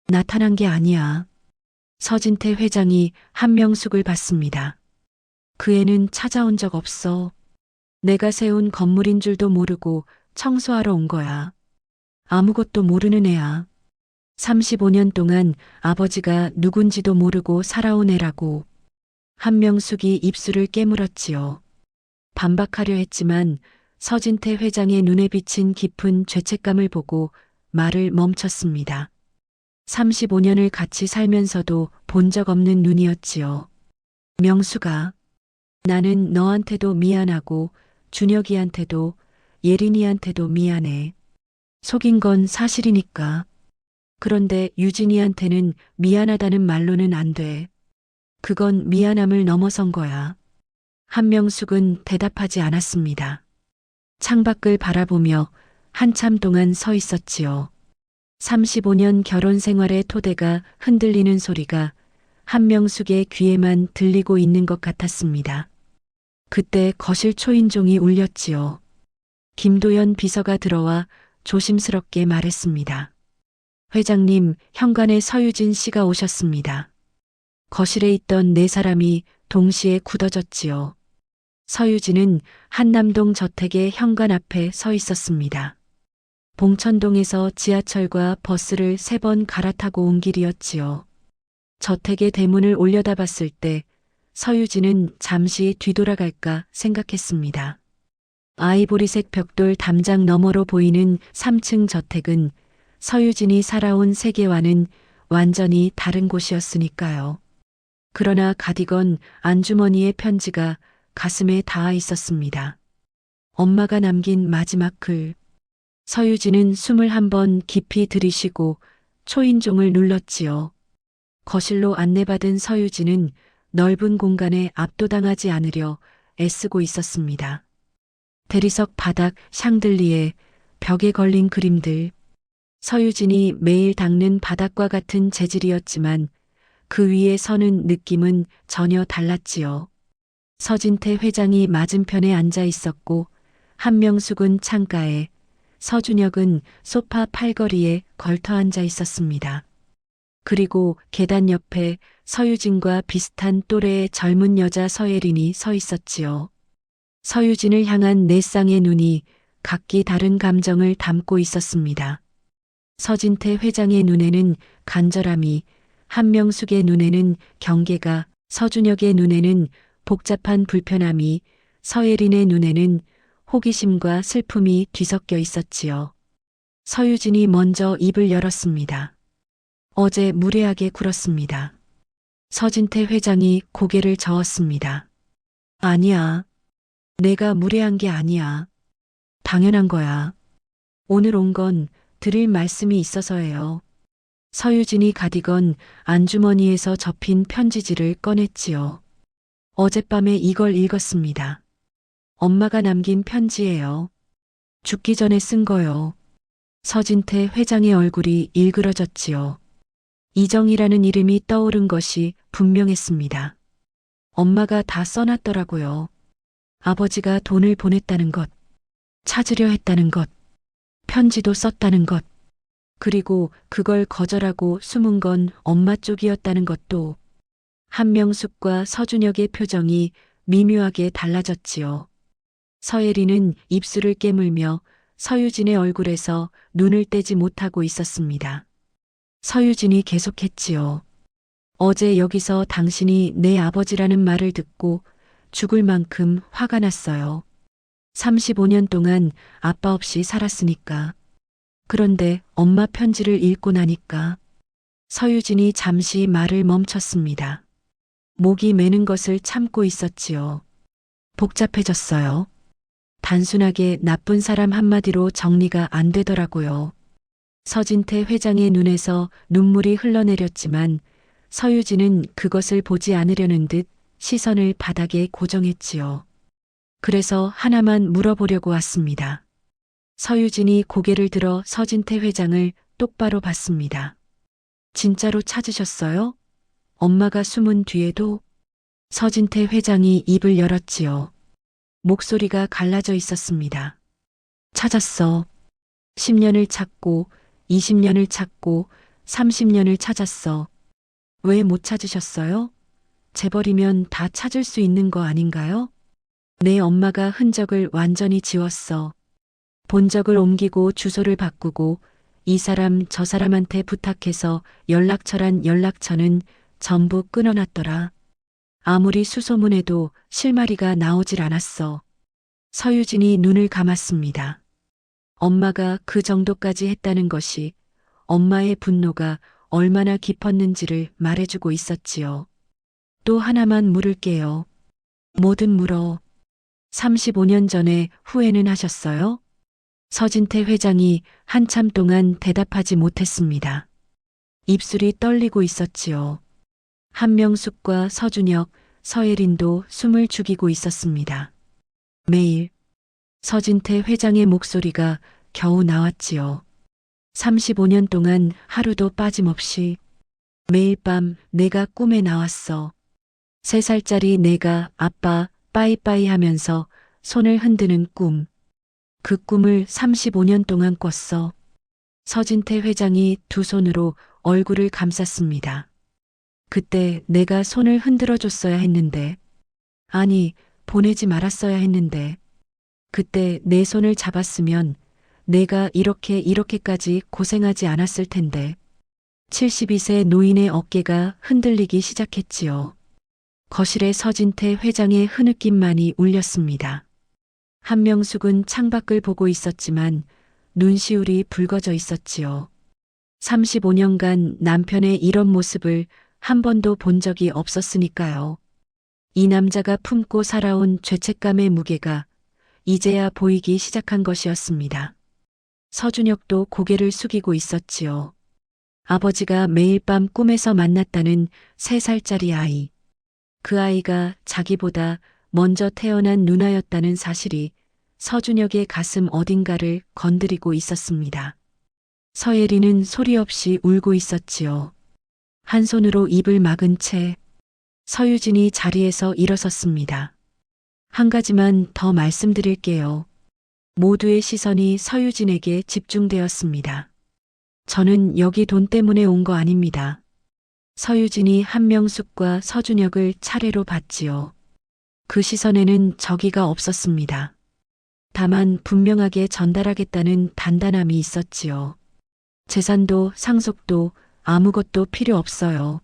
나타난 게 아니야. 서진태 회장이 한명숙을 봤습니다. 그 애는 찾아온 적 없어. 내가 세운 건물인 줄도 모르고 청소하러 온 거야. 아무것도 모르는 애야. 35년 동안 아버지가 누군지도 모르고 살아온 애라고. 한명숙이 입술을 깨물었지요. 반박하려 했지만 서진태 회장의 눈에 비친 깊은 죄책감을 보고 말을 멈췄습니다. 35년을 같이 살면서도 본 적 없는 눈이었지요. 명수가, 나는 너한테도 미안하고 준혁이한테도 예린이한테도 미안해. 속인 건 사실이니까. 그런데 유진이한테는 미안하다는 말로는 안 돼. 그건 미안함을 넘어선 거야. 한명숙은 대답하지 않았습니다. 창밖을 바라보며 한참 동안 서 있었지요. 35년 결혼 생활의 토대가 흔들리는 소리가 한명숙의 귀에만 들리고 있는 것 같았습니다. 그때 거실 초인종이 울렸지요. 김도연 비서가 들어와 조심스럽게 말했습니다. 회장님, 현관에 서유진 씨가 오셨습니다. 거실에 있던 4사람이 동시에 굳어졌지요. 서유진은 한남동 저택의 현관 앞에 서 있었습니다. 봉천동에서 지하철과 버스를 3번 갈아타고 온 길이었지요. 저택의 대문을 올려다봤을 때 서유진은 잠시 뒤돌아갈까 생각했습니다. 아이보리색 벽돌 담장 너머로 보이는 3층 저택은 서유진이 살아온 세계와는 완전히 다른 곳이었으니까요. 그러나 가디건 안주머니의 편지가 가슴에 닿아 있었습니다. 엄마가 남긴 마지막 글. 서유진은 숨을 한번 깊이 들이쉬고 초인종을 눌렀지요. 거실로 안내받은 서유진은 넓은 공간에 압도당하지 않으려 애쓰고 있었습니다. 대리석 바닥 샹들리에 벽에 걸린 그림들. 서유진이 매일 닦는 바닥과 같은 재질이었지만 그 위에 서는 느낌은 전혀 달랐지요. 서진태 회장이 맞은편에 앉아 있었고 한명숙은 창가에, 서준혁은 소파 팔걸이에 걸터 앉아 있었습니다. 그리고 계단 옆에 서유진과 비슷한 또래의 젊은 여자 서예린이 서 있었지요. 서유진을 향한 네 쌍의 눈이 각기 다른 감정을 담고 있었습니다. 서진태 회장의 눈에는 간절함이, 한명숙의 눈에는 경계가, 서준혁의 눈에는 복잡한 불편함이, 서예린의 눈에는 호기심과 슬픔이 뒤섞여 있었지요. 서유진이 먼저 입을 열었습니다. 어제 무례하게 굴었습니다. 서진태 회장이 고개를 저었습니다. 아니야. 내가 무례한 게 아니야. 당연한 거야. 오늘 온 건 드릴 말씀이 있어서예요. 서유진이 가디건 안주머니에서 접힌 편지지를 꺼냈지요. 어젯밤에 이걸 읽었습니다. 엄마가 남긴 편지예요. 죽기 전에 쓴 거요. 서진태 회장의 얼굴이 일그러졌지요. 이정이라는 이름이 떠오른 것이 분명했습니다. 엄마가 다 써놨더라고요. 아버지가 돈을 보냈다는 것, 찾으려 했다는 것, 편지도 썼다는 것, 그리고 그걸 거절하고 숨은 건 엄마 쪽이었다는 것도. 한명숙과 서준혁의 표정이 미묘하게 달라졌지요. 서예린은 입술을 깨물며 서유진의 얼굴에서 눈을 떼지 못하고 있었습니다. 서유진이 계속했지요. 어제 여기서 당신이 내 아버지라는 말을 듣고 죽을 만큼 화가 났어요. 35년 동안 아빠 없이 살았으니까. 그런데 엄마 편지를 읽고 나니까. 서유진이 잠시 말을 멈췄습니다. 목이 메는 것을 참고 있었지요. 복잡해졌어요. 단순하게 나쁜 사람 한마디로 정리가 안 되더라고요. 서진태 회장의 눈에서 눈물이 흘러내렸지만 서유진은 그것을 보지 않으려는 듯 시선을 바닥에 고정했지요. 그래서 하나만 물어보려고 왔습니다. 서유진이 고개를 들어 서진태 회장을 똑바로 봤습니다. 진짜로 찾으셨어요? 엄마가 숨은 뒤에도? 서진태 회장이 입을 열었지요. 목소리가 갈라져 있었습니다. 찾았어. 10년을 찾고 20년을 찾고 30년을 찾았어. 왜 못 찾으셨어요? 재벌이면 다 찾을 수 있는 거 아닌가요? 내 엄마가 흔적을 완전히 지웠어. 본적을 옮기고 주소를 바꾸고 이 사람 저 사람한테 부탁해서 연락처란 연락처는 전부 끊어놨더라. 아무리 수소문해도 실마리가 나오질 않았어. 서유진이 눈을 감았습니다. 엄마가 그 정도까지 했다는 것이 엄마의 분노가 얼마나 깊었는지를 말해주고 있었지요. 또 하나만 물을게요. 뭐든 물어. 35년 전에 후회는 하셨어요? 서진태 회장이 한참 동안 대답하지 못했습니다. 입술이 떨리고 있었지요. 한명숙과 서준혁, 서예린도 숨을 죽이고 있었습니다. 매일 서진태 회장의 목소리가 겨우 나왔지요. 35년 동안 하루도 빠짐없이 매일 밤 내가 꿈에 나왔어. 3살짜리 내가 아빠 빠이빠이 하면서 손을 흔드는 꿈. 그 꿈을 35년 동안 꿨어. 서진태 회장이 두 손으로 얼굴을 감쌌습니다. 그때 내가 손을 흔들어 줬어야 했는데, 아니, 보내지 말았어야 했는데, 그때 내 손을 잡았으면 내가 이렇게까지 고생하지 않았을 텐데. 72세 노인의 어깨가 흔들리기 시작했지요. 거실에 서진태 회장의 흐느낌만이 울렸습니다. 한명숙은 창밖을 보고 있었지만 눈시울이 붉어져 있었지요. 35년간 남편의 이런 모습을 한 번도 본 적이 없었으니까요. 이 남자가 품고 살아온 죄책감의 무게가 이제야 보이기 시작한 것이었습니다. 서준혁도 고개를 숙이고 있었지요. 아버지가 매일 밤 꿈에서 만났다는 3살짜리 아이. 그 아이가 자기보다 먼저 태어난 누나였다는 사실이 서준혁의 가슴 어딘가를 건드리고 있었습니다. 서예린은 소리 없이 울고 있었지요. 한 손으로 입을 막은 채 서유진이 자리에서 일어섰습니다. 한 가지만 더 말씀드릴게요. 모두의 시선이 서유진에게 집중되었습니다. 저는 여기 돈 때문에 온 거 아닙니다. 서유진이 한명숙과 서준혁을 차례로 봤지요. 그 시선에는 적의가 없었습니다. 다만 분명하게 전달하겠다는 단단함이 있었지요. 재산도 상속도 아무것도 필요 없어요.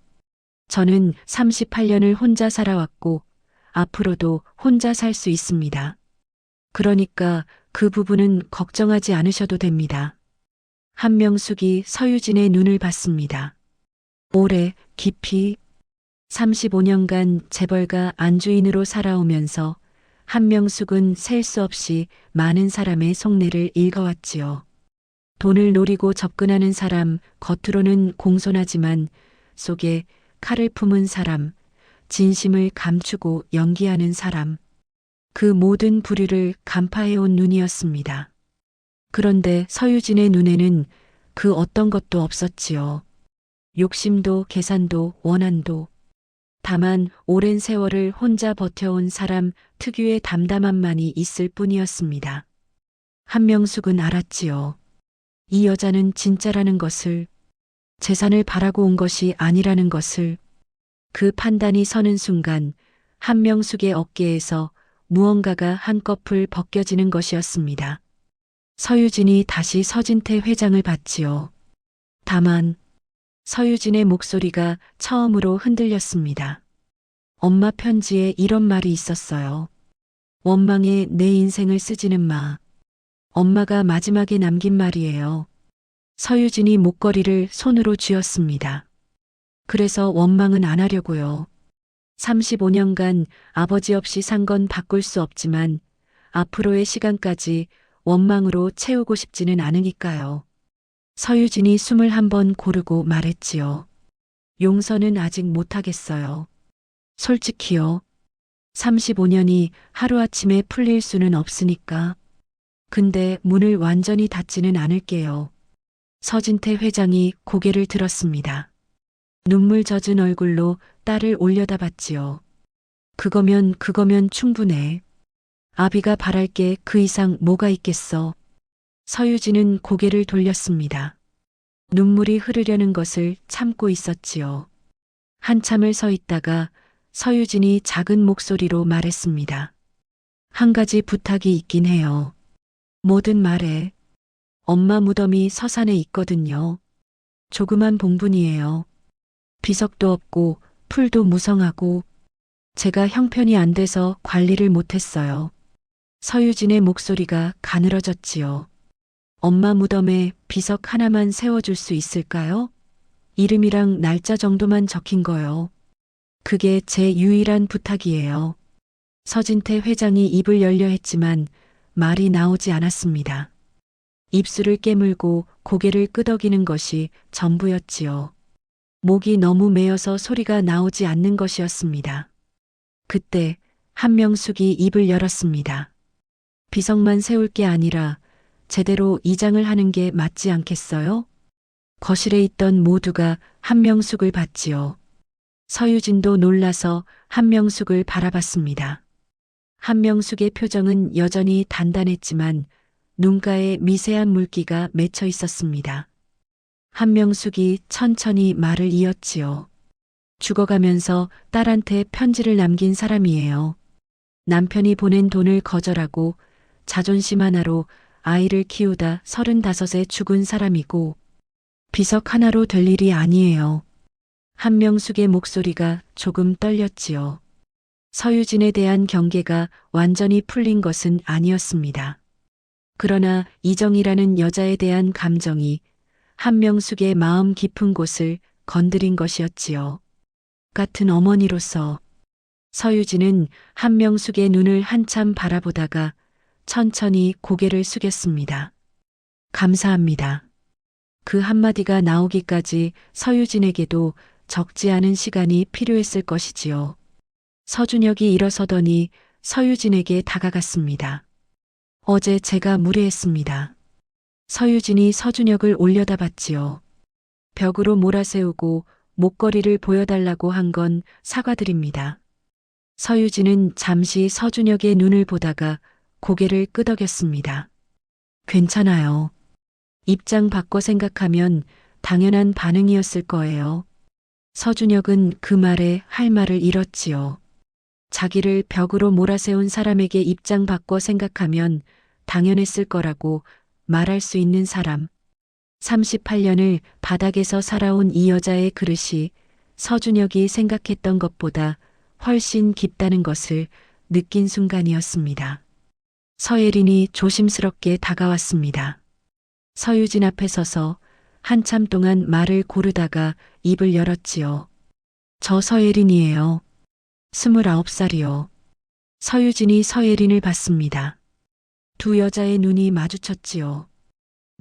저는 38년을 혼자 살아왔고 앞으로도 혼자 살 수 있습니다. 그러니까 그 부분은 걱정하지 않으셔도 됩니다. 한명숙이 서유진의 눈을 봤습니다. 오래 깊이 35년간 재벌가 안주인으로 살아오면서 한명숙은 셀 수 없이 많은 사람의 속내를 읽어왔지요. 돈을 노리고 접근하는 사람, 겉으로는 공손하지만 속에 칼을 품은 사람, 진심을 감추고 연기하는 사람, 그 모든 부류를 간파해온 눈이었습니다. 그런데 서유진의 눈에는 그 어떤 것도 없었지요. 욕심도 계산도 원한도. 다만 오랜 세월을 혼자 버텨온 사람 특유의 담담함만이 있을 뿐이었습니다. 한명숙은 알았지요. 이 여자는 진짜라는 것을, 재산을 바라고 온 것이 아니라는 것을. 그 판단이 서는 순간 한명숙의 어깨에서 무언가가 한꺼풀 벗겨지는 것이었습니다. 서유진이 다시 서진태 회장을 봤지요. 다만 서유진의 목소리가 처음으로 흔들렸습니다. 엄마 편지에 이런 말이 있었어요. 원망에 내 인생을 쓰지는 마. 엄마가 마지막에 남긴 말이에요. 서유진이 목걸이를 손으로 쥐었습니다. 그래서 원망은 안 하려고요. 35년간 아버지 없이 산 건 바꿀 수 없지만 앞으로의 시간까지 원망으로 채우고 싶지는 않으니까요. 서유진이 숨을 한번 고르고 말했지요. 용서는 아직 못하겠어요. 솔직히요. 35년이 하루아침에 풀릴 수는 없으니까. 근데 문을 완전히 닫지는 않을게요. 서진태 회장이 고개를 들었습니다. 눈물 젖은 얼굴로 딸을 올려다봤지요. 그거면 충분해. 아비가 바랄 게 그 이상 뭐가 있겠어. 서유진은 고개를 돌렸습니다. 눈물이 흐르려는 것을 참고 있었지요. 한참을 서 있다가 서유진이 작은 목소리로 말했습니다. 한 가지 부탁이 있긴 해요. 뭐든 말해. 엄마 무덤이 서산에 있거든요. 조그만 봉분이에요. 비석도 없고 풀도 무성하고 제가 형편이 안 돼서 관리를 못했어요. 서유진의 목소리가 가늘어졌지요. 엄마 무덤에 비석 하나만 세워줄 수 있을까요? 이름이랑 날짜 정도만 적힌 거요. 그게 제 유일한 부탁이에요. 서진태 회장이 입을 열려 했지만 말이 나오지 않았습니다. 입술을 깨물고 고개를 끄덕이는 것이 전부였지요. 목이 너무 메어서 소리가 나오지 않는 것이었습니다. 그때 한명숙이 입을 열었습니다. 비석만 세울 게 아니라 제대로 이장을 하는 게 맞지 않겠어요? 거실에 있던 모두가 한명숙을 봤지요. 서유진도 놀라서 한명숙을 바라봤습니다. 한명숙의 표정은 여전히 단단했지만 눈가에 미세한 물기가 맺혀 있었습니다. 한명숙이 천천히 말을 이었지요. 죽어가면서 딸한테 편지를 남긴 사람이에요. 남편이 보낸 돈을 거절하고 자존심 하나로 아이를 키우다 35에 죽은 사람이고 비석 하나로 될 일이 아니에요. 한명숙의 목소리가 조금 떨렸지요. 서유진에 대한 경계가 완전히 풀린 것은 아니었습니다. 그러나 이정이라는 여자에 대한 감정이 한명숙의 마음 깊은 곳을 건드린 것이었지요. 같은 어머니로서 서유진은 한명숙의 눈을 한참 바라보다가 천천히 고개를 숙였습니다. 감사합니다. 그 한마디가 나오기까지 서유진에게도 적지 않은 시간이 필요했을 것이지요. 서준혁이 일어서더니 서유진에게 다가갔습니다. 어제 제가 무례했습니다. 서유진이 서준혁을 올려다봤지요. 벽으로 몰아세우고 목걸이를 보여달라고 한 건 사과드립니다. 서유진은 잠시 서준혁의 눈을 보다가 고개를 끄덕였습니다. 괜찮아요. 입장 바꿔 생각하면 당연한 반응이었을 거예요. 서준혁은 그 말에 할 말을 잃었지요. 자기를 벽으로 몰아세운 사람에게 입장 바꿔 생각하면 당연했을 거라고 말할 수 있는 사람. 38년을 바닥에서 살아온 이 여자의 그릇이 서준혁이 생각했던 것보다 훨씬 깊다는 것을 느낀 순간이었습니다. 서예린이 조심스럽게 다가왔습니다. 서유진 앞에 서서 한참 동안 말을 고르다가 입을 열었지요. 저 서예린이에요. 29살이요. 서유진이 서예린을 봤습니다. 두 여자의 눈이 마주쳤지요.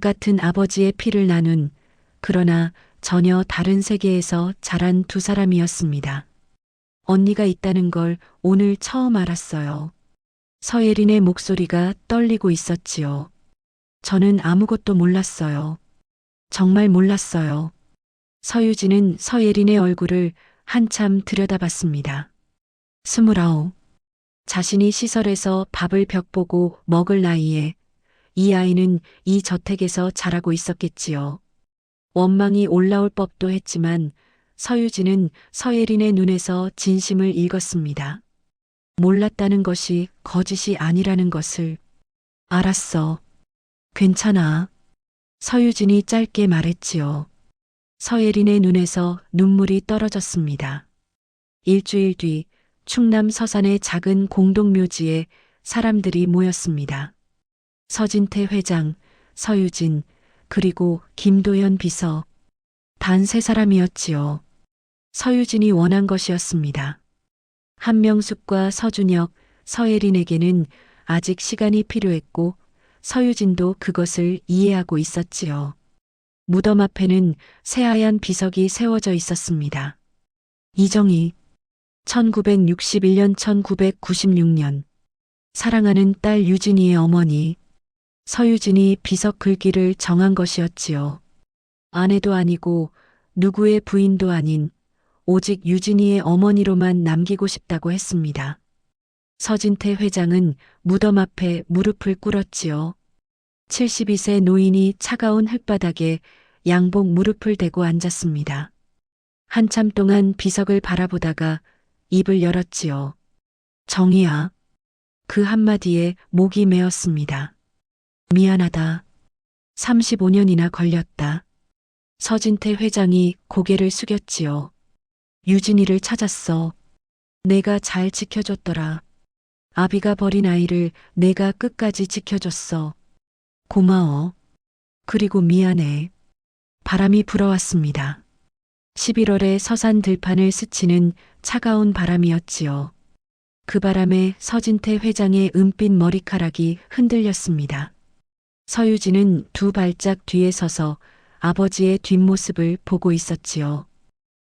같은 아버지의 피를 나눈 그러나 전혀 다른 세계에서 자란 두 사람이었습니다. 언니가 있다는 걸 오늘 처음 알았어요. 서예린의 목소리가 떨리고 있었지요. 저는 아무것도 몰랐어요. 정말 몰랐어요. 서유진은 서예린의 얼굴을 한참 들여다봤습니다. 29. 자신이 시설에서 밥을 벽보고 먹을 나이에 이 아이는 이 저택에서 자라고 있었겠지요. 원망이 올라올 법도 했지만 서유진은 서예린의 눈에서 진심을 읽었습니다. 몰랐다는 것이 거짓이 아니라는 것을. 알았어. 괜찮아. 서유진이 짧게 말했지요. 서예린의 눈에서 눈물이 떨어졌습니다. 일주일 뒤 충남 서산의 작은 공동묘지에 사람들이 모였습니다. 서진태 회장, 서유진, 그리고 김도연 비서. 단 세 사람이었지요. 서유진이 원한 것이었습니다. 한명숙과 서준혁, 서예린에게는 아직 시간이 필요했고 서유진도 그것을 이해하고 있었지요. 무덤 앞에는 새하얀 비석이 세워져 있었습니다. 이정희, 1961년 1996년. 사랑하는 딸 유진이의 어머니. 서유진이 비석 글귀를 정한 것이었지요. 아내도 아니고 누구의 부인도 아닌 오직 유진이의 어머니로만 남기고 싶다고 했습니다. 서진태 회장은 무덤 앞에 무릎을 꿇었지요. 72세 노인이 차가운 흙바닥에 양복 무릎을 대고 앉았습니다. 한참 동안 비석을 바라보다가 입을 열었지요. 정희야. 그 한마디에 목이 메었습니다. 미안하다. 35년이나 걸렸다. 서진태 회장이 고개를 숙였지요. 유진이를 찾았어. 내가 잘 지켜줬더라. 아비가 버린 아이를 내가 끝까지 지켜줬어. 고마워. 그리고 미안해. 바람이 불어왔습니다. 11월에 서산 들판을 스치는 차가운 바람이었지요. 그 바람에 서진태 회장의 은빛 머리카락이 흔들렸습니다. 서유진은 두 발짝 뒤에 서서 아버지의 뒷모습을 보고 있었지요.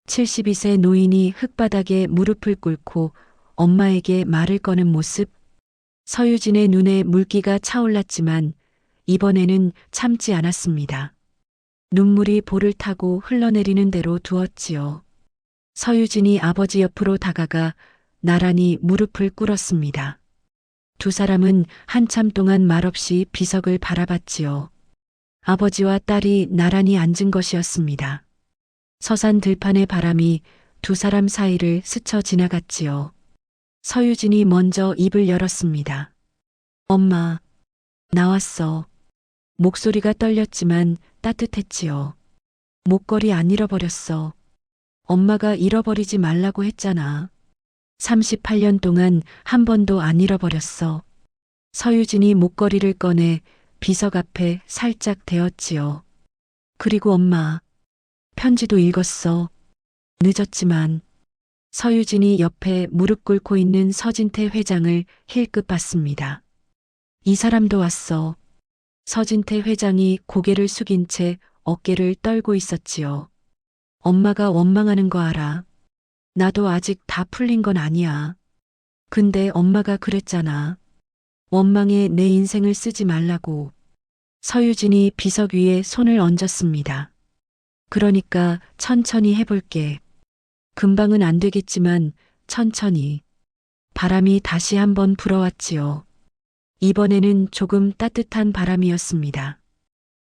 72세 노인이 흙바닥에 무릎을 꿇고 엄마에게 말을 거는 모습. 서유진의 눈에 물기가 차올랐지만 이번에는 참지 않았습니다. 눈물이 볼을 타고 흘러내리는 대로 두었지요. 서유진이 아버지 옆으로 다가가 나란히 무릎을 꿇었습니다. 두 사람은 한참 동안 말없이 비석을 바라봤지요. 아버지와 딸이 나란히 앉은 것이었습니다. 서산 들판의 바람이 두 사람 사이를 스쳐 지나갔지요. 서유진이 먼저 입을 열었습니다. 엄마, 나왔어. 목소리가 떨렸지만 따뜻했지요. 목걸이 안 잃어버렸어. 엄마가 잃어버리지 말라고 했잖아. 38년 동안 한 번도 안 잃어버렸어. 서유진이 목걸이를 꺼내 비석 앞에 살짝 대었지요. 그리고 엄마, 편지도 읽었어. 늦었지만. 서유진이 옆에 무릎 꿇고 있는 서진태 회장을 힐끗 봤습니다. 이 사람도 왔어. 서진태 회장이 고개를 숙인 채 어깨를 떨고 있었지요. 엄마가 원망하는 거 알아. 나도 아직 다 풀린 건 아니야. 근데 엄마가 그랬잖아. 원망에 내 인생을 쓰지 말라고. 서유진이 비석 위에 손을 얹었습니다. 그러니까 천천히 해볼게. 금방은 안 되겠지만 천천히. 바람이 다시 한번 불어왔지요. 이번에는 조금 따뜻한 바람이었습니다.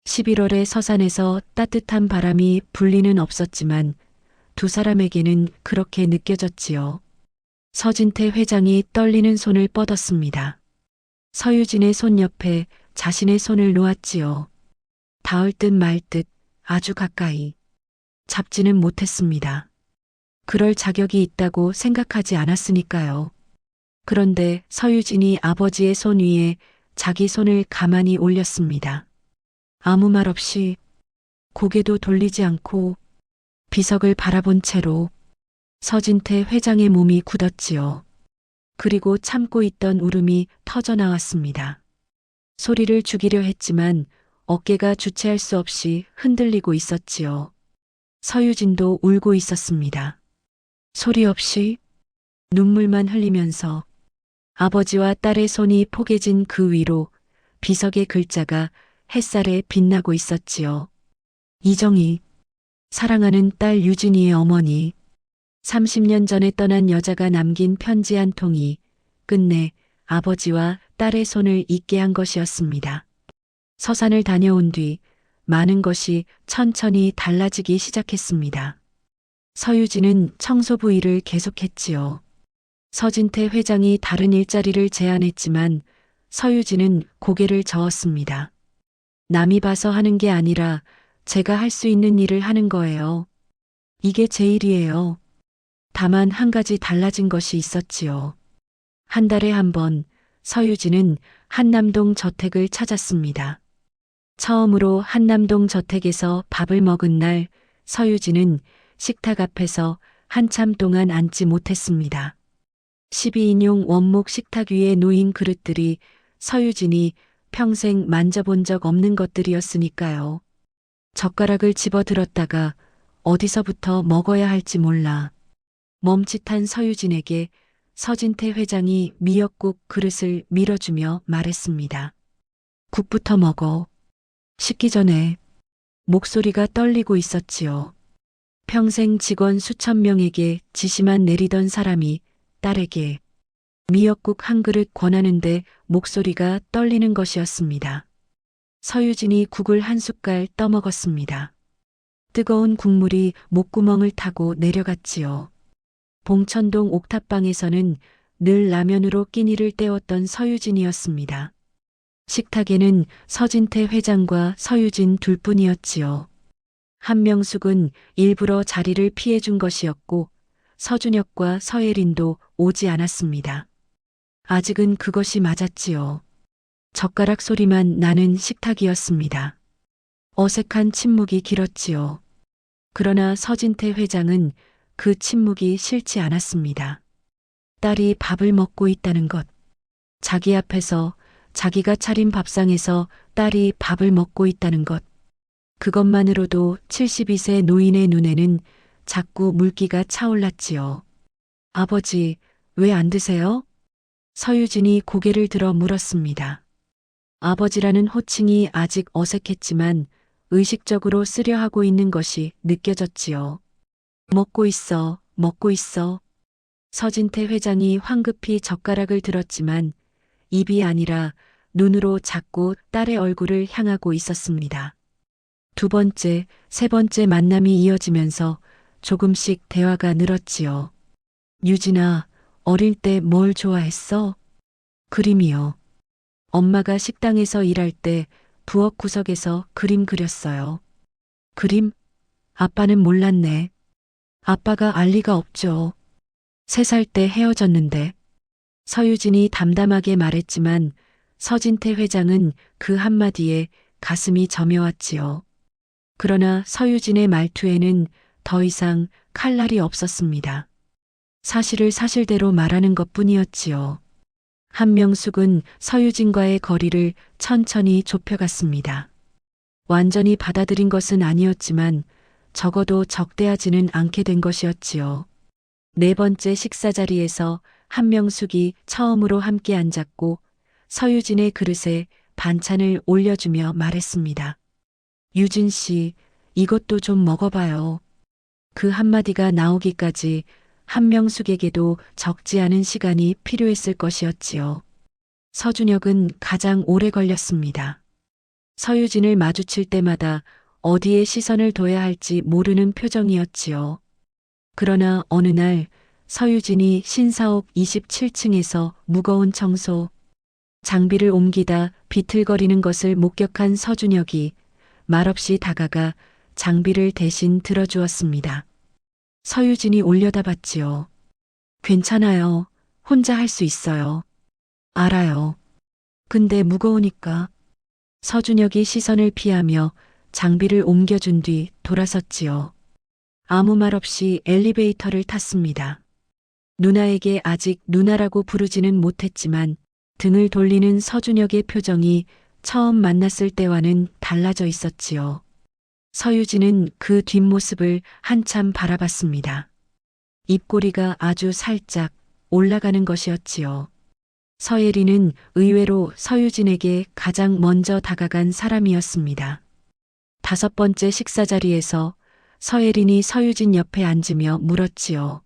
11월에 서산에서 따뜻한 바람이 불 리는 없었지만 두 사람에게는 그렇게 느껴졌지요. 서진태 회장이 떨리는 손을 뻗었습니다. 서유진의 손 옆에 자신의 손을 놓았지요. 닿을 듯 말 듯 아주 가까이. 잡지는 못했습니다. 그럴 자격이 있다고 생각하지 않았으니까요. 그런데 서유진이 아버지의 손 위에 자기 손을 가만히 올렸습니다. 아무 말 없이 고개도 돌리지 않고 비석을 바라본 채로 서진태 회장의 몸이 굳었지요. 그리고 참고 있던 울음이 터져 나왔습니다. 소리를 죽이려 했지만 어깨가 주체할 수 없이 흔들리고 있었지요. 서유진도 울고 있었습니다. 소리 없이 눈물만 흘리면서 아버지와 딸의 손이 포개진 그 위로 비석의 글자가 햇살에 빛나고 있었지요. 이정희, 사랑하는 딸 유진이의 어머니, 30년 전에 떠난 여자가 남긴 편지 한 통이 끝내 아버지와 딸의 손을 잊게 한 것이었습니다. 서산을 다녀온 뒤 많은 것이 천천히 달라지기 시작했습니다. 서유진은 청소부 일을 계속했지요. 서진태 회장이 다른 일자리를 제안했지만 서유진은 고개를 저었습니다. 남이 봐서 하는 게 아니라 제가 할 수 있는 일을 하는 거예요. 이게 제 일이에요. 다만 한 가지 달라진 것이 있었지요. 한 달에 한 번 서유진은 한남동 저택을 찾았습니다. 처음으로 한남동 저택에서 밥을 먹은 날 서유진은 식탁 앞에서 한참 동안 앉지 못했습니다. 12인용 원목 식탁 위에 놓인 그릇들이 서유진이 평생 만져본 적 없는 것들이었으니까요. 젓가락을 집어들었다가 어디서부터 먹어야 할지 몰라 멈칫한 서유진에게 서진태 회장이 미역국 그릇을 밀어주며 말했습니다. 국부터 먹어. 식기 전에. 목소리가 떨리고 있었지요. 평생 직원 수천 명에게 지시만 내리던 사람이 딸에게 미역국 한 그릇 권하는데 목소리가 떨리는 것이었습니다. 서유진이 국을 한 숟갈 떠먹었습니다. 뜨거운 국물이 목구멍을 타고 내려갔지요. 봉천동 옥탑방에서는 늘 라면으로 끼니를 때웠던 서유진이었습니다. 식탁에는 서진태 회장과 서유진 둘뿐이었지요. 한명숙은 일부러 자리를 피해준 것이었고 서준혁과 서예린도 오지 않았습니다. 아직은 그것이 맞았지요. 젓가락 소리만 나는 식탁이었습니다. 어색한 침묵이 길었지요. 그러나 서진태 회장은 그 침묵이 싫지 않았습니다. 딸이 밥을 먹고 있다는 것. 자기 앞에서 자기가 차린 밥상에서 딸이 밥을 먹고 있다는 것. 그것만으로도 72세 노인의 눈에는 자꾸 물기가 차올랐지요. 아버지, 왜 안 드세요? 서유진이 고개를 들어 물었습니다. 아버지라는 호칭이 아직 어색했지만 의식적으로 쓰려 하고 있는 것이 느껴졌지요. 먹고 있어, 먹고 있어. 서진태 회장이 황급히 젓가락을 들었지만 입이 아니라 눈으로 자꾸 딸의 얼굴을 향하고 있었습니다. 두 번째, 세 번째 만남이 이어지면서 조금씩 대화가 늘었지요. 유진아, 어릴 때 뭘 좋아했어? 그림이요. 엄마가 식당에서 일할 때 부엌 구석에서 그림 그렸어요. 그림? 아빠는 몰랐네. 아빠가 알 리가 없죠. 3살 때 헤어졌는데. 서유진이 담담하게 말했지만 서진태 회장은 그 한마디에 가슴이 저며왔지요. 그러나 서유진의 말투에는 더 이상 칼날이 없었습니다. 사실을 사실대로 말하는 것뿐이었지요. 한명숙은 서유진과의 거리를 천천히 좁혀갔습니다. 완전히 받아들인 것은 아니었지만 적어도 적대하지는 않게 된 것이었지요. 네 번째 식사 자리에서 한명숙이 처음으로 함께 앉았고 서유진의 그릇에 반찬을 올려주며 말했습니다. 유진 씨, 이것도 좀 먹어봐요. 그 한마디가 나오기까지 한명숙에게도 적지 않은 시간이 필요했을 것이었지요. 서준혁은 가장 오래 걸렸습니다. 서유진을 마주칠 때마다 어디에 시선을 둬야 할지 모르는 표정이었지요. 그러나 어느 날 서유진이 신사옥 27층에서 무거운 청소 장비를 옮기다 비틀거리는 것을 목격한 서준혁이 말없이 다가가 장비를 대신 들어주었습니다. 서유진이 올려다 봤지요. 괜찮아요. 혼자 할 수 있어요. 알아요. 근데 무거우니까. 서준혁이 시선을 피하며 장비를 옮겨준 뒤 돌아섰지요. 아무 말 없이 엘리베이터를 탔습니다. 누나에게 아직 누나라고 부르지는 못했지만 등을 돌리는 서준혁의 표정이 처음 만났을 때와는 달라져 있었지요. 서유진은 그 뒷모습을 한참 바라봤습니다. 입꼬리가 아주 살짝 올라가는 것이었지요. 서예리는 의외로 서유진에게 가장 먼저 다가간 사람이었습니다. 5번째 식사 자리에서 서예린이 서유진 옆에 앉으며 물었지요.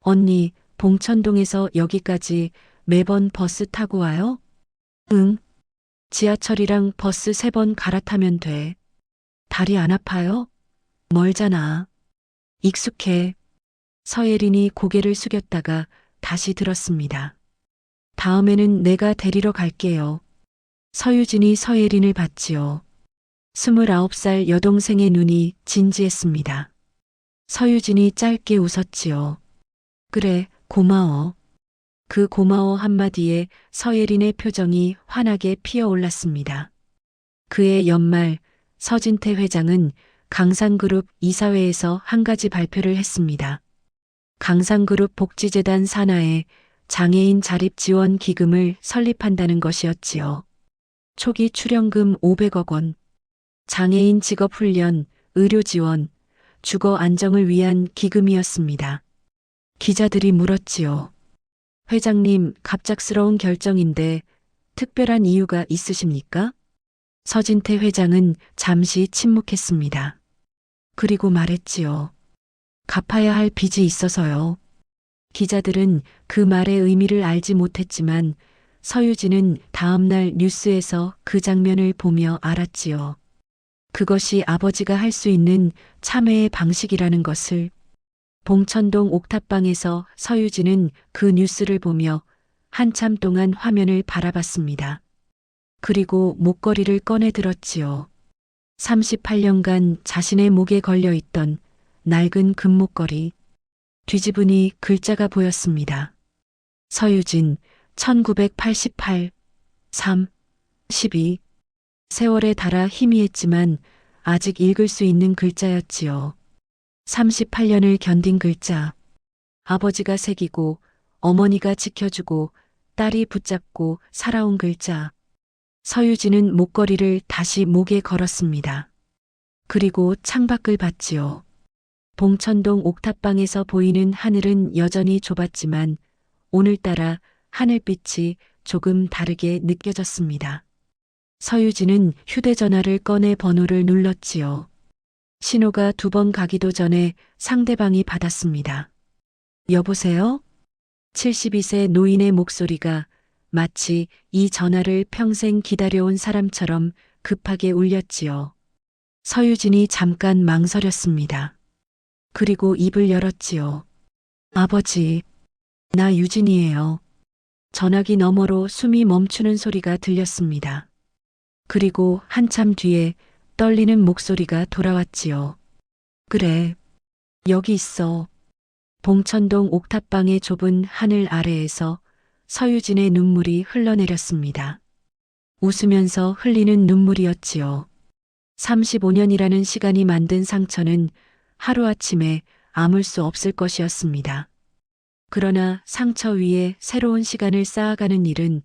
언니, 봉천동에서 여기까지 매번 버스 타고 와요? 응. 지하철이랑 버스 3번 갈아타면 돼. 다리 안 아파요? 멀잖아. 익숙해. 서예린이 고개를 숙였다가 다시 들었습니다. 다음에는 내가 데리러 갈게요. 서유진이 서예린을 봤지요. 29살 여동생의 눈이 진지했습니다. 서유진이 짧게 웃었지요. 그래, 고마워. 그 고마워 한마디에 서예린의 표정이 환하게 피어올랐습니다. 그해 연말 서진태 회장은 강상그룹 이사회에서 한 가지 발표를 했습니다. 강상그룹 복지재단 산하에 장애인 자립 지원 기금을 설립한다는 것이었지요. 초기 출연금 500억 원, 장애인 직업 훈련, 의료 지원, 주거 안정을 위한 기금이었습니다. 기자들이 물었지요. 회장님, 갑작스러운 결정인데 특별한 이유가 있으십니까? 서진태 회장은 잠시 침묵했습니다. 그리고 말했지요. 갚아야 할 빚이 있어서요. 기자들은 그 말의 의미를 알지 못했지만 서유진은 다음날 뉴스에서 그 장면을 보며 알았지요. 그것이 아버지가 할 수 있는 참회의 방식이라는 것을. 봉천동 옥탑방에서 서유진은 그 뉴스를 보며 한참 동안 화면을 바라봤습니다. 그리고 목걸이를 꺼내 들었지요. 38년간 자신의 목에 걸려 있던 낡은 금목걸이. 뒤집으니 글자가 보였습니다. 서유진, 1988, 3, 12. 세월에 달아 희미했지만 아직 읽을 수 있는 글자였지요. 38년을 견딘 글자. 아버지가 새기고 어머니가 지켜주고 딸이 붙잡고 살아온 글자. 서유진은 목걸이를 다시 목에 걸었습니다. 그리고 창밖을 봤지요. 봉천동 옥탑방에서 보이는 하늘은 여전히 좁았지만 오늘따라 하늘빛이 조금 다르게 느껴졌습니다. 서유진은 휴대전화를 꺼내 번호를 눌렀지요. 신호가 2번 가기도 전에 상대방이 받았습니다. 여보세요? 72세 노인의 목소리가 마치 이 전화를 평생 기다려온 사람처럼 급하게 울렸지요. 서유진이 잠깐 망설였습니다. 그리고 입을 열었지요. 아버지, 나 유진이에요. 전화기 너머로 숨이 멈추는 소리가 들렸습니다. 그리고 한참 뒤에 떨리는 목소리가 돌아왔지요. 그래, 여기 있어. 봉천동 옥탑방의 좁은 하늘 아래에서 서유진의 눈물이 흘러내렸습니다. 웃으면서 흘리는 눈물이었지요. 35년이라는 시간이 만든 상처는 하루아침에 아물 수 없을 것이었습니다. 그러나 상처 위에 새로운 시간을 쌓아가는 일은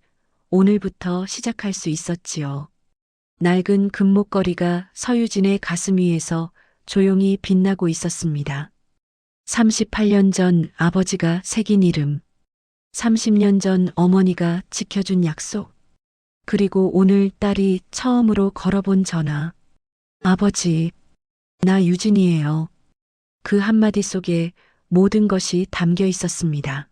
오늘부터 시작할 수 있었지요. 낡은 금목걸이가 서유진의 가슴 위에서 조용히 빛나고 있었습니다. 38년 전 아버지가 새긴 이름, 30년 전 어머니가 지켜준 약속, 그리고 오늘 딸이 처음으로 걸어본 전화. 아버지, 나 유진이에요. 그 한마디 속에 모든 것이 담겨 있었습니다.